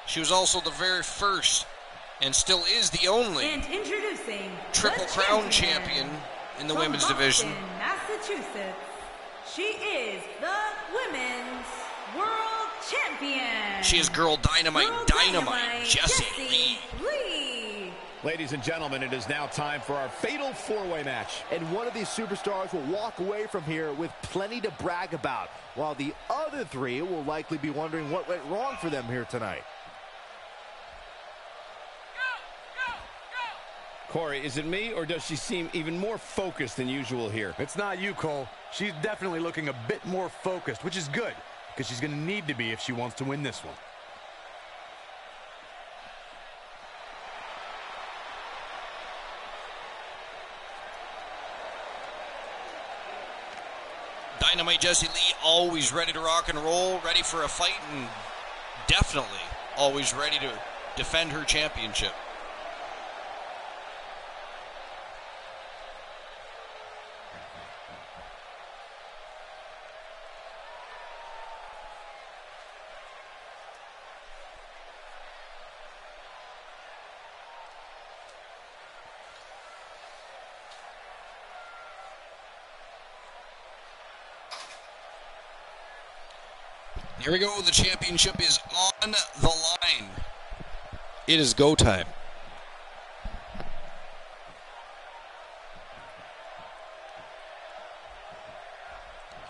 She was also the very first, and still is the only, And introducing Triple the Crown champion in the From women's Boston, division. Massachusetts. She is the Women's World Champion. She is Girl Dynamite, Girl Dynamite, Jessie Lee. Lee. Ladies and gentlemen, it is now time for our fatal four-way match. And one of these superstars will walk away from here with plenty to brag about, while the other three will likely be wondering what went wrong for them here tonight. Corey, is it me, or does she seem even more focused than usual here? It's not you, Cole. She's definitely looking a bit more focused, which is good, because she's going to need to be if she wants to win this one. Dynamite Jessie Lee, always ready to rock and roll, ready for a fight, and definitely always ready to defend her championship. Here we go. The championship is on the line. It is go time.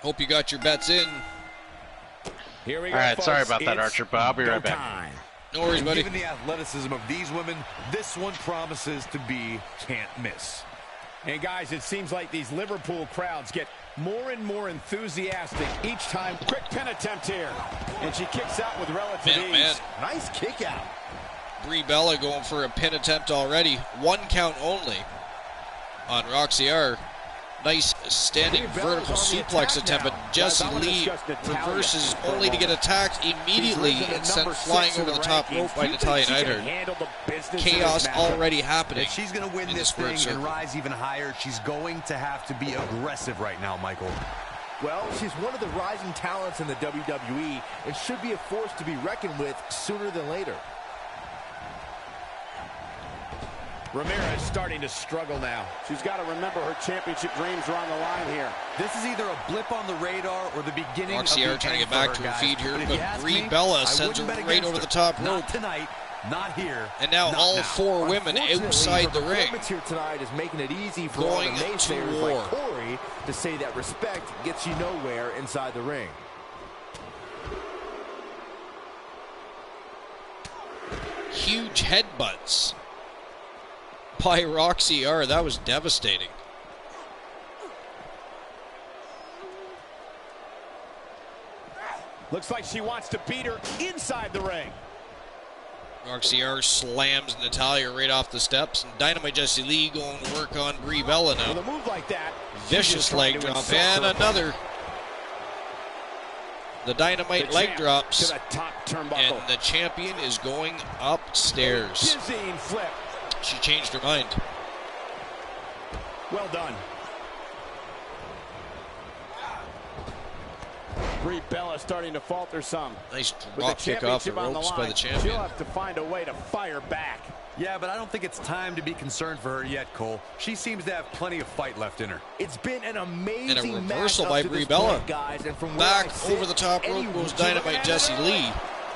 Hope you got your bets in. Here we go, All right, folks. sorry about that, It's Archer, but I'll be go right back. time. No worries, buddy. Given the athleticism of these women, this one promises to be can't miss. And guys, it seems like these Liverpool crowds get more and more enthusiastic each time. Quick pin attempt here. And she kicks out with relative ease. Nice kick out. Brie Bella going for a pin attempt already. 1 count only on Roxy R. Nice standing vertical suplex attempt, but Jessie Lee reverses only to get attacked immediately and sent flying over the top rope by Natalya Neidhart. Chaos already happening. If she's going to win this thing and rise even higher, she's going to have to be aggressive right now, Michael. Well, she's one of the rising talents in the WWE and should be a force to be reckoned with sooner than later. Ramirez starting to struggle now. She's got to remember her championship dreams are on the line here. This is either a blip on the radar or the beginning of the end trying to get for back her, to her guys. feet here, but Brie me, Bella I sends her wouldn't bet right against over the her. top rope. Not tonight, not here. And now all now. 4 women outside the ring. Performance here tonight is making it easy for all the Going to naysayers war. like Corey to say that respect gets you nowhere inside the ring. Huge headbutts by Roxy R. That was devastating. Looks like she wants to beat her inside the ring. Roxy R slams Natalya right off the steps, and Dynamite Jessie Lee going to work on Brie Bella now. With a move like that, Vicious leg drop, and another. The Dynamite leg drops, to the top turnbuckle. and the champion is going upstairs. Dizzying flip. She changed her mind. Well done. Brie Bella starting to falter some. Nice With the drop kick off the championship on ropes by line, the champion. She'll have to find a way to fire back. Yeah, but I don't think it's time to be concerned for her yet, Cole. She seems to have plenty of fight left in her. It's been an amazing And a reversal match by up to Brie this Bella. point, guys, and from Back where I sit, over the top rope goes Dynamite Jessie Lee.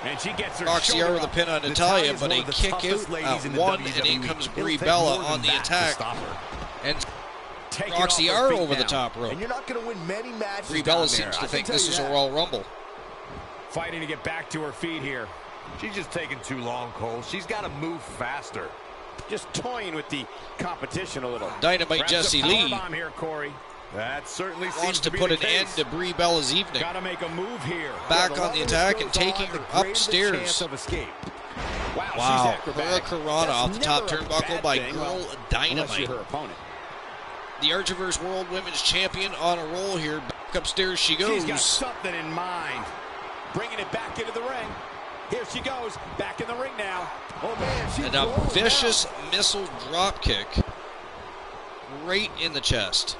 And she gets her Roxy R shoulder with a up. pin on Natalya, Natalya's but one a of the kick toughest out ladies at in the 1, WWE. and in comes It'll Brie take Bella more on than the that to attack. stop her. And Taking Roxy off her R feet over the now. top rope. And you're not going to win many matches. Brie Bella down seems there. to I think can this tell is you a that. Royal Rumble. Fighting to get back to her feet here. She's just taking too long, Cole. She's got to move faster. Just toying with the competition a little. Dynamite Grabs Jessie a Lee powerbomb here, Corey. That certainly wants seems to be put the an end case. to Brie Bella's evening. Got to make a move here. Back The on the longer attack this and goes taking on, her the greater the upstairs. chance of escape. Wow, Wow, she's acrobatic. Hurricanrana off the top That's never a turnbuckle bad by thing, Girl unless you're Dynamite. her opponent. The Archiverse World Women's Champion on a roll here. Back upstairs she goes. She's got something in mind. Bringing it back into the ring. Here she goes. Back in the ring now. Oh, man, she's And a rolling vicious now. missile drop kick right in the chest.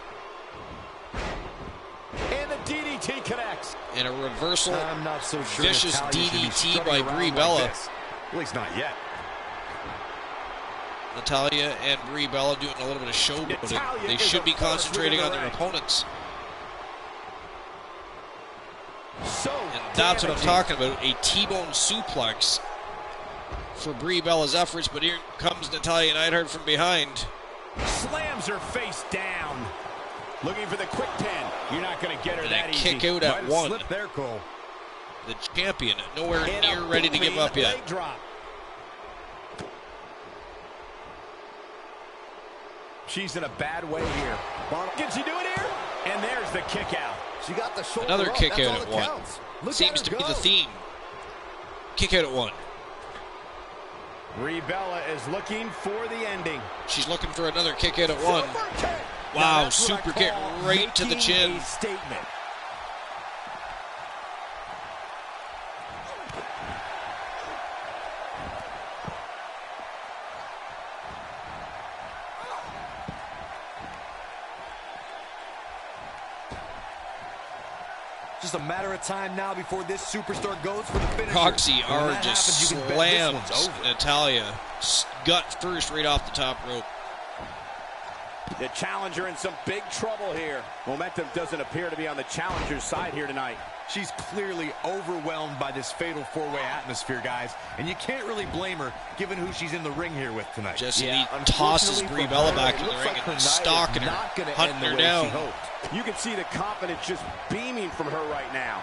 And the DDT connects. And a reversal. I'm not so sure Vicious Natalya should be DDT strutting by around Brie like Bella. this. At least not yet. Natalya and Brie Bella doing a little bit of showboating. Natalya They is should a be force concentrating within on the their ring. opponents. So And that's what I'm damaging. talking about. A T-bone suplex for Brie Bella's efforts. But here comes Natalya Neidhart from behind. Slams her face down. Looking for the quick pin. You're not going to get her And that a easy. kick out Might at have 1. slipped there, Cole. The champion nowhere And a near ready to give booming up yet. leg drop. She's in a bad way here. Can she do it here? And there's the kick out. She got the shoulder Another up. kick That's out all at that 1. counts. Look Seems at to her be go. the theme. Kick out at 1. Brie Bella is looking for the ending. She's looking for another kick out at 1. Super kick. Now Wow, that's what I super kick call right to the making chin. a statement. Just a matter of time now before this superstar goes for the finisher. Roxy And when R that just happens, you can bet this slams one's over. Natalya. Gut first right off the top rope. The challenger in some big trouble here. Momentum doesn't appear to be on the challenger's side here tonight. She's clearly overwhelmed by this fatal four-way atmosphere, guys. And you can't really blame her, given who she's in the ring here with tonight. Jessie Lee tosses Brie Bella back in the ring and stalking her, hunting her down. You can see the confidence just beaming from her right now.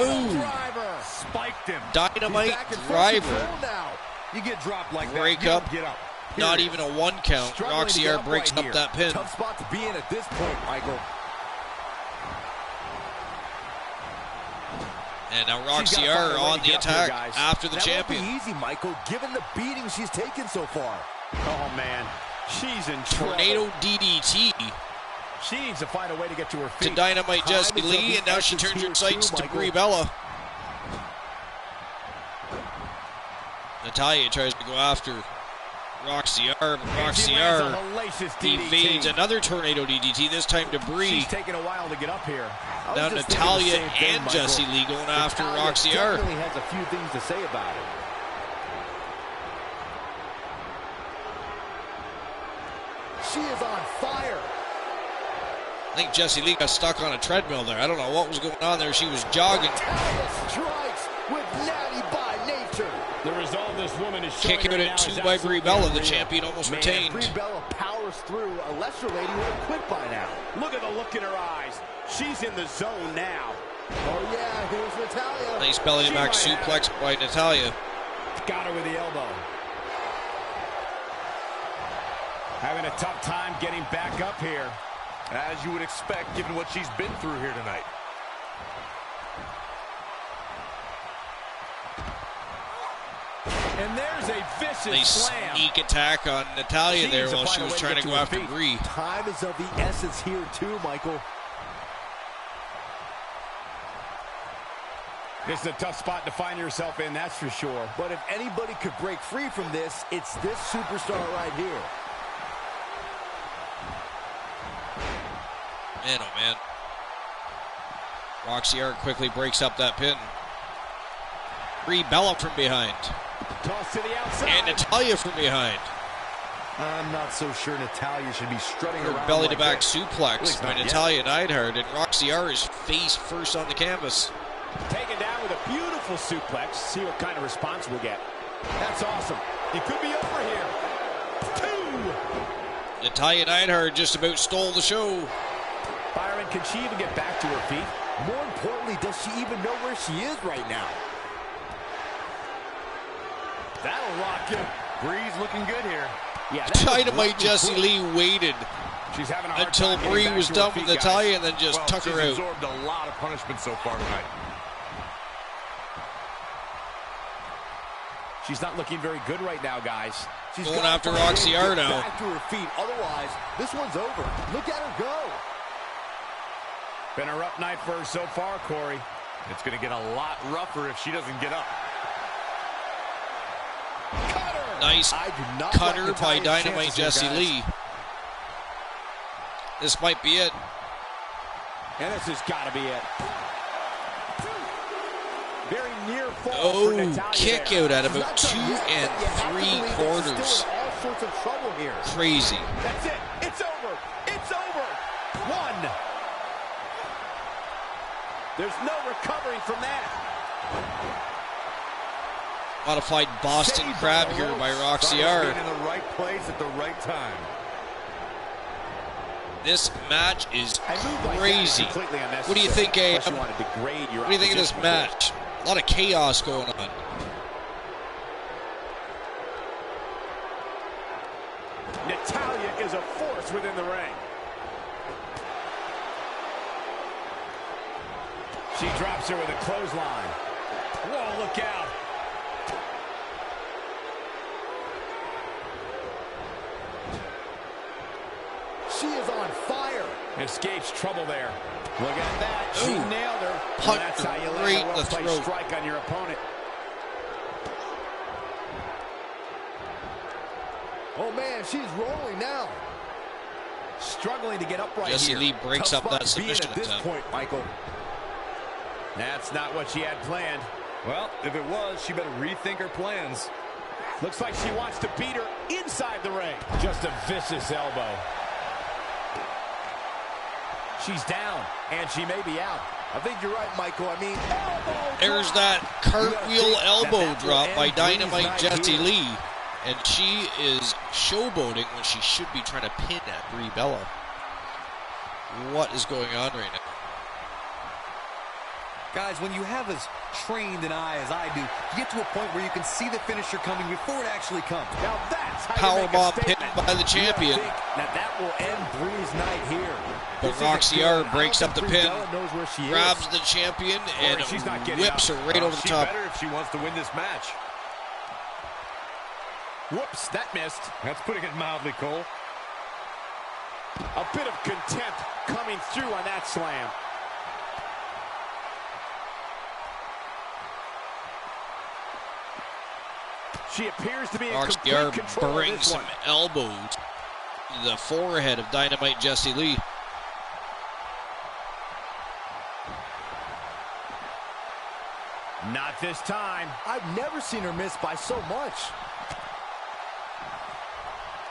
Ooh, Spiked him. Dynamite Back in full driver. control now. You get dropped like Break that, you up. don't get up. Not even a 1 count. Roxy R breaks up that pin. Tough spot to be in at this point, Michael. And now Roxy R on the attack after the champion. That won't be easy, Michael, given the beating she's taken so far. Oh, man. She's in trouble. Tornado DDT. She needs to find a way to get to her feet. To Dynamite Jessie Lee, and now she turns her sights to Brie Bella. Natalya tries to go after Roxy R, but Roxy R evades another Tornado DDT, this time to Brie. She's taking a while to get up here. Now Natalya and Jessie Lee going after Roxy R. Definitely has a few things to say about it. She is on fire. I think Jessie Lee got stuck on a treadmill there. I don't know what was going on there. She was jogging. Natalya strikes with natty by nature. The resolve this woman is showing Kick out at 2 by Brie Bella. The champion almost retained. Brie Bella powers through. A lesser lady would have quit by now. Look at the look in her eyes. She's in the zone now. Oh, yeah, here's Natalya. Nice belly to back suplex by Natalya. Got her with the elbow. Having a tough time getting back up here. As you would expect, given what she's been through here tonight. And there's a vicious Nice slam. sneak attack on Natalya there while she was trying to go after Brie. Time is of the essence here too, Michael. This is a tough spot to find yourself in, that's for sure. But if anybody could break free from this, it's this superstar right here. Man, oh man. Roxy R quickly breaks up that pin. Brie Bella from behind. Toss to the outside. And Natalya from behind. I'm not so sure Natalya should be strutting Her around belly like to back this. suplex by Natalya Neidhart, and Roxy R is face first on the canvas. Taken down with a beautiful suplex. See what kind of response we'll get. That's awesome. It could be over here. 2. Natalya Neidhart just about stole the show. Byron, can she even get back to her feet? More importantly, does she even know where she is right now? That'll rock you. Bree's looking good here. Yeah, Dynamite Jessie Lee waited She's having a hard until time getting Brie back was to done her with feet, Natalya guys. and then just took her She's out. absorbed a lot of punishment so far tonight. She's not looking very good right now, guys. She's Going gotta after find a way Roxy to R get now. back to her feet. Otherwise, this one's over. Look at her go. Been a rough night for her so far, Corey. It's going to get a lot rougher if she doesn't get up. Nice I do not cutter like by Natalya's Dynamite chances here, Jessie Lee. This might be it. And this has got to be it. Very near fall for Oh, Natalya kick there. out at She's about not 2 done yet, but you have to believe that 3/4. she's still in all sorts of trouble here. Crazy. That's it. It's over. It's over. 1. There's no recovering from that. Modified Boston Saved Crab by the here by ropes. Roxy Thought R. he was in the right place at the right time. This match is A move like that is crazy. completely unnecessary. What do you think, AM? Unless you want to degrade your What do you think of this opposition. match? A lot of chaos going on. Natalya is a force within the ring. She drops her with a clothesline. Whoa, look out. She is on fire. Escapes trouble there. Look at that. She Ooh. nailed her. Punt That's how you right land a in the well-placed throat. strike on your opponent. Oh, man, she's rolling now. Struggling to get upright Jessie here. Lee breaks Tough up that spot to be in submission at this attempt. point, Michael. That's not what she had planned. Well, if it was, she better rethink her plans. Looks like she wants to beat her inside the ring. Just a vicious elbow. She's down, and she may be out. I think you're right, Michael. I mean, There's that cartwheel elbow that will drop by end Bree's Dynamite night Jessie here. Lee. And she is showboating when she should be trying to pin at Brie Bella. What is going on right now? Guys, when you have as trained an eye as I do, you get to a point where you can see the finisher coming before it actually comes. Now that's how you make a Powerbomb statement. pinned by the champion. That will end Bree's night here. But Roxy R breaks up the pin, grabs the champion, and she's not getting whips her up. right over the She top. better if she wants to win this match. Whoops, that missed. That's putting it mildly, Cole. A bit of contempt coming through on that slam. She appears to be in Roxy R complete control of brings this some one. elbows to the forehead of Dynamite Jessie Lee. Not this time. I've never seen her miss by so much.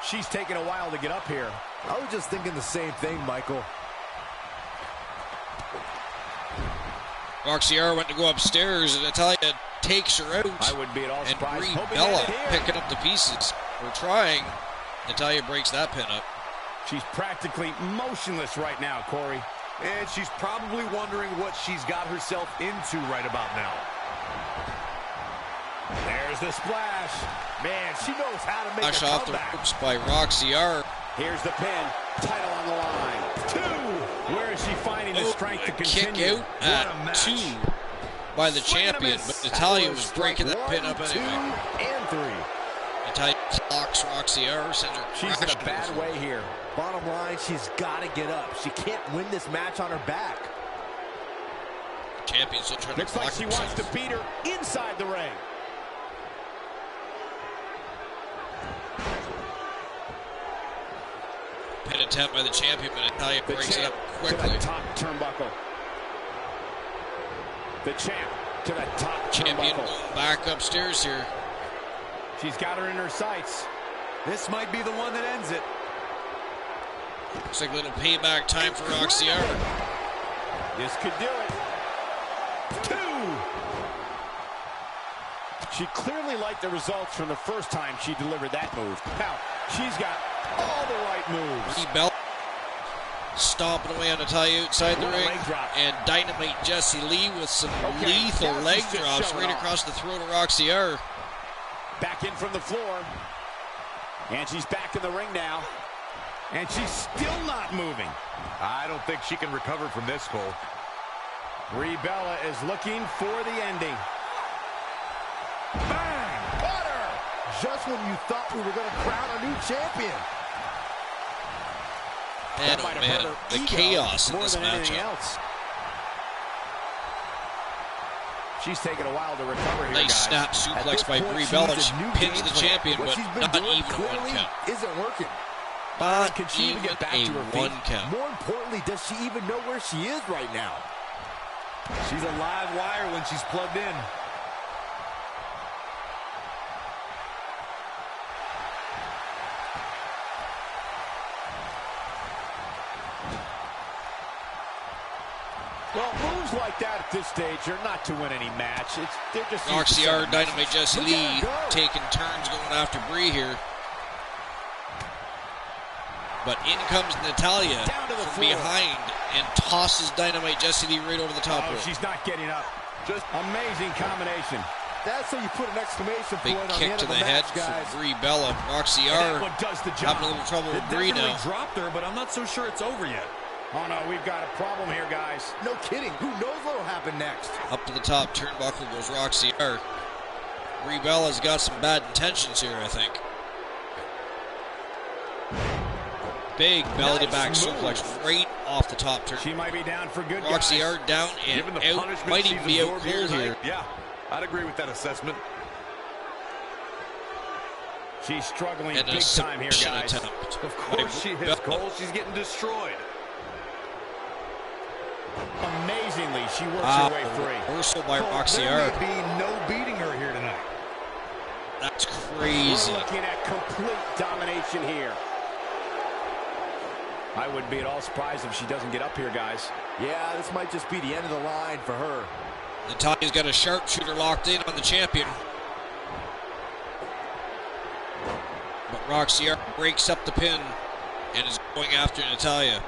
She's taking a while to get up here. I was just thinking the same thing, Michael. Roxy R went to go upstairs, and Natalia takes her out. I wouldn't be at all And surprised. Brie Hoping Bella that it here. picking up the pieces. We're trying. Natalia breaks that pin up. She's practically motionless right now, Corey. And she's probably wondering what she's got herself into right about now. There's the splash. Man, she knows how to make Flash a off the comeback. ropes by Roxy R. Here's the pin. Title on the line. 2. Where is she finding the strength to A kick continue? out at 2 by the champion, but Natalia was breaking that pin up 2 anyway. and 3. Natalia clocks Roxy R, sends her She's in crashing a to the bad floor. way here. Bottom line, she's got to get up. She can't win this match on her back. Champion still trying Looks to like block she himself. wants to beat her inside the ring. Pin attempt by the champion, but Natalia The breaks it champ up to quickly. the top turnbuckle. The champ to the top Champion turnbuckle. going back upstairs here. She's got her in her sights. This might be the one that ends it. Looks like a little payback time for Roxy R. This could do it. 2. She clearly liked the results from the first time she delivered that move. Now, she's got all the right moves. Brie Bella stomping away on Natalia outside the What a ring. leg drop. And Dynamite Jessie Lee with some Okay, lethal now leg she's just drops showing right off. across the throat of Roxy R. Back in from the floor. And she's back in the ring now. And she's still not moving. I don't think she can recover from this, Cole. Brie Bella is looking for the ending. Bang! Got her! Just when you thought we were going to crown a new champion. Man, That might oh have hurt man, her the ego chaos in more this than anything matchup. else. She's taking a while to recover here, Nice guys. snap At suplex this by point, Brie she Bella. needs She a new pins game the plan. champion, What but she's been not doing even a clearly one count. isn't working. Not Can she even get back a to her feet? one count. More importantly, does she even know where she is right now? She's a live wire when she's plugged in. Well, moves like that at this stage are not to win any match. They're just used to Roxy R, selling Dynamite Jessie Look at Lee her go. taking turns going after Brie here. But in comes Natalia Down to the from floor. behind and tosses Dynamite Jessie Lee right over the top Oh, rope. she's not getting up. Just amazing combination. That's how you put an exclamation Big point on the kick end to of the the head match, guys. from Brie Bella. Roxy That R one does the having a job. little trouble with It Brie definitely now. dropped her, but I'm not so sure it's over yet. Oh, no, we've got a problem here, guys. No kidding. Who knows what will happen next? Up to the top turnbuckle goes Roxy R. Brie Bella's got some bad intentions here, I think. Big belly to back Nice suplex right off the top turn. She might be down for good, Roxy guys. R down and Given the out. punishment Might she's even be out absorbed here cold tonight, here. yeah, I'd agree with that assessment. She's struggling And a big time here, submission guys. attempt. Of by course she Brie hits Bella. Cole. She's getting destroyed. Amazingly, she works Wow, her way free. reversal by Cole, Roxy there R. may be no beating her here tonight. That's crazy. We're looking at complete domination here. I wouldn't be at all surprised if she doesn't get up here, guys. Yeah, this might just be the end of the line for her. Natalia's got a sharpshooter locked in on the champion. But Roxy R breaks up the pin and is going after Natalia.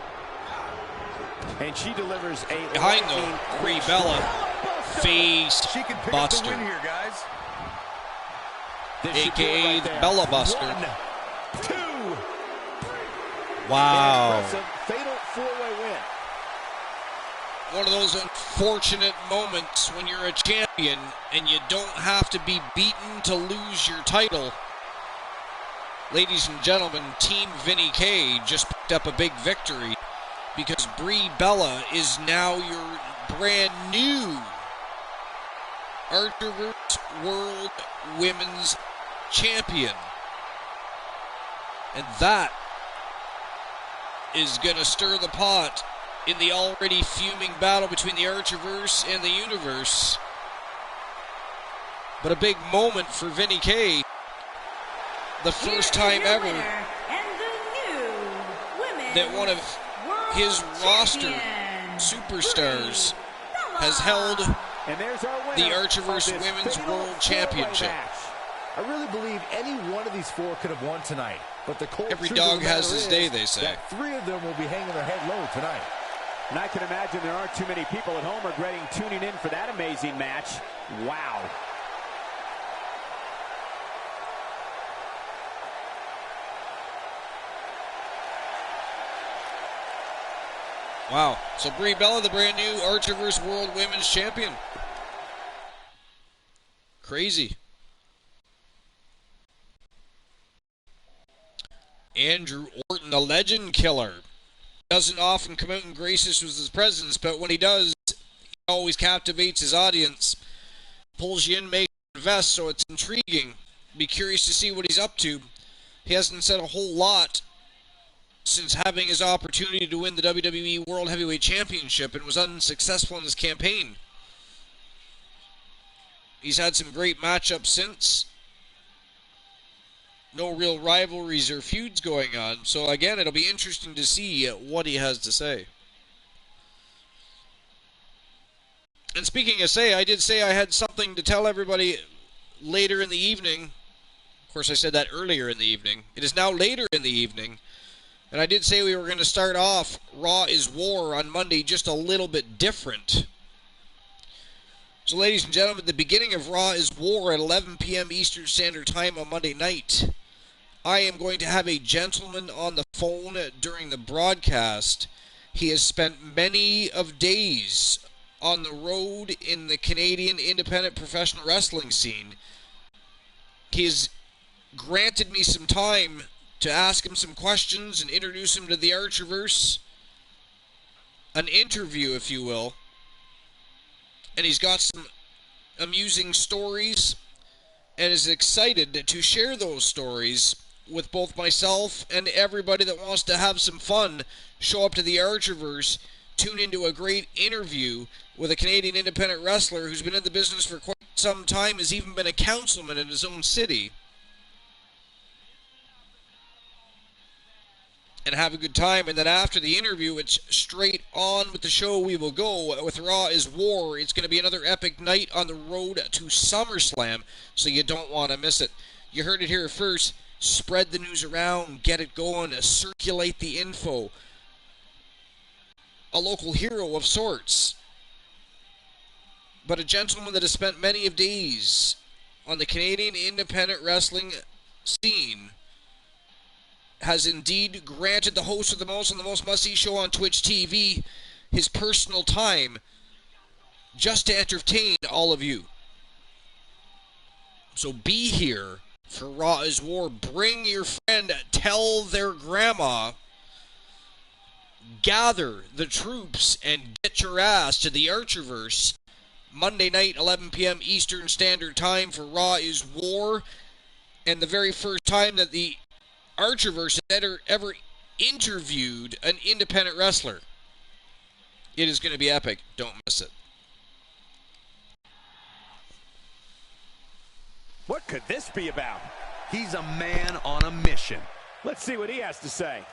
And she delivers a Behind lightning though, Brie quick Bella strike. Face She can pick up the Buster, win here, guys. This should do it a.k.a. right the there. Bella Buster. 1, 2. Wow. Impressive fatal four-way win. One of those unfortunate moments when you're a champion and you don't have to be beaten to lose your title. Ladies and gentlemen, Team Vinny K just picked up a big victory because Brie Bella is now your brand new Archerverse World Women's Champion. And that is going to stir the pot in the already fuming battle between the Archerverse and the Universe. But a big moment for Vinny K. The first time ever that one of his roster superstars has held the Archerverse Women's World Championship. I really believe any one of these four could have won tonight. But the cold Every truth of dog the has matter his is day, they say. that 3 of them will be hanging their head low tonight. And I can imagine there aren't too many people at home regretting tuning in for that amazing match. Wow. Wow. So Brie Bella, the brand new Archerverse World Women's Champion. Crazy. Andrew Orton, the legend killer. Doesn't often come out and grace us with his presence, but when he does, he always captivates his audience. Pulls you in, makes you invest, so it's intriguing. Be curious to see what he's up to. He hasn't said a whole lot since having his opportunity to win the WWE World Heavyweight Championship and was unsuccessful in his campaign. He's had some great matchups since. No real rivalries or feuds going on. So again, it'll be interesting to see what he has to say. And speaking of say, I did say I had something to tell everybody later in the evening. Of course, I said that earlier in the evening. It is now later in the evening. And I did say we were going to start off Raw is War on Monday just a little bit different. So ladies and gentlemen, the beginning of Raw is War at 11 p.m. Eastern Standard Time on Monday night. I am going to have a gentleman on the phone during the broadcast. He has spent many of days on the road in the Canadian independent professional wrestling scene. He has granted me some time to ask him some questions and introduce him to the Archerverse. An interview, if you will. And he's got some amusing stories and is excited to share those stories with both myself and everybody that wants to have some fun. Show up to the Archerverse, tune into a great interview with a Canadian independent wrestler who's been in the business for quite some time, has even been a councilman in his own city. And have a good time. And then after the interview, it's straight on with the show we will go. With Raw is War, it's going to be another epic night on the road to SummerSlam, so you don't want to miss it. You heard it here first. Spread the news around, get it going, circulate the info. A local hero of sorts, but a gentleman that has spent many of days on the Canadian independent wrestling scene, has indeed granted the host of the most and the most must-see show on Twitch TV his personal time just to entertain all of you. So be here for Raw is War. Bring your friend, tell their grandma, gather the troops, and get your ass to the Archerverse. Monday night, 11 p.m. Eastern Standard Time for Raw is War. And the very first time that the Archerverse has ever interviewed an independent wrestler. It is going to be epic. Don't miss it. What could this be about? He's a man on a mission. Let's see what he has to say.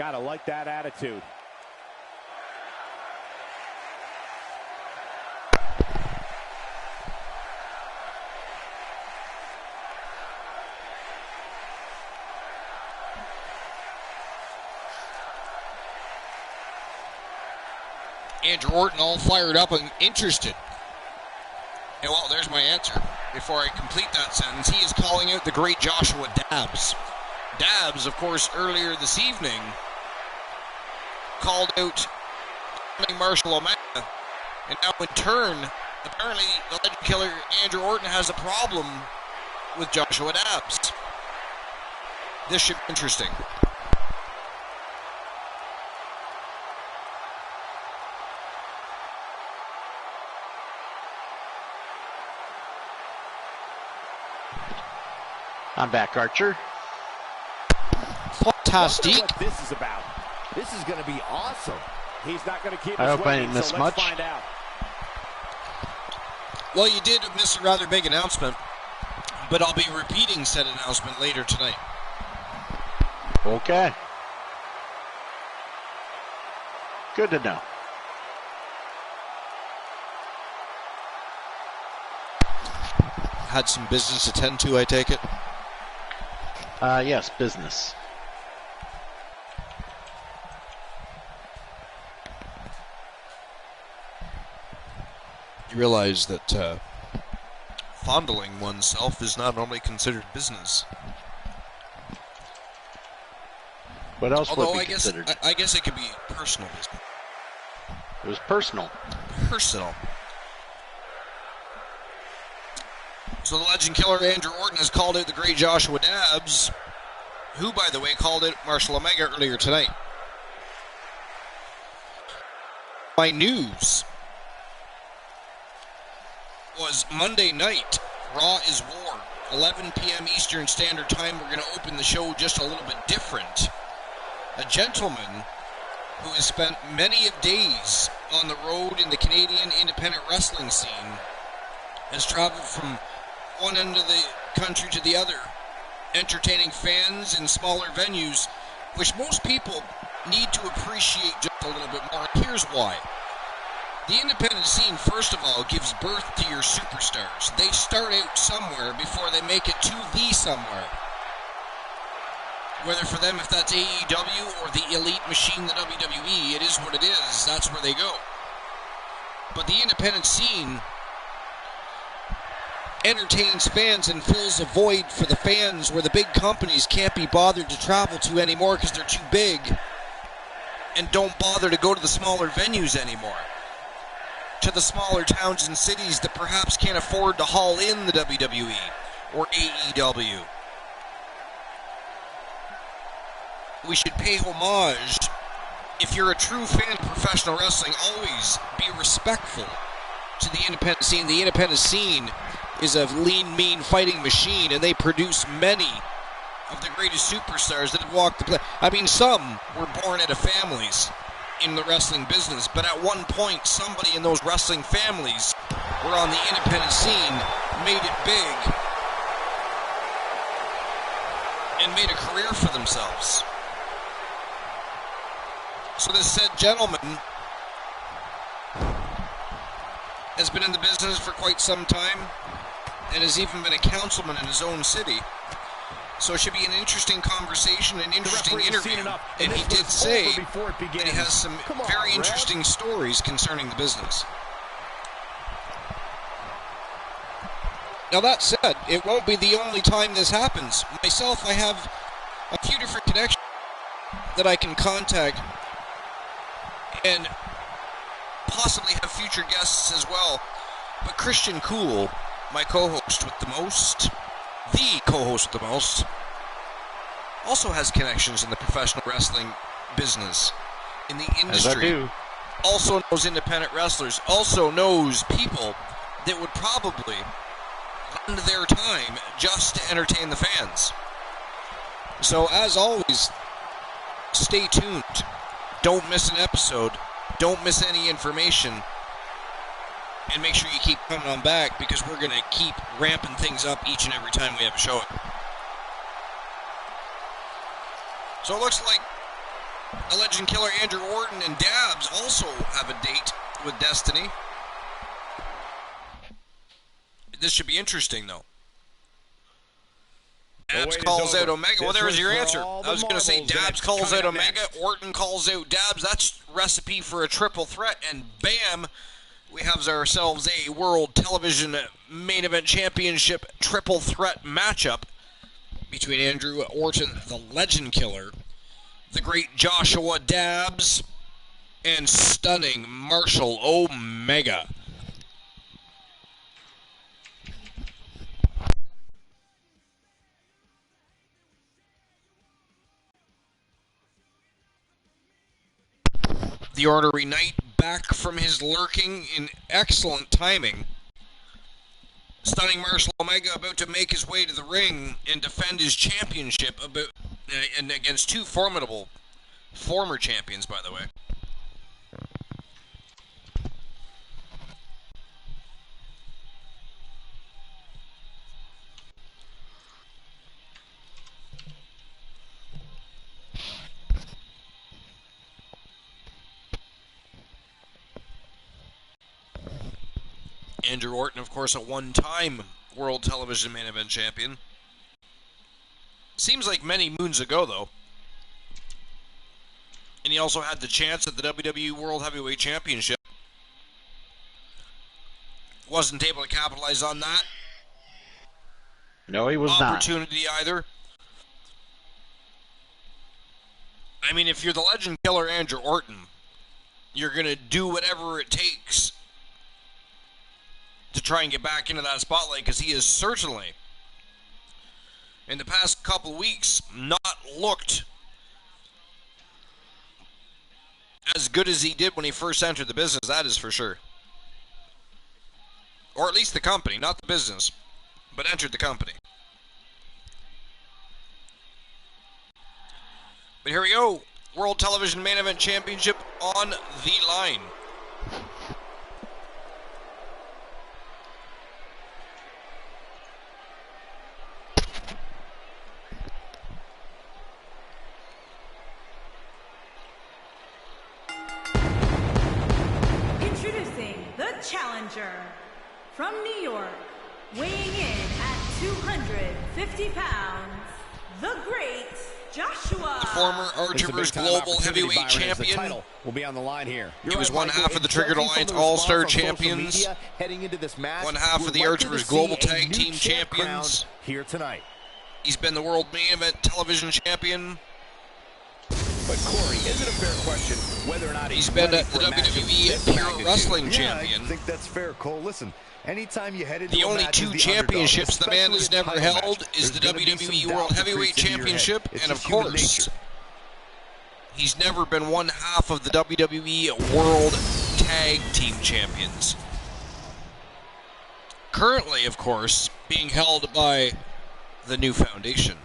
Gotta like that attitude. Andrew Orton all fired up and interested. And well, there's my answer. Before I complete that sentence, he is calling out the great Joshua Dabbs. Dabbs, of course, earlier this evening called out Marshall Omega. And now in turn, apparently the legend killer Andrew Orton has a problem with Joshua Dabbs. This should be interesting. I'm back, Archer. Fantastic. What this is about. This is going to be awesome. He's not going to keep I us hope I waiting, didn't miss so much. let's find out. Well, you did miss a rather big announcement, but I'll be repeating said announcement later tonight. Okay. Good to know. Had some business to tend to, I take it? Yes, business. You realize that fondling oneself is not normally considered business. What else Although would be considered? I guess it could be personal business. It was personal. Personal. So the legend killer Andrew Orton has called out the great Joshua Dabbs, who, by the way, called out Marshall Omega earlier tonight. My news was Monday night, Raw is War, 11 p.m. Eastern Standard Time. We're going to open the show just a little bit different. A gentleman who has spent many of days on the road in the Canadian independent wrestling scene has traveled from one end of the country to the other, entertaining fans in smaller venues, which most people need to appreciate just a little bit more. Here's why. The independent scene, first of all, gives birth to your superstars. They start out somewhere before they make it to the somewhere. Whether for them, if that's AEW or the elite machine, the WWE, it is what it is. That's where they go. But the independent scene entertains fans and fills a void for the fans where the big companies can't be bothered to travel to anymore because they're too big and don't bother to go to the smaller venues anymore. To the smaller towns and cities that perhaps can't afford to haul in the WWE or AEW. We should pay homage. If you're a true fan of professional wrestling, always be respectful to the independent scene. The independent scene is a lean, mean fighting machine, and they produce many of the greatest superstars that have walked the planet. I mean, some were born out of families in the wrestling business, but at one point, somebody in those wrestling families were on the independent scene, made it big, and made a career for themselves. So this said gentleman has been in the business for quite some time and has even been a councilman in his own city. So it should be an interesting conversation, an interesting interview. And he did say that he has some very interesting stories concerning the business. Now that said, it won't be the only time this happens. Myself, I have a few different connections that I can contact and possibly have future guests as well. But Christian Cool, my co-host with the most, the co-host with the most, also has connections in the professional wrestling business, in the industry. As I do. Also knows independent wrestlers, also knows people that would probably lend their time just to entertain the fans. So as always, stay tuned. Don't miss an episode. Don't miss any information. And make sure you keep coming on back, because we're going to keep ramping things up each and every time we have a show. So it looks like The Legend Killer Andrew Orton and Dabs also have a date with Destiny. This should be interesting, though. Dabs calls out Omega. Well, there's your answer. I was going to say Dabs calls out Omega, Orton calls out Dabs. That's recipe for a triple threat, and bam, we have ourselves a World Television Main Event Championship triple threat matchup between Andrew Orton, the Legend Killer, the great Joshua Dabs, and stunning Marshall Omega. The Ornery Knight back from his lurking in excellent timing. Stunning Marshall Omega about to make his way to the ring and defend his championship and against two formidable former champions, by the way. Andrew Orton, of course, a one-time World Television Main Event Champion. Seems like many moons ago, though. And he also had the chance at the WWE World Heavyweight Championship. Wasn't able to capitalize on that. No, he was not. Opportunity either. I mean, if you're the Legend Killer Andrew Orton, you're going to do whatever it takes to try and get back into that spotlight, because he has certainly, in the past couple weeks, not looked as good as he did when he first entered the business, that is for sure. Or at least the company, not the business, but entered the company. But here we go. World Television Main Event Championship on the line. Introducing the challenger from New York, weighing in at 250 pounds, the great Joshua. The former Archerverse Global Heavyweight Champion. Will be on the line here. He was one half of the Triggered Alliance All-Star Champions, heading into this match, one half of the Archerverse Global Tag Team Champions. Here tonight. He's been the World Main Event Television Champion. But Corey, is it a fair question whether or not He's been the WWE Pure Wrestling Yeah, Champion. I think that's fair, Cole. Listen, anytime you head into The a only match as two the championships the underdog, man has especially a never title held match, is the there's gonna be WWE some World doubt that Heavyweight creeps into your head. Championship, It's and of just human course, nature. he's never been one half of the WWE World Tag Team Champions. Currently, of course, being held by the New Foundation.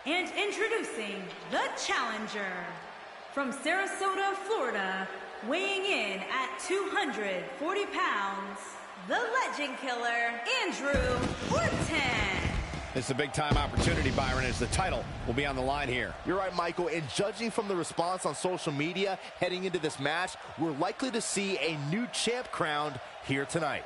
And introducing the challenger from Sarasota, Florida, weighing in at 240 pounds, the Legend Killer, Andrew Orton. It's a big-time opportunity, Byron, as the title will be on the line here. You're right, Michael, and judging from the response on social media heading into this match, we're likely to see a new champ crowned here tonight.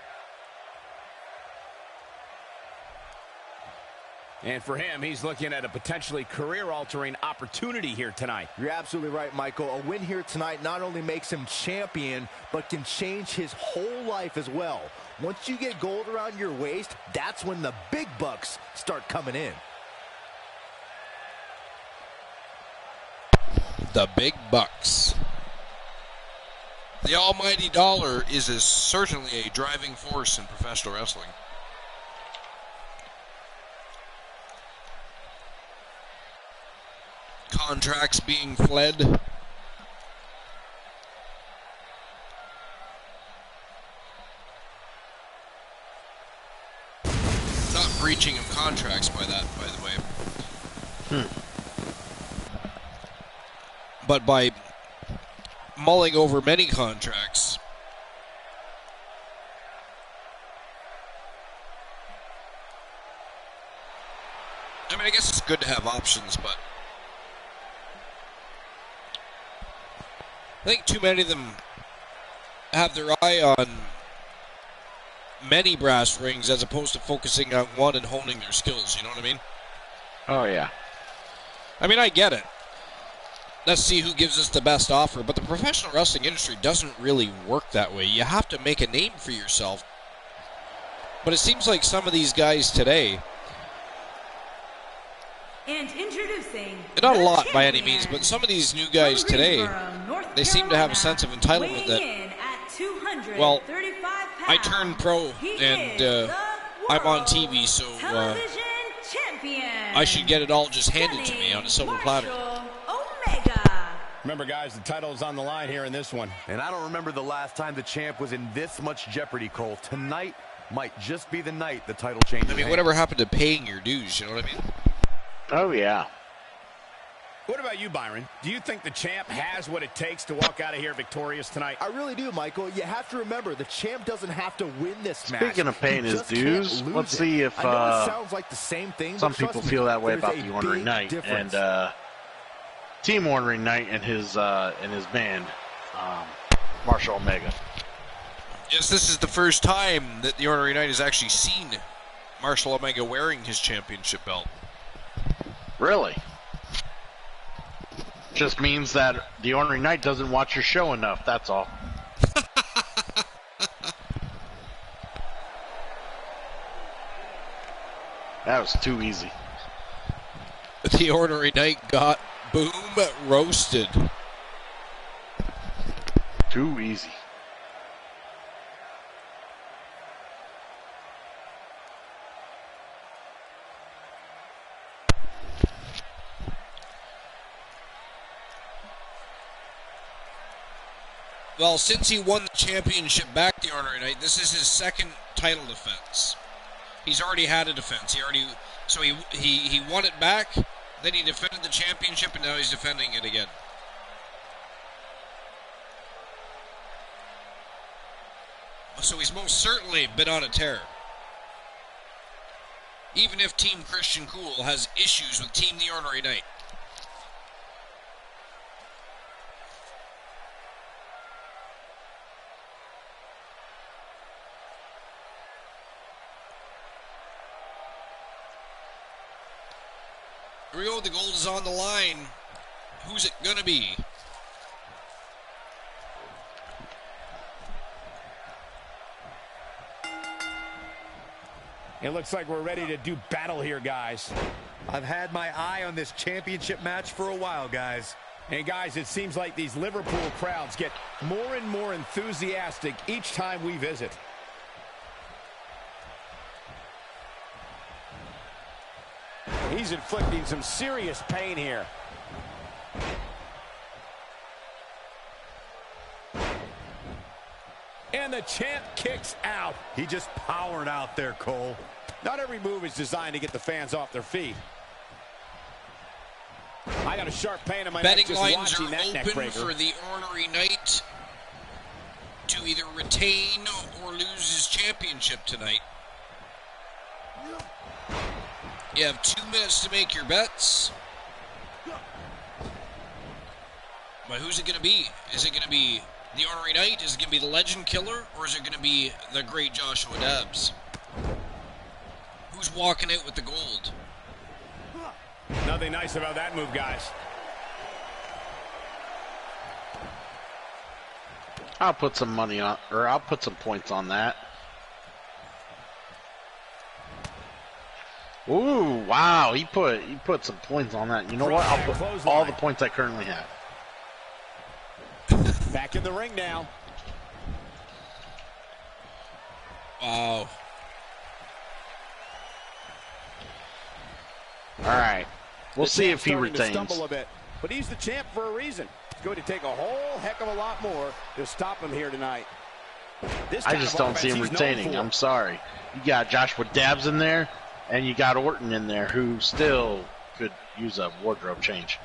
And for him, he's looking at a potentially career-altering opportunity here tonight. You're absolutely right, Michael. A win here tonight not only makes him champion, but can change his whole life as well. Once you get gold around your waist, that's when the big bucks start coming in. The big bucks. The almighty dollar is certainly a driving force in professional wrestling. Contracts being fled. breaching of contracts by that, by the way. But by mulling over many contracts, I mean, I guess it's good to have options, but I think too many of them have their eye on many brass rings as opposed to focusing on one and honing their skills, you know what I mean? Oh, yeah. I mean, I get it. Let's see who gives us the best offer, but the professional wrestling industry doesn't really work that way. You have to make a name for yourself. But it seems like some of these guys today, And introducing not a lot by any means, but some of these new guys today, they seem to have a sense of entitlement that, well, I turned pro and I'm on TV, so I should get it all just handed to me on a silver platter. Remember, guys, the title's on the line here in this one. And I don't remember the last time the champ was in this much jeopardy, Cole. Tonight might just be the night the title changes. I mean, whatever happened to paying your dues, you know what I mean? Oh, yeah. What about you, Byron? Do you think the champ has what it takes to walk out of here victorious tonight? I really do, Michael. You have to remember, the champ doesn't have to win this match. Speaking of paying his dues, let's see if I know it sounds like the same thing, some but people trust feel me, that way there's about a the Ornery big Knight difference. and Team Ornery Knight and his band, Marshall Omega. Yes, this is the first time that the Ornery Knight has actually seen Marshall Omega wearing his championship belt. Really? Just means that the Ornery Knight doesn't watch your show enough, that's all. That was too easy. The Ornery Knight got boom roasted. Too easy. Well, since he won the championship back, the Ornery Knight, this is his second title defense. He's already had a defense. He won it back, then he defended the championship, and now he's defending it again. So he's most certainly been on a tear. Even if Team Christian Cool has issues with Team the Ornery Knight. Here we go, the gold is on the line. Who's it gonna be? It looks like we're ready to do battle here, guys. I've had my eye on this championship match for a while, guys. And guys, it seems like these Liverpool crowds get more and more enthusiastic each time we visit. He's inflicting some serious pain here. And the champ kicks out. He just powered out there, Cole. Not every move is designed to get the fans off their feet. I got a sharp pain in my neck Betting just lines watching are that neck open breaker. for the Ornery Knight to either retain or lose his championship tonight. You have 2 minutes to make your bets. But who's it going to be? Is it going to be the Ornery Knight? Is it going to be the Legend Killer? Or is it going to be the great Joshua Debs? Who's walking out with the gold? Nothing nice about that move, guys. I'll put some money on, or I'll put some points on that. Ooh, wow, he put some points on that. You know what? I'll put all the points I currently have. Back in the ring now. Wow. All right. We'll see if he retains. Stumble a bit, but he's the champ for a reason. It's going to take a whole heck of a lot more to stop him here tonight. I just don't see him retaining. I'm sorry. You got Joshua Debs in there. And you got Orton in there, who still could use a wardrobe change.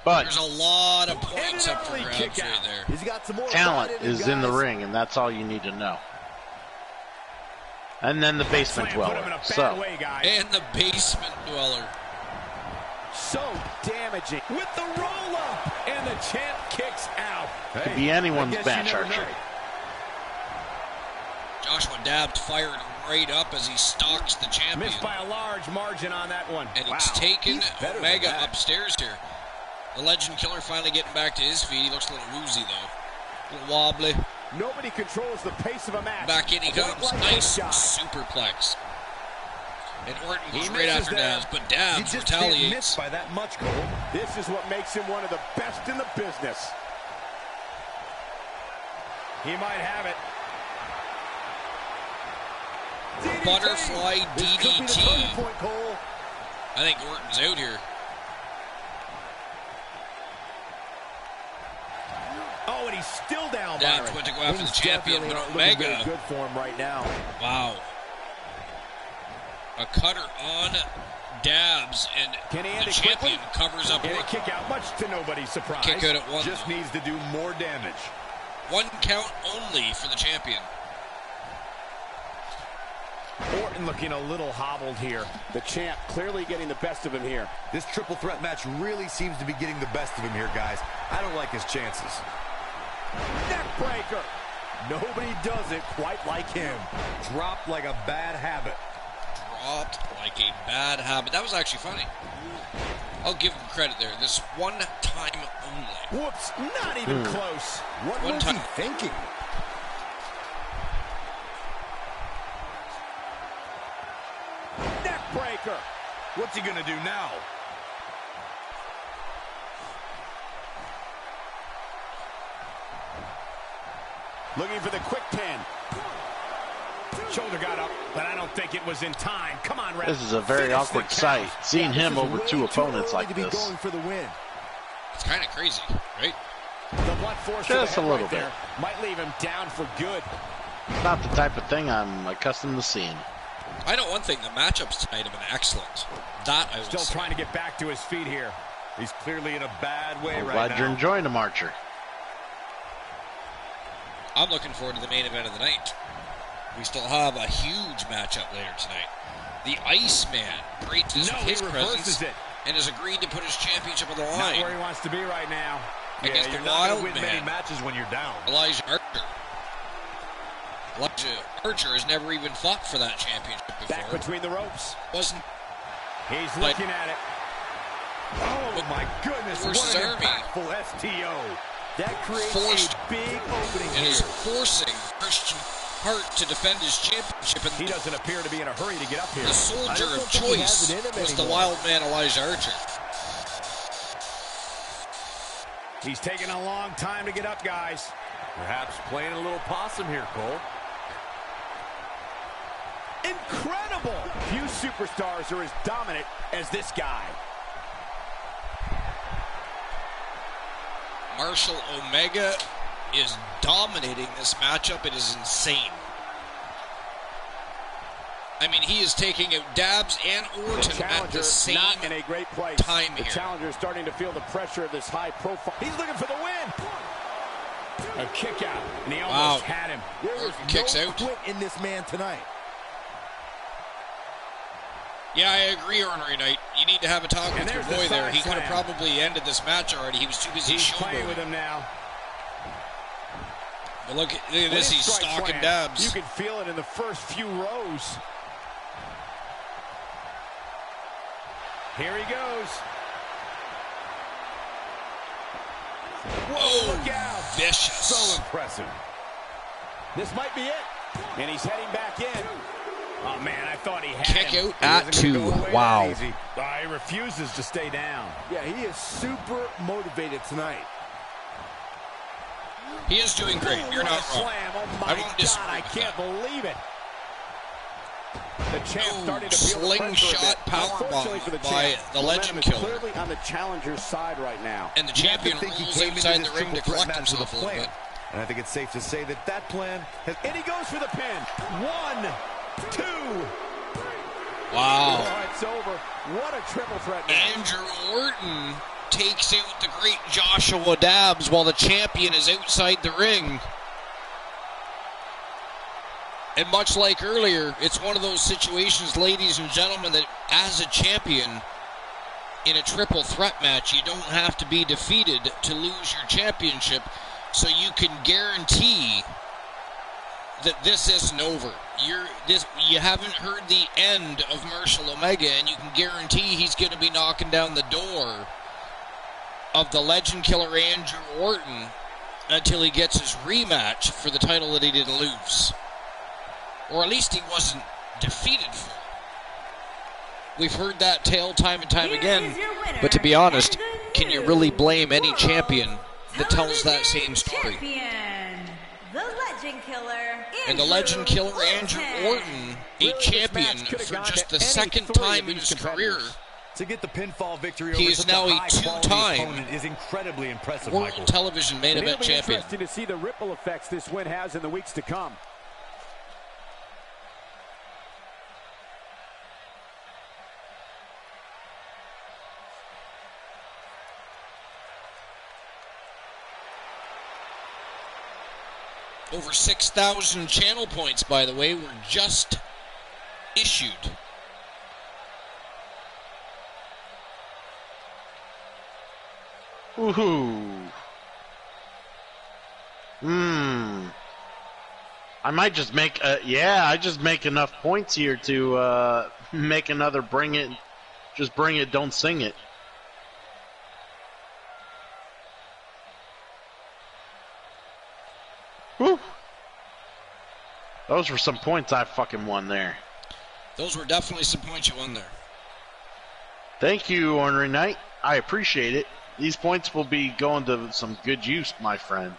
But there's a lot of points up for grabs right there. He's got some more talent in is in the ring, and that's all you need to know. And then the basement dweller. And the basement dweller. So damaging with the roll up, and the champ kicks out. Could be anyone's match, Archer. Joshua Dabbs fired right up as he stalks the champion. Missed by a large margin on that one. And he's taken Omega upstairs here. The Legend Killer finally getting back to his feet. He looks a little woozy though. A little wobbly. Nobody controls the pace of a match. Back in he comes. Nice superplex. And Orton goes right after Dabbs, but Dabbs retaliates. By that much, Cole. This is what makes him one of the best in the business. He might have it. DDT. Butterfly DDT. Point, I think Orton's out here. Oh, and he's still down. Dabbs went to go after the champion, but Omega. Good for him right now. Wow. A cutter on Dabbs, and the champion covers up. And a kick out, much to nobody's surprise. Kick out at one. Just needs to do more damage. One count only for the champion. Orton looking a little hobbled here. The champ clearly getting the best of him here. This triple threat match really seems to be getting the best of him here, guys. I don't like his chances. Neckbreaker. Nobody does it quite like him. Dropped like a bad habit. Dropped like a bad habit. That was actually funny. I'll give him credit there. This one time only. Whoops, not even close. What was he thinking? Neckbreaker. What's he gonna do now? Looking for the quick pin. Shoulder got up, but I don't think it was in time. Come on, Red. This is a very awkward sight. Seeing him over two opponents like this. Going for the win. It's kind of crazy, right? The blunt force just a little bit. There might leave him down for good. Not the type of thing I'm accustomed to seeing. I know one thing, the matchups tonight have been excellent. That I will Still say. trying to get back to his feet here. He's clearly in a bad way I'm right glad now. you're enjoying him, Archer. I'm looking forward to the main event of the night. We still have a huge matchup later tonight. The Iceman breaks his presence and has agreed to put his championship on the line. Not where he wants to be right now. Against you're the not Wild gonna win Man, many matches when you're down. Elijah Archer. Elijah Archer has never even fought for that championship before. Back between the ropes. Wasn't. He's looking at it. Oh my goodness! What Versus an Army. impactful STO. That creates a big opening And here. is forcing Christian Hart to defend his championship. And He doesn't appear to be in a hurry to get up here. the soldier I don't of think he has choice it in him was the anymore. Wild Man Elijah Archer. He's taking a long time to get up, guys. Perhaps playing a little possum here, Cole. Incredible! Few superstars are as dominant as this guy. Marshall Omega is dominating this matchup. It is insane. I mean, he is taking out Dabbs and Orton at the same not in a great place. time the here. challenger is starting to feel the pressure of this high profile. He's looking for the win. A kick out, and he almost had him. There was Orton kicks no out. quit in this man tonight. Yeah, I agree, Ornery Knight. You need to have a talk with your there's the boy there. side He could have slam. probably ended this match already. He was too busy He's playing with showboating. him now. But look at this. He's Strike stalking slam. Dabbs. You can feel it in the first few rows. Here he goes. Whoa, look out. Vicious. So impressive. This might be it. And he's heading back in. Oh, man, I thought he had Kick him. out He at wasn't gonna 2. go away Wow. that easy. He refuses to stay down. Yeah, he is super motivated tonight. He is doing great. You're What not a wrong. slam. Oh, my I won't God, disagree I with can't that. believe it. The champ Oh, starting to feel the pressure a slingshot bit. Unfortunately powerbomb for the by champ, the Legend momentum is Killer. clearly on the challenger's side right now. And the You have to champion think he rolls came into inside this the ring to triple threat collect match with himself a little plan. bit. And I think it's safe to say that that plan has... And he goes for the pin. 1, 2. Wow. Oh, it's over. What a triple threat match. Andrew Orton takes out the great Joshua Dabbs while the champion is outside the ring. And much like earlier, it's one of those situations, ladies and gentlemen, that as a champion in a triple threat match, you don't have to be defeated to lose your championship, so you can guarantee that this isn't over. You haven't heard the end of Marshall Omega, and you can guarantee he's going to be knocking down the door of the legend killer Andrew Orton until he gets his rematch for the title that he didn't lose. Or at least he wasn't defeated for. We've heard that tale time and time again, but to be honest, can you really blame any champion that tells that same story? The Legend Killer, and the Legend Killer Andrew Orton, a champion for just the second time in his career. To get the pinfall victory He over is such now a high-quality two-time opponent is incredibly impressive, World Michael. Television Main Event It'll be champion. interesting to see the ripple effects this win has in the weeks to come. Over 6,000 channel points, by the way, were just issued. Woohoo. I might just make, I just make enough points here to make another bring it, don't sing it. Whew. Those were some points I fucking won there. Those were definitely some points you won there. Thank you, Ornery Knight. I appreciate it. These points will be going to some good use, my friend.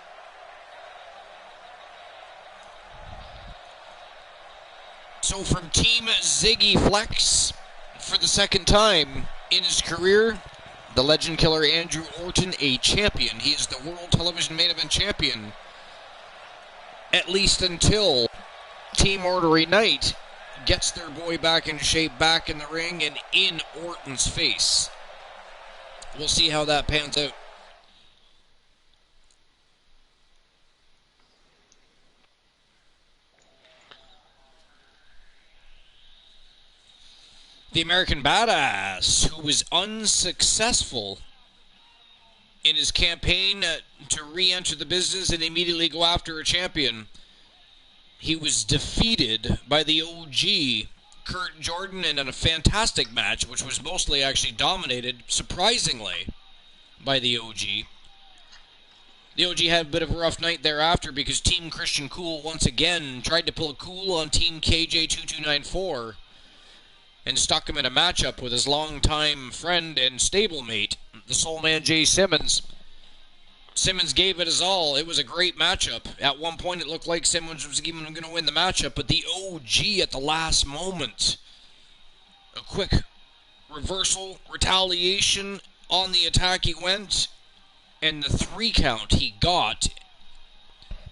So from Team Ziggy Flex, for the second time in his career, the Legend Killer Andrew Orton, a champion. He is the World Television Main Event champion. At least until Team Ornery Knight gets their boy back in shape, back in the ring, and in Orton's face. We'll see how that pans out. The American Badass, who was unsuccessful in his campaign to re-enter the business and immediately go after a champion. He was defeated by the OG, Kurt Jordan, in a fantastic match, which was mostly actually dominated, surprisingly, by the OG. The OG had a bit of a rough night thereafter because Team Christian Cool once again tried to pull a cool on Team KJ2294 and stuck him in a matchup with his longtime friend and stablemate, the Soul Man Jay Simmons. Simmons gave it his all. It was a great matchup. At one point, it looked like Simmons was even going to win the matchup, but the OG at the last moment, a quick reversal, retaliation on the attack he went, and the 3 count he got,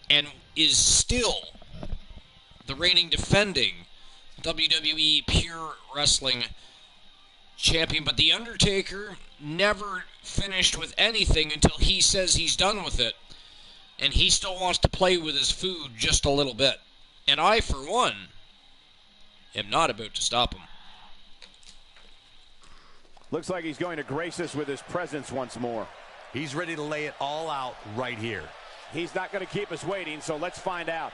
and is still the reigning defending WWE Pure Wrestling champion. But The Undertaker never finished with anything until he says he's done with it. And he still wants to play with his food just a little bit. And I, for one, am not about to stop him. Looks like he's going to grace us with his presence once more. He's ready to lay it all out right here. He's not going to keep us waiting, so let's find out.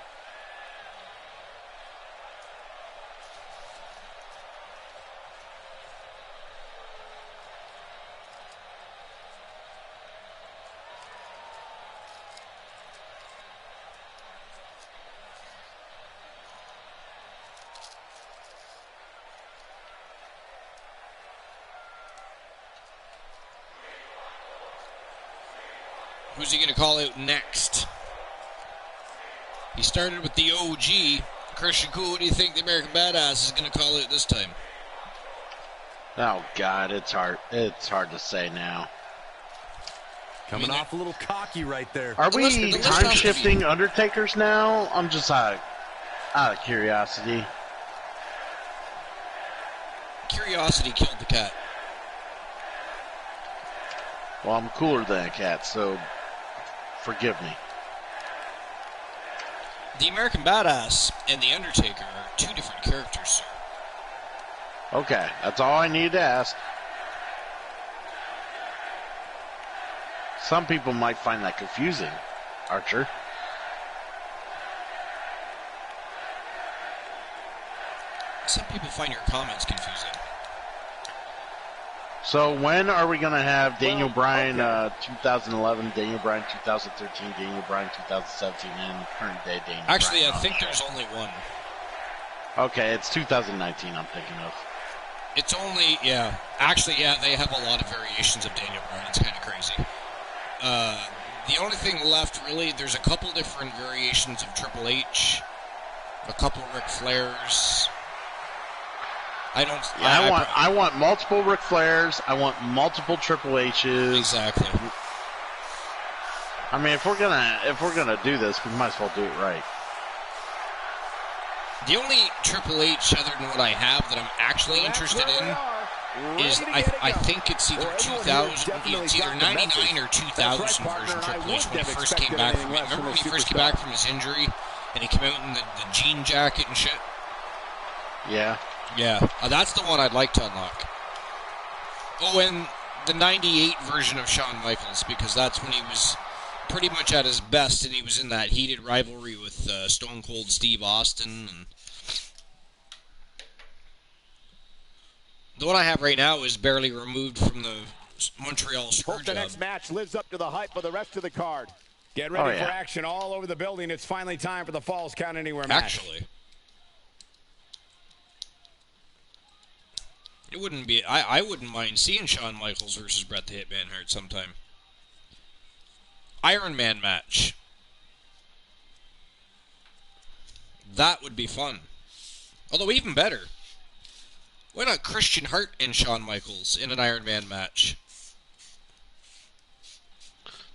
Who's he going to call out next? He started with the OG. Christian Cool, what do you think the American Badass is going to call out this time? Oh, God, it's hard. It's hard to say now. Coming off a little cocky right there. Are we time-shifting Undertakers now? I'm just out of curiosity. curiosity killed the cat. Well, I'm cooler than a cat, so forgive me. The American Badass and The Undertaker are two different characters, sir. Okay, that's all I need to ask. Some people might find that confusing, Archer. Some people find your comments confusing. So when are we going to have Daniel Bryan 2011, Daniel Bryan 2013, Daniel Bryan 2017, and current day Daniel Actually, Bryan? I think there's only one. Okay, it's 2019 I'm thinking of. It's only, yeah. Actually, yeah, they have a lot of variations of Daniel Bryan. It's kind of crazy. The only thing left, really, there's a couple different variations of Triple H, a couple Ric Flairs. I want multiple Ric Flairs. I want multiple Triple H's. Exactly. I mean, if we're gonna do this, we might as well do it right. The only Triple H other than what I have that I'm actually interested in is I think it's either 2000, it's either 99 or 2000 version Triple H when he first came back from it. Remember when he first came back from his injury and he came out in the jean jacket and shit? Yeah. Yeah, that's the one I'd like to unlock. Oh, and the 98 version of Shawn Michaels, because that's when he was pretty much at his best and he was in that heated rivalry with Stone Cold Steve Austin. And the one I have right now is barely removed from the Montreal Screwjob. Hope the next match lives up to the hype of the rest of the card. Get ready for action all over the building. It's finally time for the Falls Count Anywhere match. Actually, it wouldn't be. I wouldn't mind seeing Shawn Michaels versus Bret the Hitman Hart sometime. Iron Man match. That would be fun. Although even better, why not Christian Hart and Shawn Michaels in an Iron Man match?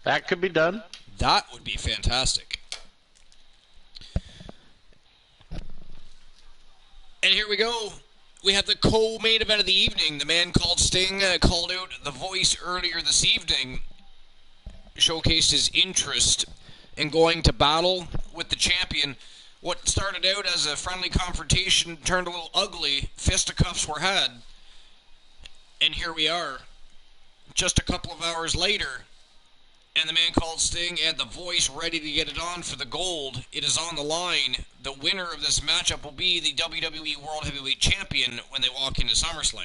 That could be done. That would be fantastic. And here we go. We have the co-main event of the evening. The man called Sting called out The Voice earlier this evening, showcased his interest in going to battle with the champion. What started out as a friendly confrontation turned a little ugly. Fisticuffs were had. And here we are, just a couple of hours later, and the man called Sting and The Voice ready to get it on for the gold. It is on the line. The winner of this matchup will be the WWE World Heavyweight Champion when they walk into SummerSlam.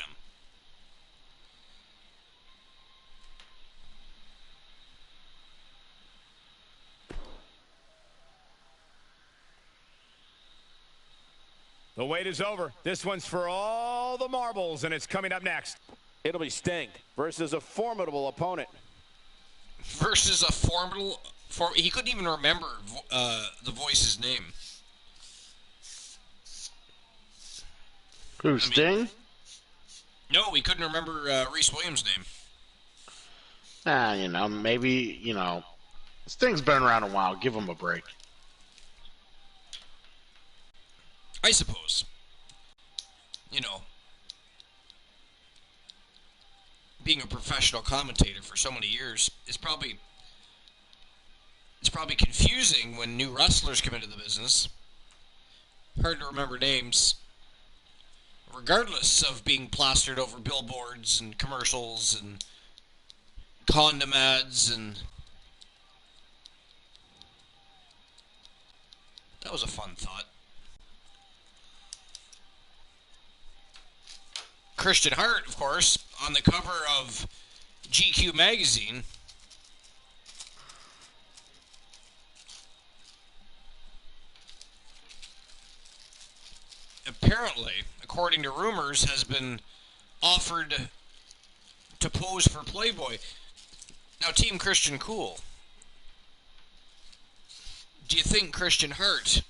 The wait is over. This one's for all the marbles, and it's coming up next. It'll be Sting versus a formidable opponent. Versus a formidable... he couldn't even remember The Voice's name. Who, Sting? No, he couldn't remember Reese Williams' name. Maybe, Sting's been around a while. Give him a break. I suppose. Being a professional commentator for so many years is probably confusing when new wrestlers come into the business. Hard to remember names, regardless of being plastered over billboards and commercials and condom ads. And that was a fun thought. Christian Hart, of course, on the cover of GQ magazine. Apparently, according to rumors, has been offered to pose for Playboy. Now, Team Christian Cool, do you think Christian Hart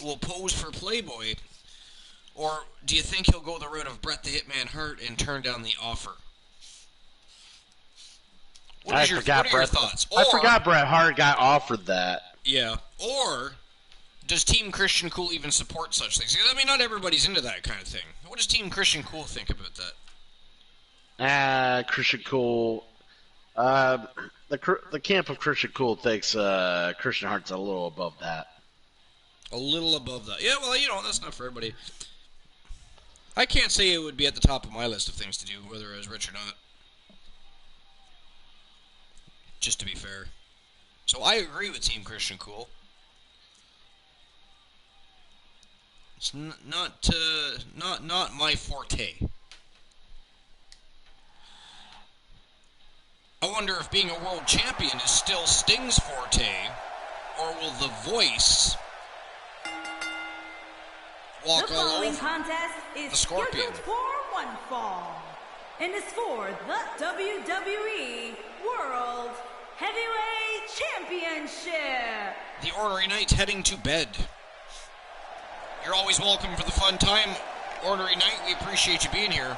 will pose for Playboy? Or do you think he'll go the route of Bret the Hitman Hart and turn down the offer? What are your thoughts? I forgot Bret Hart got offered that. Yeah. Or Does Team Christian Cool even support such things? I mean, not everybody's into that kind of thing. What does Team Christian Cool think about that? Christian Cool. The camp of Christian Cool thinks Christian Hart's a little above that. A little above that. Yeah, well, that's not for everybody. I can't say it would be at the top of my list of things to do, whether I was rich or not. Just to be fair. So I agree with Team Christian Cool. It's not my forte. I wonder if being a world champion is still Sting's forte, or will The Voice walk the all following over contest is the Scorpion? Scheduled for one fall, and is for the WWE World Heavyweight Championship. The Ornery Knight heading to bed. You're always welcome for the fun time, Ornery Knight. We appreciate you being here.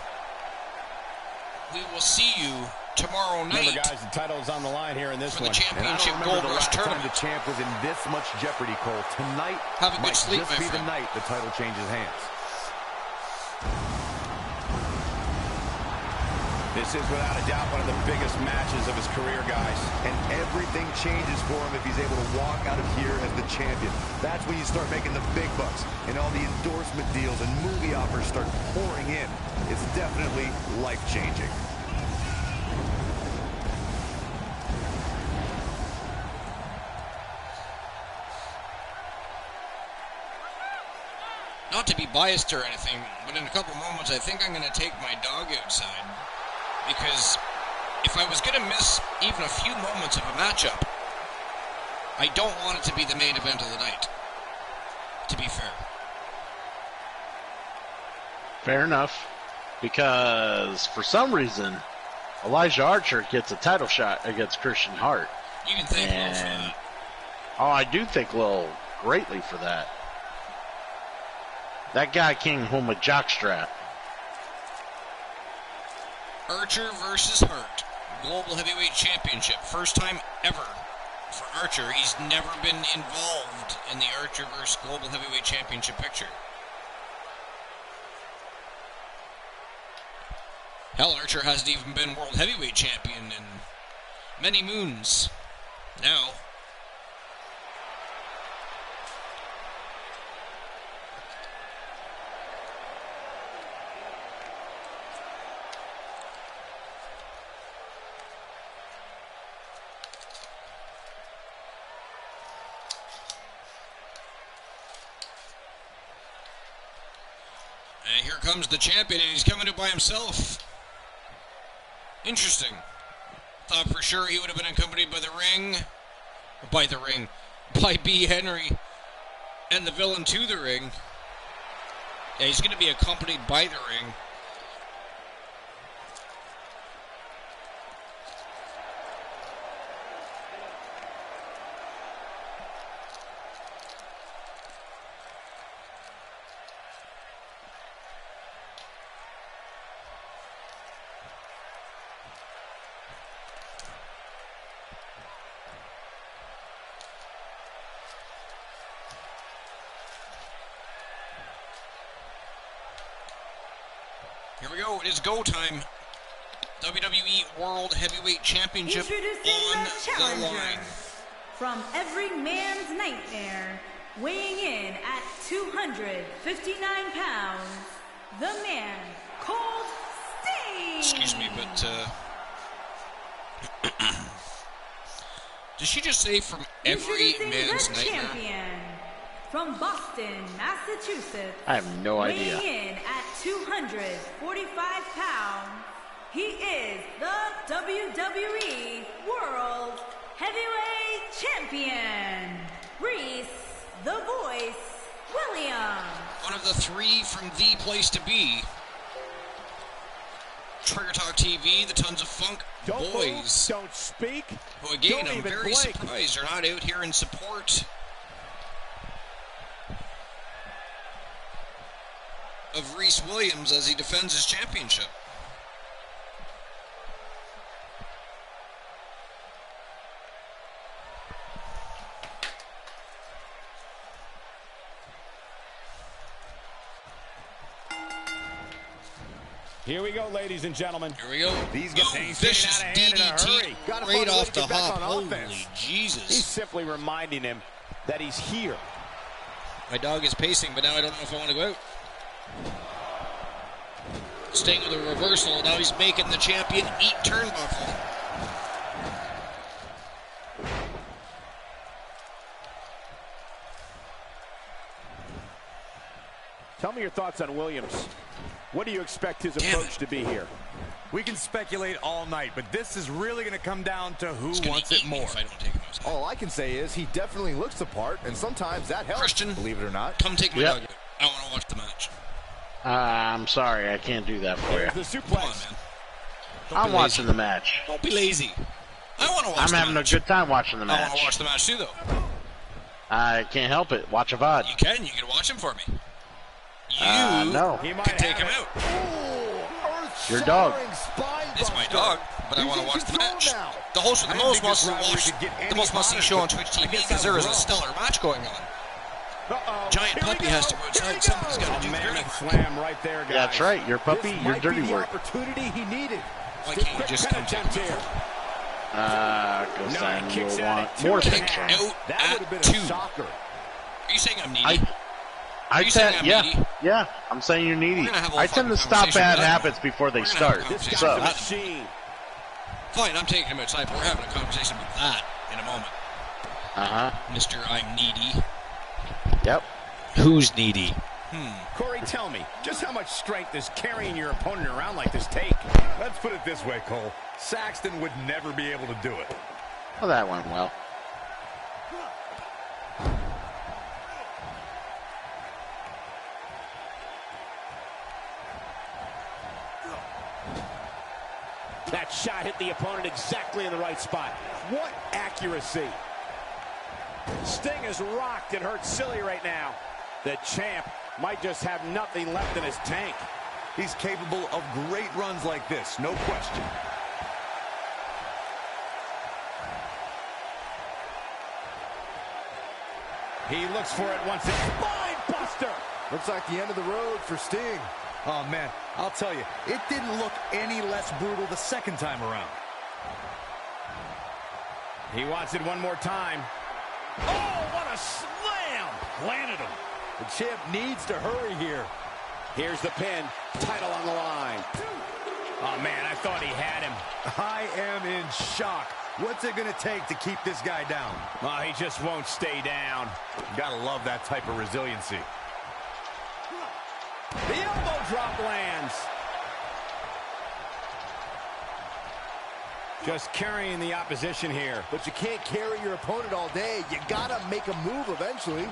We will see you tomorrow night. Remember, guys, the title is on the line here in this for one. the championship Gold Rush tournament. The champ was in this much jeopardy, Cole. Tonight Have a good might sleep, just my be friend. the night the title changes hands. This is without a doubt one of the biggest matches of his career, guys. And everything changes for him if he's able to walk out of here as the champion. That's when you start making the big bucks and all the endorsement deals and movie offers start pouring in. It's definitely life-changing. Not to be biased or anything, but in a couple moments I think I'm going to take my dog outside. Because if I was going to miss even a few moments of a matchup, I don't want it to be the main event of the night, to be fair. Fair enough. Because for some reason, Elijah Archer gets a title shot against Christian Hart. You can thank Will for And that. I do thank Lil greatly for that. That guy came home with jockstrap. Archer versus Hart, Global Heavyweight Championship. First time ever for Archer. He's never been involved in the Archer versus Global Heavyweight Championship picture. Hell, Archer hasn't even been World Heavyweight Champion in many moons now. And here comes the champion, and he's coming in by himself. Interesting. Thought for sure he would have been accompanied by by B. Henry and the villain to the ring. Yeah, he's going to be accompanied by the ring. Here we go. It is go time. WWE World Heavyweight Championship Introducing on the the challenger line. from every man's nightmare, weighing in at 259 pounds, the man called Sting. Excuse me, but did she just say from every Introducing man's the nightmare? champion from Boston, Massachusetts. I have no idea. Weighing in at 245 pounds, he is the WWE World Heavyweight Champion, Reese, the Voice, Williams. One of the three from the place to be. Trigger Talk TV, the Tons of Funk Don't boys. move, don't speak. Who again, don't I'm even very blink. surprised are not out here in support of Reese Williams as he defends his championship. Here we go, ladies and gentlemen. Here we go. These guys vicious DDT right off the hop. Holy Jesus. He's simply reminding him that he's here. My dog is pacing, but now I don't know if I want to go out. Sting with a reversal. Now he's making the champion eat turnbuckle. Tell me your thoughts on Williams. What do you expect his approach to be here? We can speculate all night, but this is really going to come down to who wants it more. If I don't take him outside. All I can say is he definitely looks the part, and sometimes that helps, Christian, believe it or not. come take my dog out. I want to watch the match. I'm sorry, I can't do that for you. The suplex. Come on, man. I'm watching the match. Don't be lazy. I want to watch I'm the having match. a good time watching the I want match. to watch the match too, though. I can't help it. Watch a VOD. You can. You can watch him for me. No. He might can take him have out. Your dog. It's my dog, but I want to watch the match. The host of the most must-see show on Twitch TV because there is a stellar match going on. Giant puppy has to go outside. Somebody's got to do the dirty work. Slam right there, guys. That's right. Your puppy, This your might dirty be the work. opportunity he needed. Why can't you just come take him here. out? Because No, then he kicks you'll out want at more 2.5. things. Out That would have at been 2. a shocker. Are you saying I'm needy? I you saying I'm yeah, needy? yeah. I'm saying you're needy. We're gonna have a I tend to fucking stop conversation bad about that. habits before they We're gonna have a start. conversation So, about Machine. Fine, I'm taking him outside, but we're having a conversation about that in a moment. Mr. I'm needy. yep. Who's needy? Corey, tell me, just how much strength does carrying your opponent around like this take? Let's put it this way, Cole. Saxton would never be able to do it. Well, that went well. That shot hit the opponent exactly in the right spot. What accuracy. Sting is rocked and hurt silly right now. The champ might just have nothing left in his tank. He's capable of great runs like this, no question. He looks for it once. It's spine buster. Looks like the end of the road for Sting. Oh, man, I'll tell you, it didn't look any less brutal the second time around. He wants it one more time. Oh, what a slam! Planted him. The champ needs to hurry here. Here's the pin. Title on the line. Oh, man, I thought he had him. I am in shock. What's it going to take to keep this guy down? Oh, he just won't stay down. Gotta love that type of resiliency. The elbow drop lands. Just carrying the opposition here. But you can't carry your opponent all day. You gotta make a move eventually.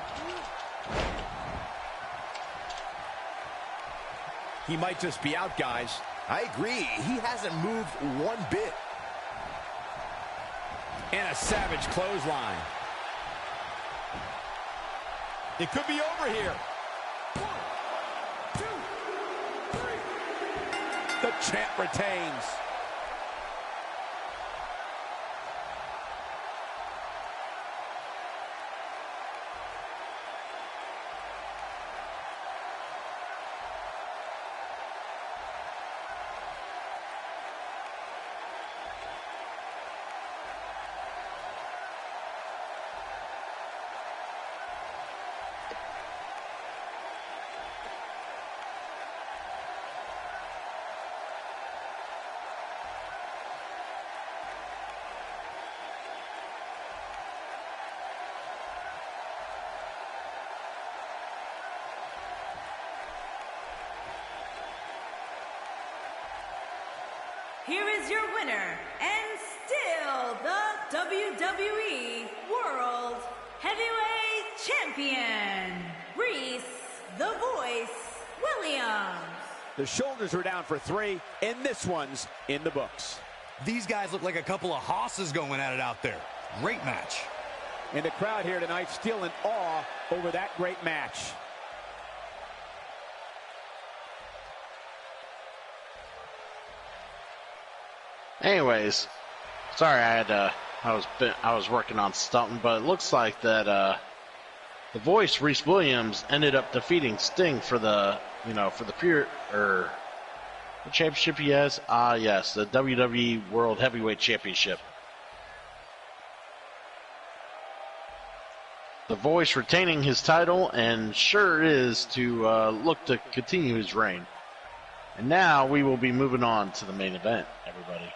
He might just be out, guys. I agree. He hasn't moved one bit. And a savage clothesline. It could be over here. 1, 2, 3. The champ retains. Here is your winner, and still the WWE World Heavyweight Champion, Reese the Voice Williams. The shoulders were down for 3, and this one's in the books. These guys look like a couple of hosses going at it out there. Great match. And the crowd here tonight still in awe over that great match. Anyways, sorry I was working on something, but it looks like that the voice Reese Williams ended up defeating Sting for the The championship he has? Yes, the WWE World Heavyweight Championship. The Voice retaining his title and sure is to look to continue his reign. And now we will be moving on to the main event, everybody.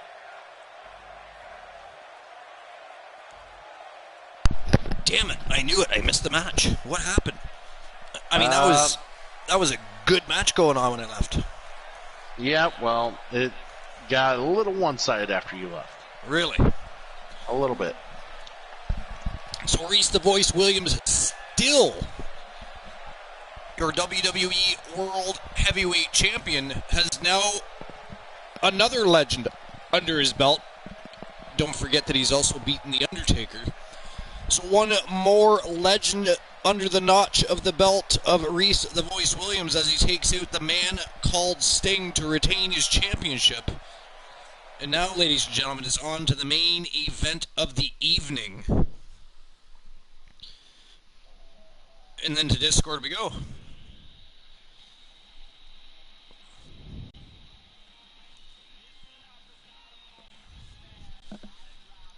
Damn it, I knew it. I missed the match. What happened? I mean, that was a good match going on when I left. Yeah, well, it got a little one-sided after you left. Really? A little bit. So Reese the Voice Williams still your WWE World Heavyweight Champion, has now another legend under his belt. Don't forget that he's also beaten The Undertaker. So one more legend under the notch of the belt of Reese the Voice Williams as he takes out the man called Sting to retain his championship. And now, ladies and gentlemen, it's on to the main event of the evening. And then to Discord we go.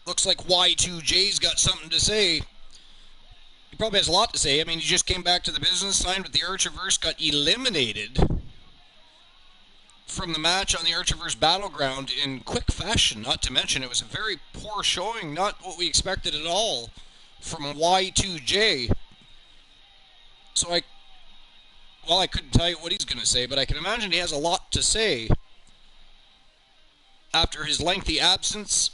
Looks like Y2J's got something to say. He probably has a lot to say. I mean, he just came back to the business, signed with the Archerverse, got eliminated from the match on the Archerverse Battleground in quick fashion. Not to mention, it was a very poor showing, not what we expected at all from Y2J. So I couldn't tell you what he's going to say, but I can imagine he has a lot to say. After his lengthy absence,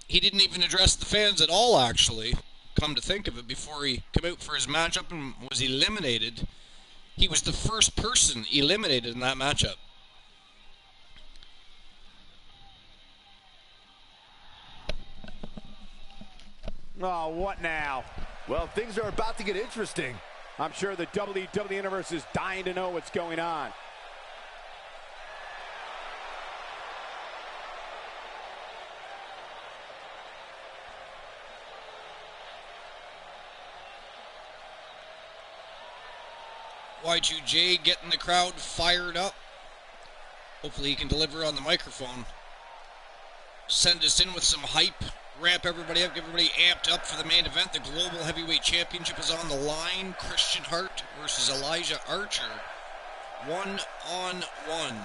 he didn't even address the fans at all, actually. Come to think of it, before he came out for his matchup and was eliminated, he was the first person eliminated in that matchup. Oh, what now? Well, things are about to get interesting. I'm sure the WWE Universe is dying to know what's going on. Y2J getting the crowd fired up. Hopefully he can deliver on the microphone. Send us in with some hype. Ramp everybody up, get everybody amped up for the main event. The Global Heavyweight Championship is on the line. Christian Hart versus Elijah Archer. 1-on-1.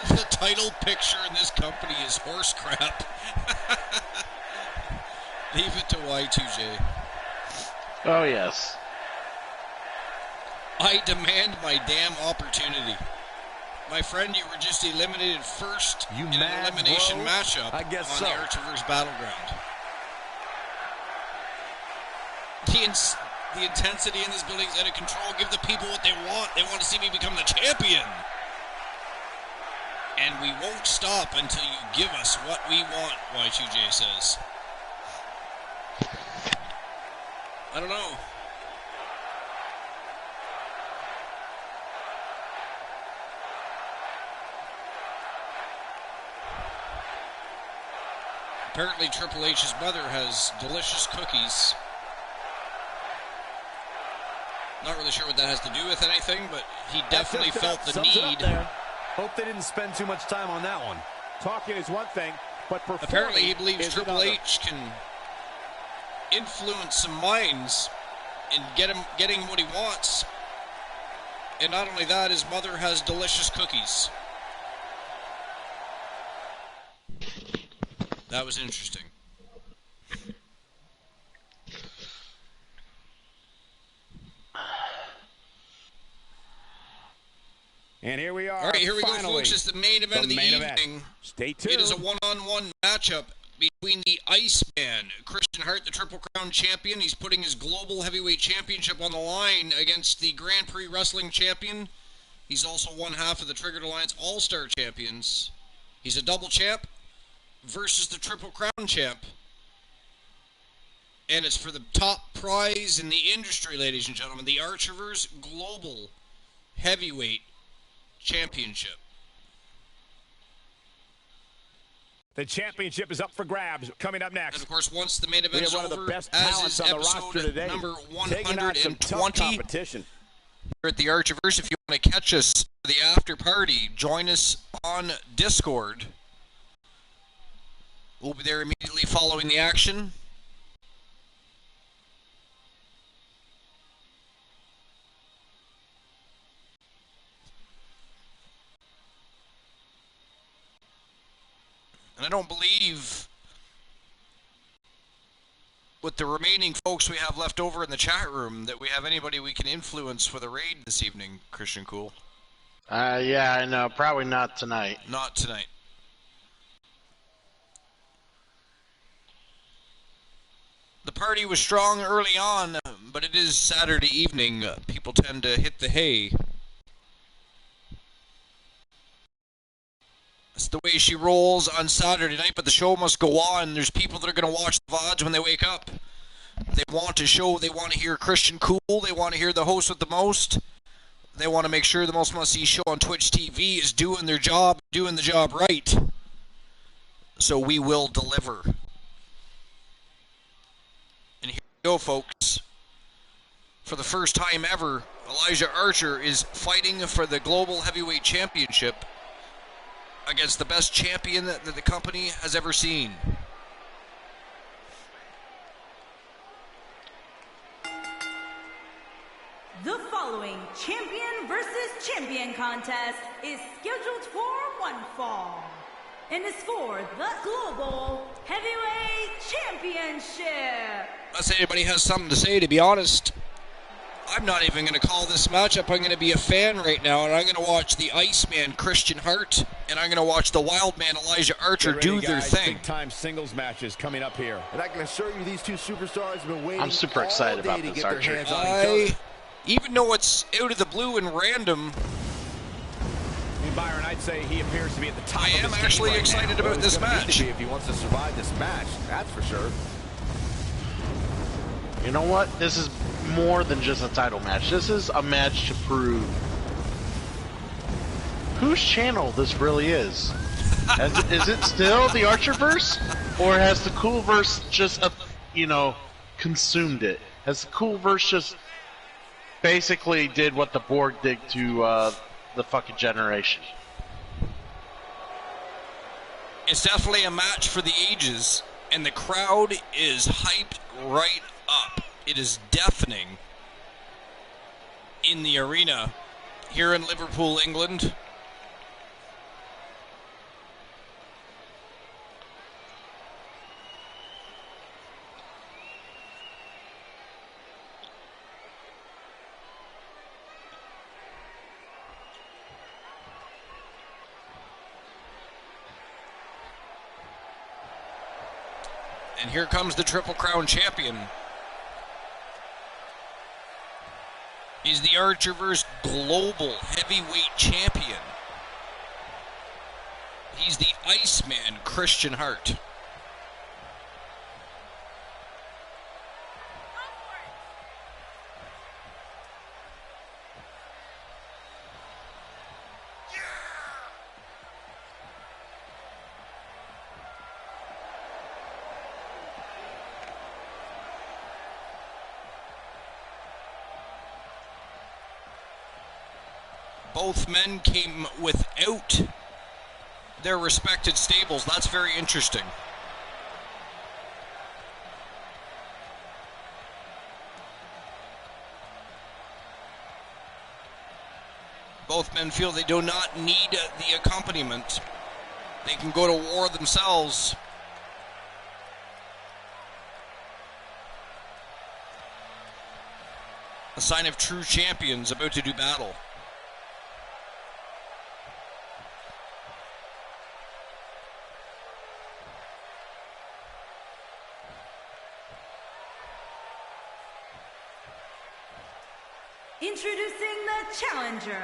The title picture in this company is horse crap. Leave it to Y2J. Oh, yes. I demand my damn opportunity. My friend, you were just eliminated first in an elimination matchup I guess on so. the Archerverse Battleground. The intensity in this building is out of control. Give the people what they want. They want to see me become the champion. And we won't stop until you give us what we want, Y2J says. I don't know. Apparently Triple H's mother has delicious cookies. Not really sure what that has to do with anything, but he definitely felt the need. Hope they didn't spend too much time on that one. Talking is one thing, but performing Apparently he believes is Triple another. H can influence some minds and getting what he wants. And not only that, his mother has delicious cookies. That was interesting. And here we are. All right, here we go, finally, folks. It's the main event of the main event. evening. Stay tuned. It is a one-on-one matchup. between the Iceman, Christian Hart, the Triple Crown champion. He's putting his global heavyweight championship on the line against the Grand Prix wrestling champion. He's also one half of the Triggered Alliance All-Star champions. He's a double champ versus the Triple Crown champ. And it's for the top prize in the industry, ladies and gentlemen, the Archerverse Global Heavyweight Championship. The championship is up for grabs. Coming up next. And of course, once the main event is one of the over, best as talents is on the roster episode today, number taking on some tough 120 competition. here at the Archerverse. If you want to catch us for the after party, join us on Discord. We'll be there immediately following the action. And I don't believe, with the remaining folks we have left over in the chat room, that we have anybody we can influence for the raid this evening, Christian Cool. Yeah, I know. Probably not tonight. Not tonight. The party was strong early on, but it is Saturday evening. People tend to hit the hay. That's the way she rolls on Saturday night, but the show must go on. There's people that are going to watch the VODs when they wake up. They want to show, they want to hear Christian Cool, they want to hear the host with the most. They want to make sure the most must-see show on Twitch TV is doing their job, doing the job right. So we will deliver. And here we go, folks. For the first time ever, Elijah Archer is fighting for the Global Heavyweight Championship against the best champion that the company has ever seen. The following champion versus champion contest is scheduled for one fall and is for the Global Heavyweight Championship. Unless anybody has something to say, to be honest, I'm not even going to call this matchup. I'm going to be a fan right now, and I'm going to watch the Iceman, Christian Hart, and I'm going to watch the Wildman, Elijah Archer, do their thing. Big-time singles matches coming up here. And I can assure you these two superstars have been waiting I'm super excited all about day to this, get their Archer. hands on each other. Even though it's out of the blue and random, I mean, Byron, I'd say he appears to be at the top I of am his game actually right excited now. about this match. If he wants to survive this match, that's for sure. You know what? This is more than just a title match. This is a match to prove whose channel this really is. Is it still the Archerverse, or has the Coolverse just, consumed it? Has the Coolverse just basically did what the Borg did to the fucking generation? It's definitely a match for the ages, and the crowd is hyped right up. It is deafening in the arena here in Liverpool, England. And here comes the Triple Crown champion. He's the Archerverse Global Heavyweight Champion. He's the Iceman, Christian Hart. Both men came without their respected stables. That's very interesting. Both men feel they do not need the accompaniment. They can go to war themselves. A sign of true champions about to do battle. Introducing the challenger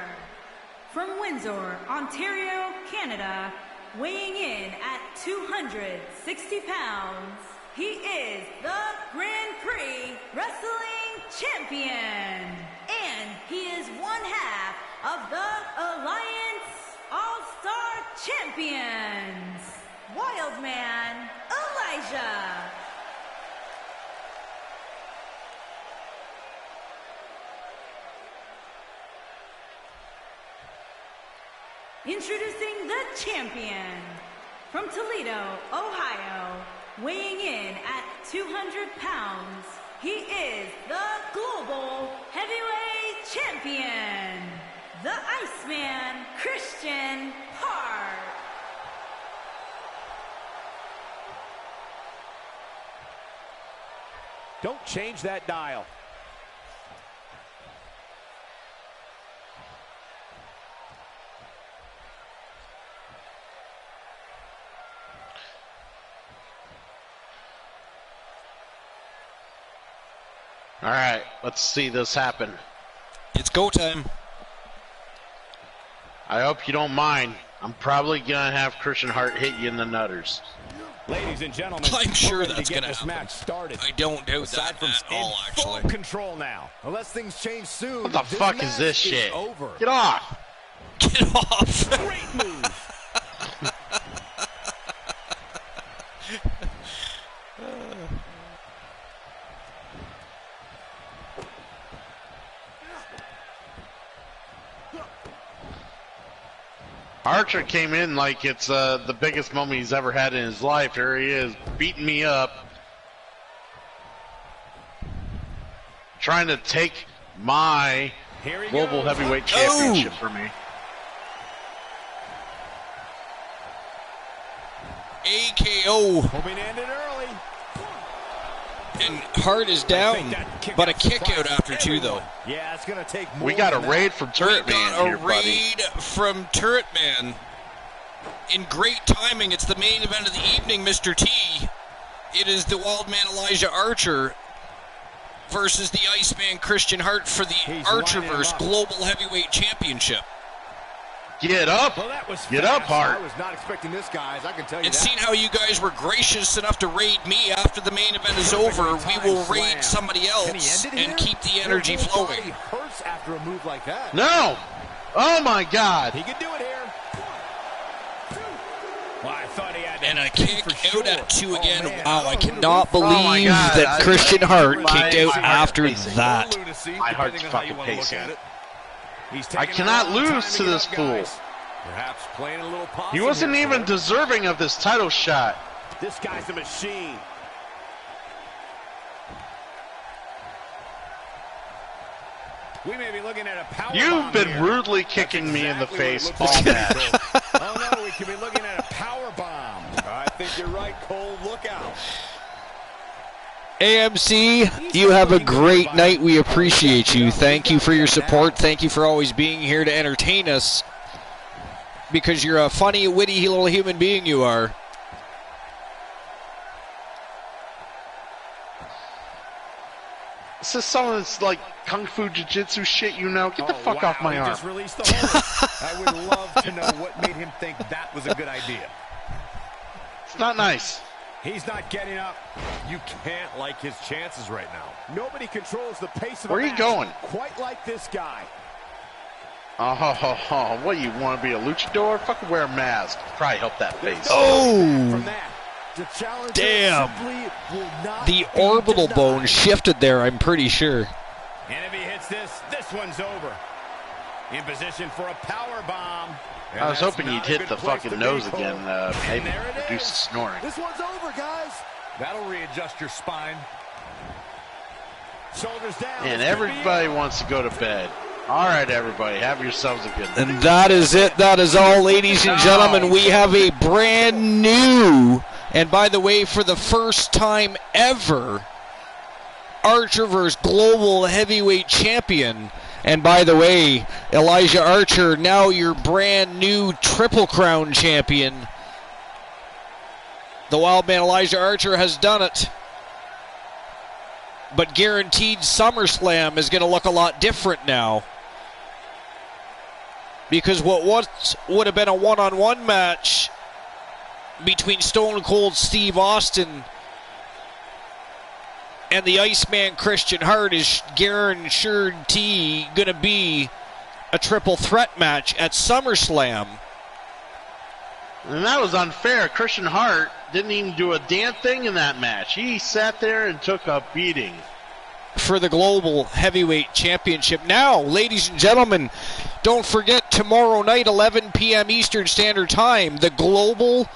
from Windsor, Ontario, Canada, weighing in at 260 pounds, he is the Grand Prix Wrestling Champion, and he is one half of the Alliance All-Star Champions, Wildman Elijah. Introducing the champion from Toledo, Ohio, weighing in at 200 pounds, he is the Global Heavyweight Champion, the Iceman, Christian Hart. Don't change that dial. All right, let's see this happen. It's go time. I hope you don't mind. I'm probably going to have Christian Hart hit you in the nutters. Ladies and gentlemen, I'm sure we're ready that's to get gonna this happen. match started. I don't doubt Aside that from at all, in full actually. control now. Unless things change soon. What the fuck is match this shit? Over. Get off! Get off! Great move. Archer came in like it's the biggest moment he's ever had in his life. Here he is, beating me up. Trying to take my global heavyweight championship from me. AKO. Hoping to end it early. And Hart is down, but a kick out after two, though. Yeah, it's going to take more. We got a than raid that. from Turret Man here, A buddy. raid from Turret Man. In great timing, it's the main event of the evening, Mr. T. It is the Wildman Elijah Archer versus the Iceman Christian Hart for the Archerverse Global Heavyweight Championship. Get up! Well, that was Get up, fast. Hart! I was not expecting this, guys. I can tell you And that. seeing how you guys were gracious enough to raid me after the main event is over, we will raid somebody else and keep the energy Your whole flowing. body hurts after a move like that. No! Oh my God! He could do it here. Well, I thought he had to And a think kick for out sure. at two Oh, again. man. Wow, I cannot my believe God, that Christian Hart kicked out after that. My heart's fucking pacing. He's I taking cannot a long time lose to get this up, fool. guys. Perhaps playing a little possum He wasn't here, even Cole. deserving of this title shot. This guy's a machine. We may be looking at a power You've bomb been here. rudely kicking me in the Exactly what it face looks all like. match. Oh no, we could be looking at a power bomb. I think you're right, Cole. Look out. AMC, you have a great night. We appreciate you. Thank you for your support. Thank you for always being here to entertain us. Because you're a funny, witty little human being, you are. This is some of this like kung fu jiu-jitsu shit, you know. Get the Oh, fuck wow, off my he arm. just released the hold. I would love to know what made him think that was a good idea. It's not nice. He's not getting up. You can't like his chances right now. Nobody controls the pace of Where a are you match going? quite like this guy. Oh, what, you want to be a luchador? Fucking wear a mask. Probably help that face. Oh! From that. The challenger Damn. simply will not The be orbital denied. bone shifted there, I'm pretty sure. And if he hits this, this one's over. In position for a power bomb. I was hoping you'd not a hit good the place to fucking be, nose Cole. again. Maybe there it reduce is. the snoring. This one's over, guys. That'll readjust your spine. Shoulders down. And This could be everybody it. wants to go to bed. All right, everybody, have yourselves a good night. And that is it. That is all, ladies and gentlemen. We have a brand new, and by the way, for the first time ever, Archerverse Global Heavyweight Champion. And by the way, Elijah Archer, now your brand new Triple Crown champion. The Wildman Elijah Archer has done it. But guaranteed SummerSlam is going to look a lot different now. Because what once would have been a one-on-one match between Stone Cold Steve Austin and the Iceman Christian Hart is guaranteed going to be a triple threat match at SummerSlam. And that was unfair. Christian Hart didn't even do a damn thing in that match. He sat there and took a beating. For the Global Heavyweight Championship. Now, ladies and gentlemen, don't forget tomorrow night, 11 p.m. Eastern Standard Time, the Global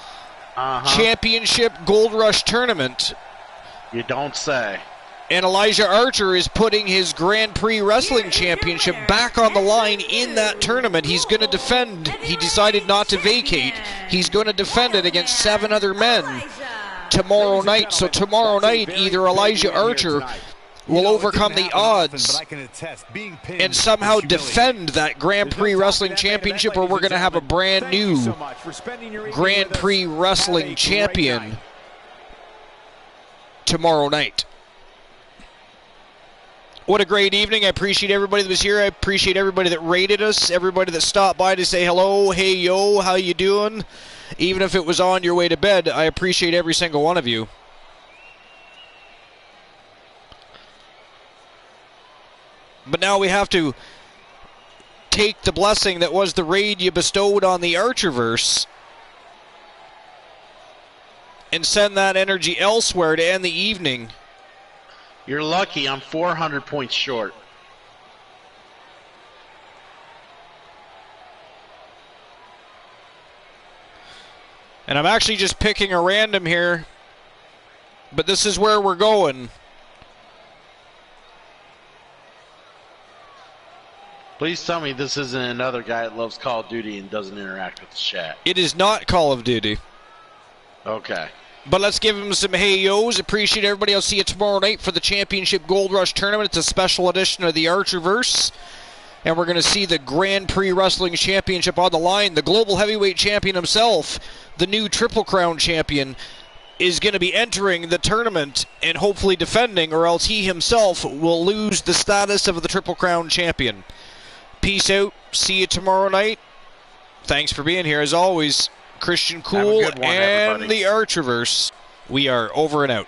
Championship Gold Rush Tournament. You don't say. And Elijah Archer is putting his Grand Prix Wrestling Championship back on the line in that tournament. He's going to defend. He decided not to vacate. He's going to defend it against 7 other men tomorrow night. So tomorrow night, either Elijah Archer will overcome the odds and somehow defend that Grand Prix Wrestling Championship, or we're going to have a brand new Grand Prix Wrestling Champion tomorrow night. What a great evening. I appreciate everybody that was here. I appreciate everybody that rated us, everybody that stopped by to say hello, hey, yo, how you doing? Even if it was on your way to bed, I appreciate every single one of you. But now we have to take the blessing that was the raid you bestowed on the Archerverse and send that energy elsewhere to end the evening. You're lucky. I'm 400 points short. And I'm actually just picking a random here, but this is where we're going. Please tell me this isn't another guy that loves Call of Duty and doesn't interact with the chat. It is not Call of Duty. Okay. But let's give him some hey-yos. Appreciate everybody. I'll see you tomorrow night for the Championship Gold Rush Tournament. It's a special edition of the Archerverse. And we're going to see the Grand Prix Wrestling Championship on the line. The Global Heavyweight Champion himself, the new Triple Crown Champion, is going to be entering the tournament and hopefully defending, or else he himself will lose the status of the Triple Crown Champion. Peace out. See you tomorrow night. Thanks for being here. As always, Christian Cool and the Archerverse. We are over and out.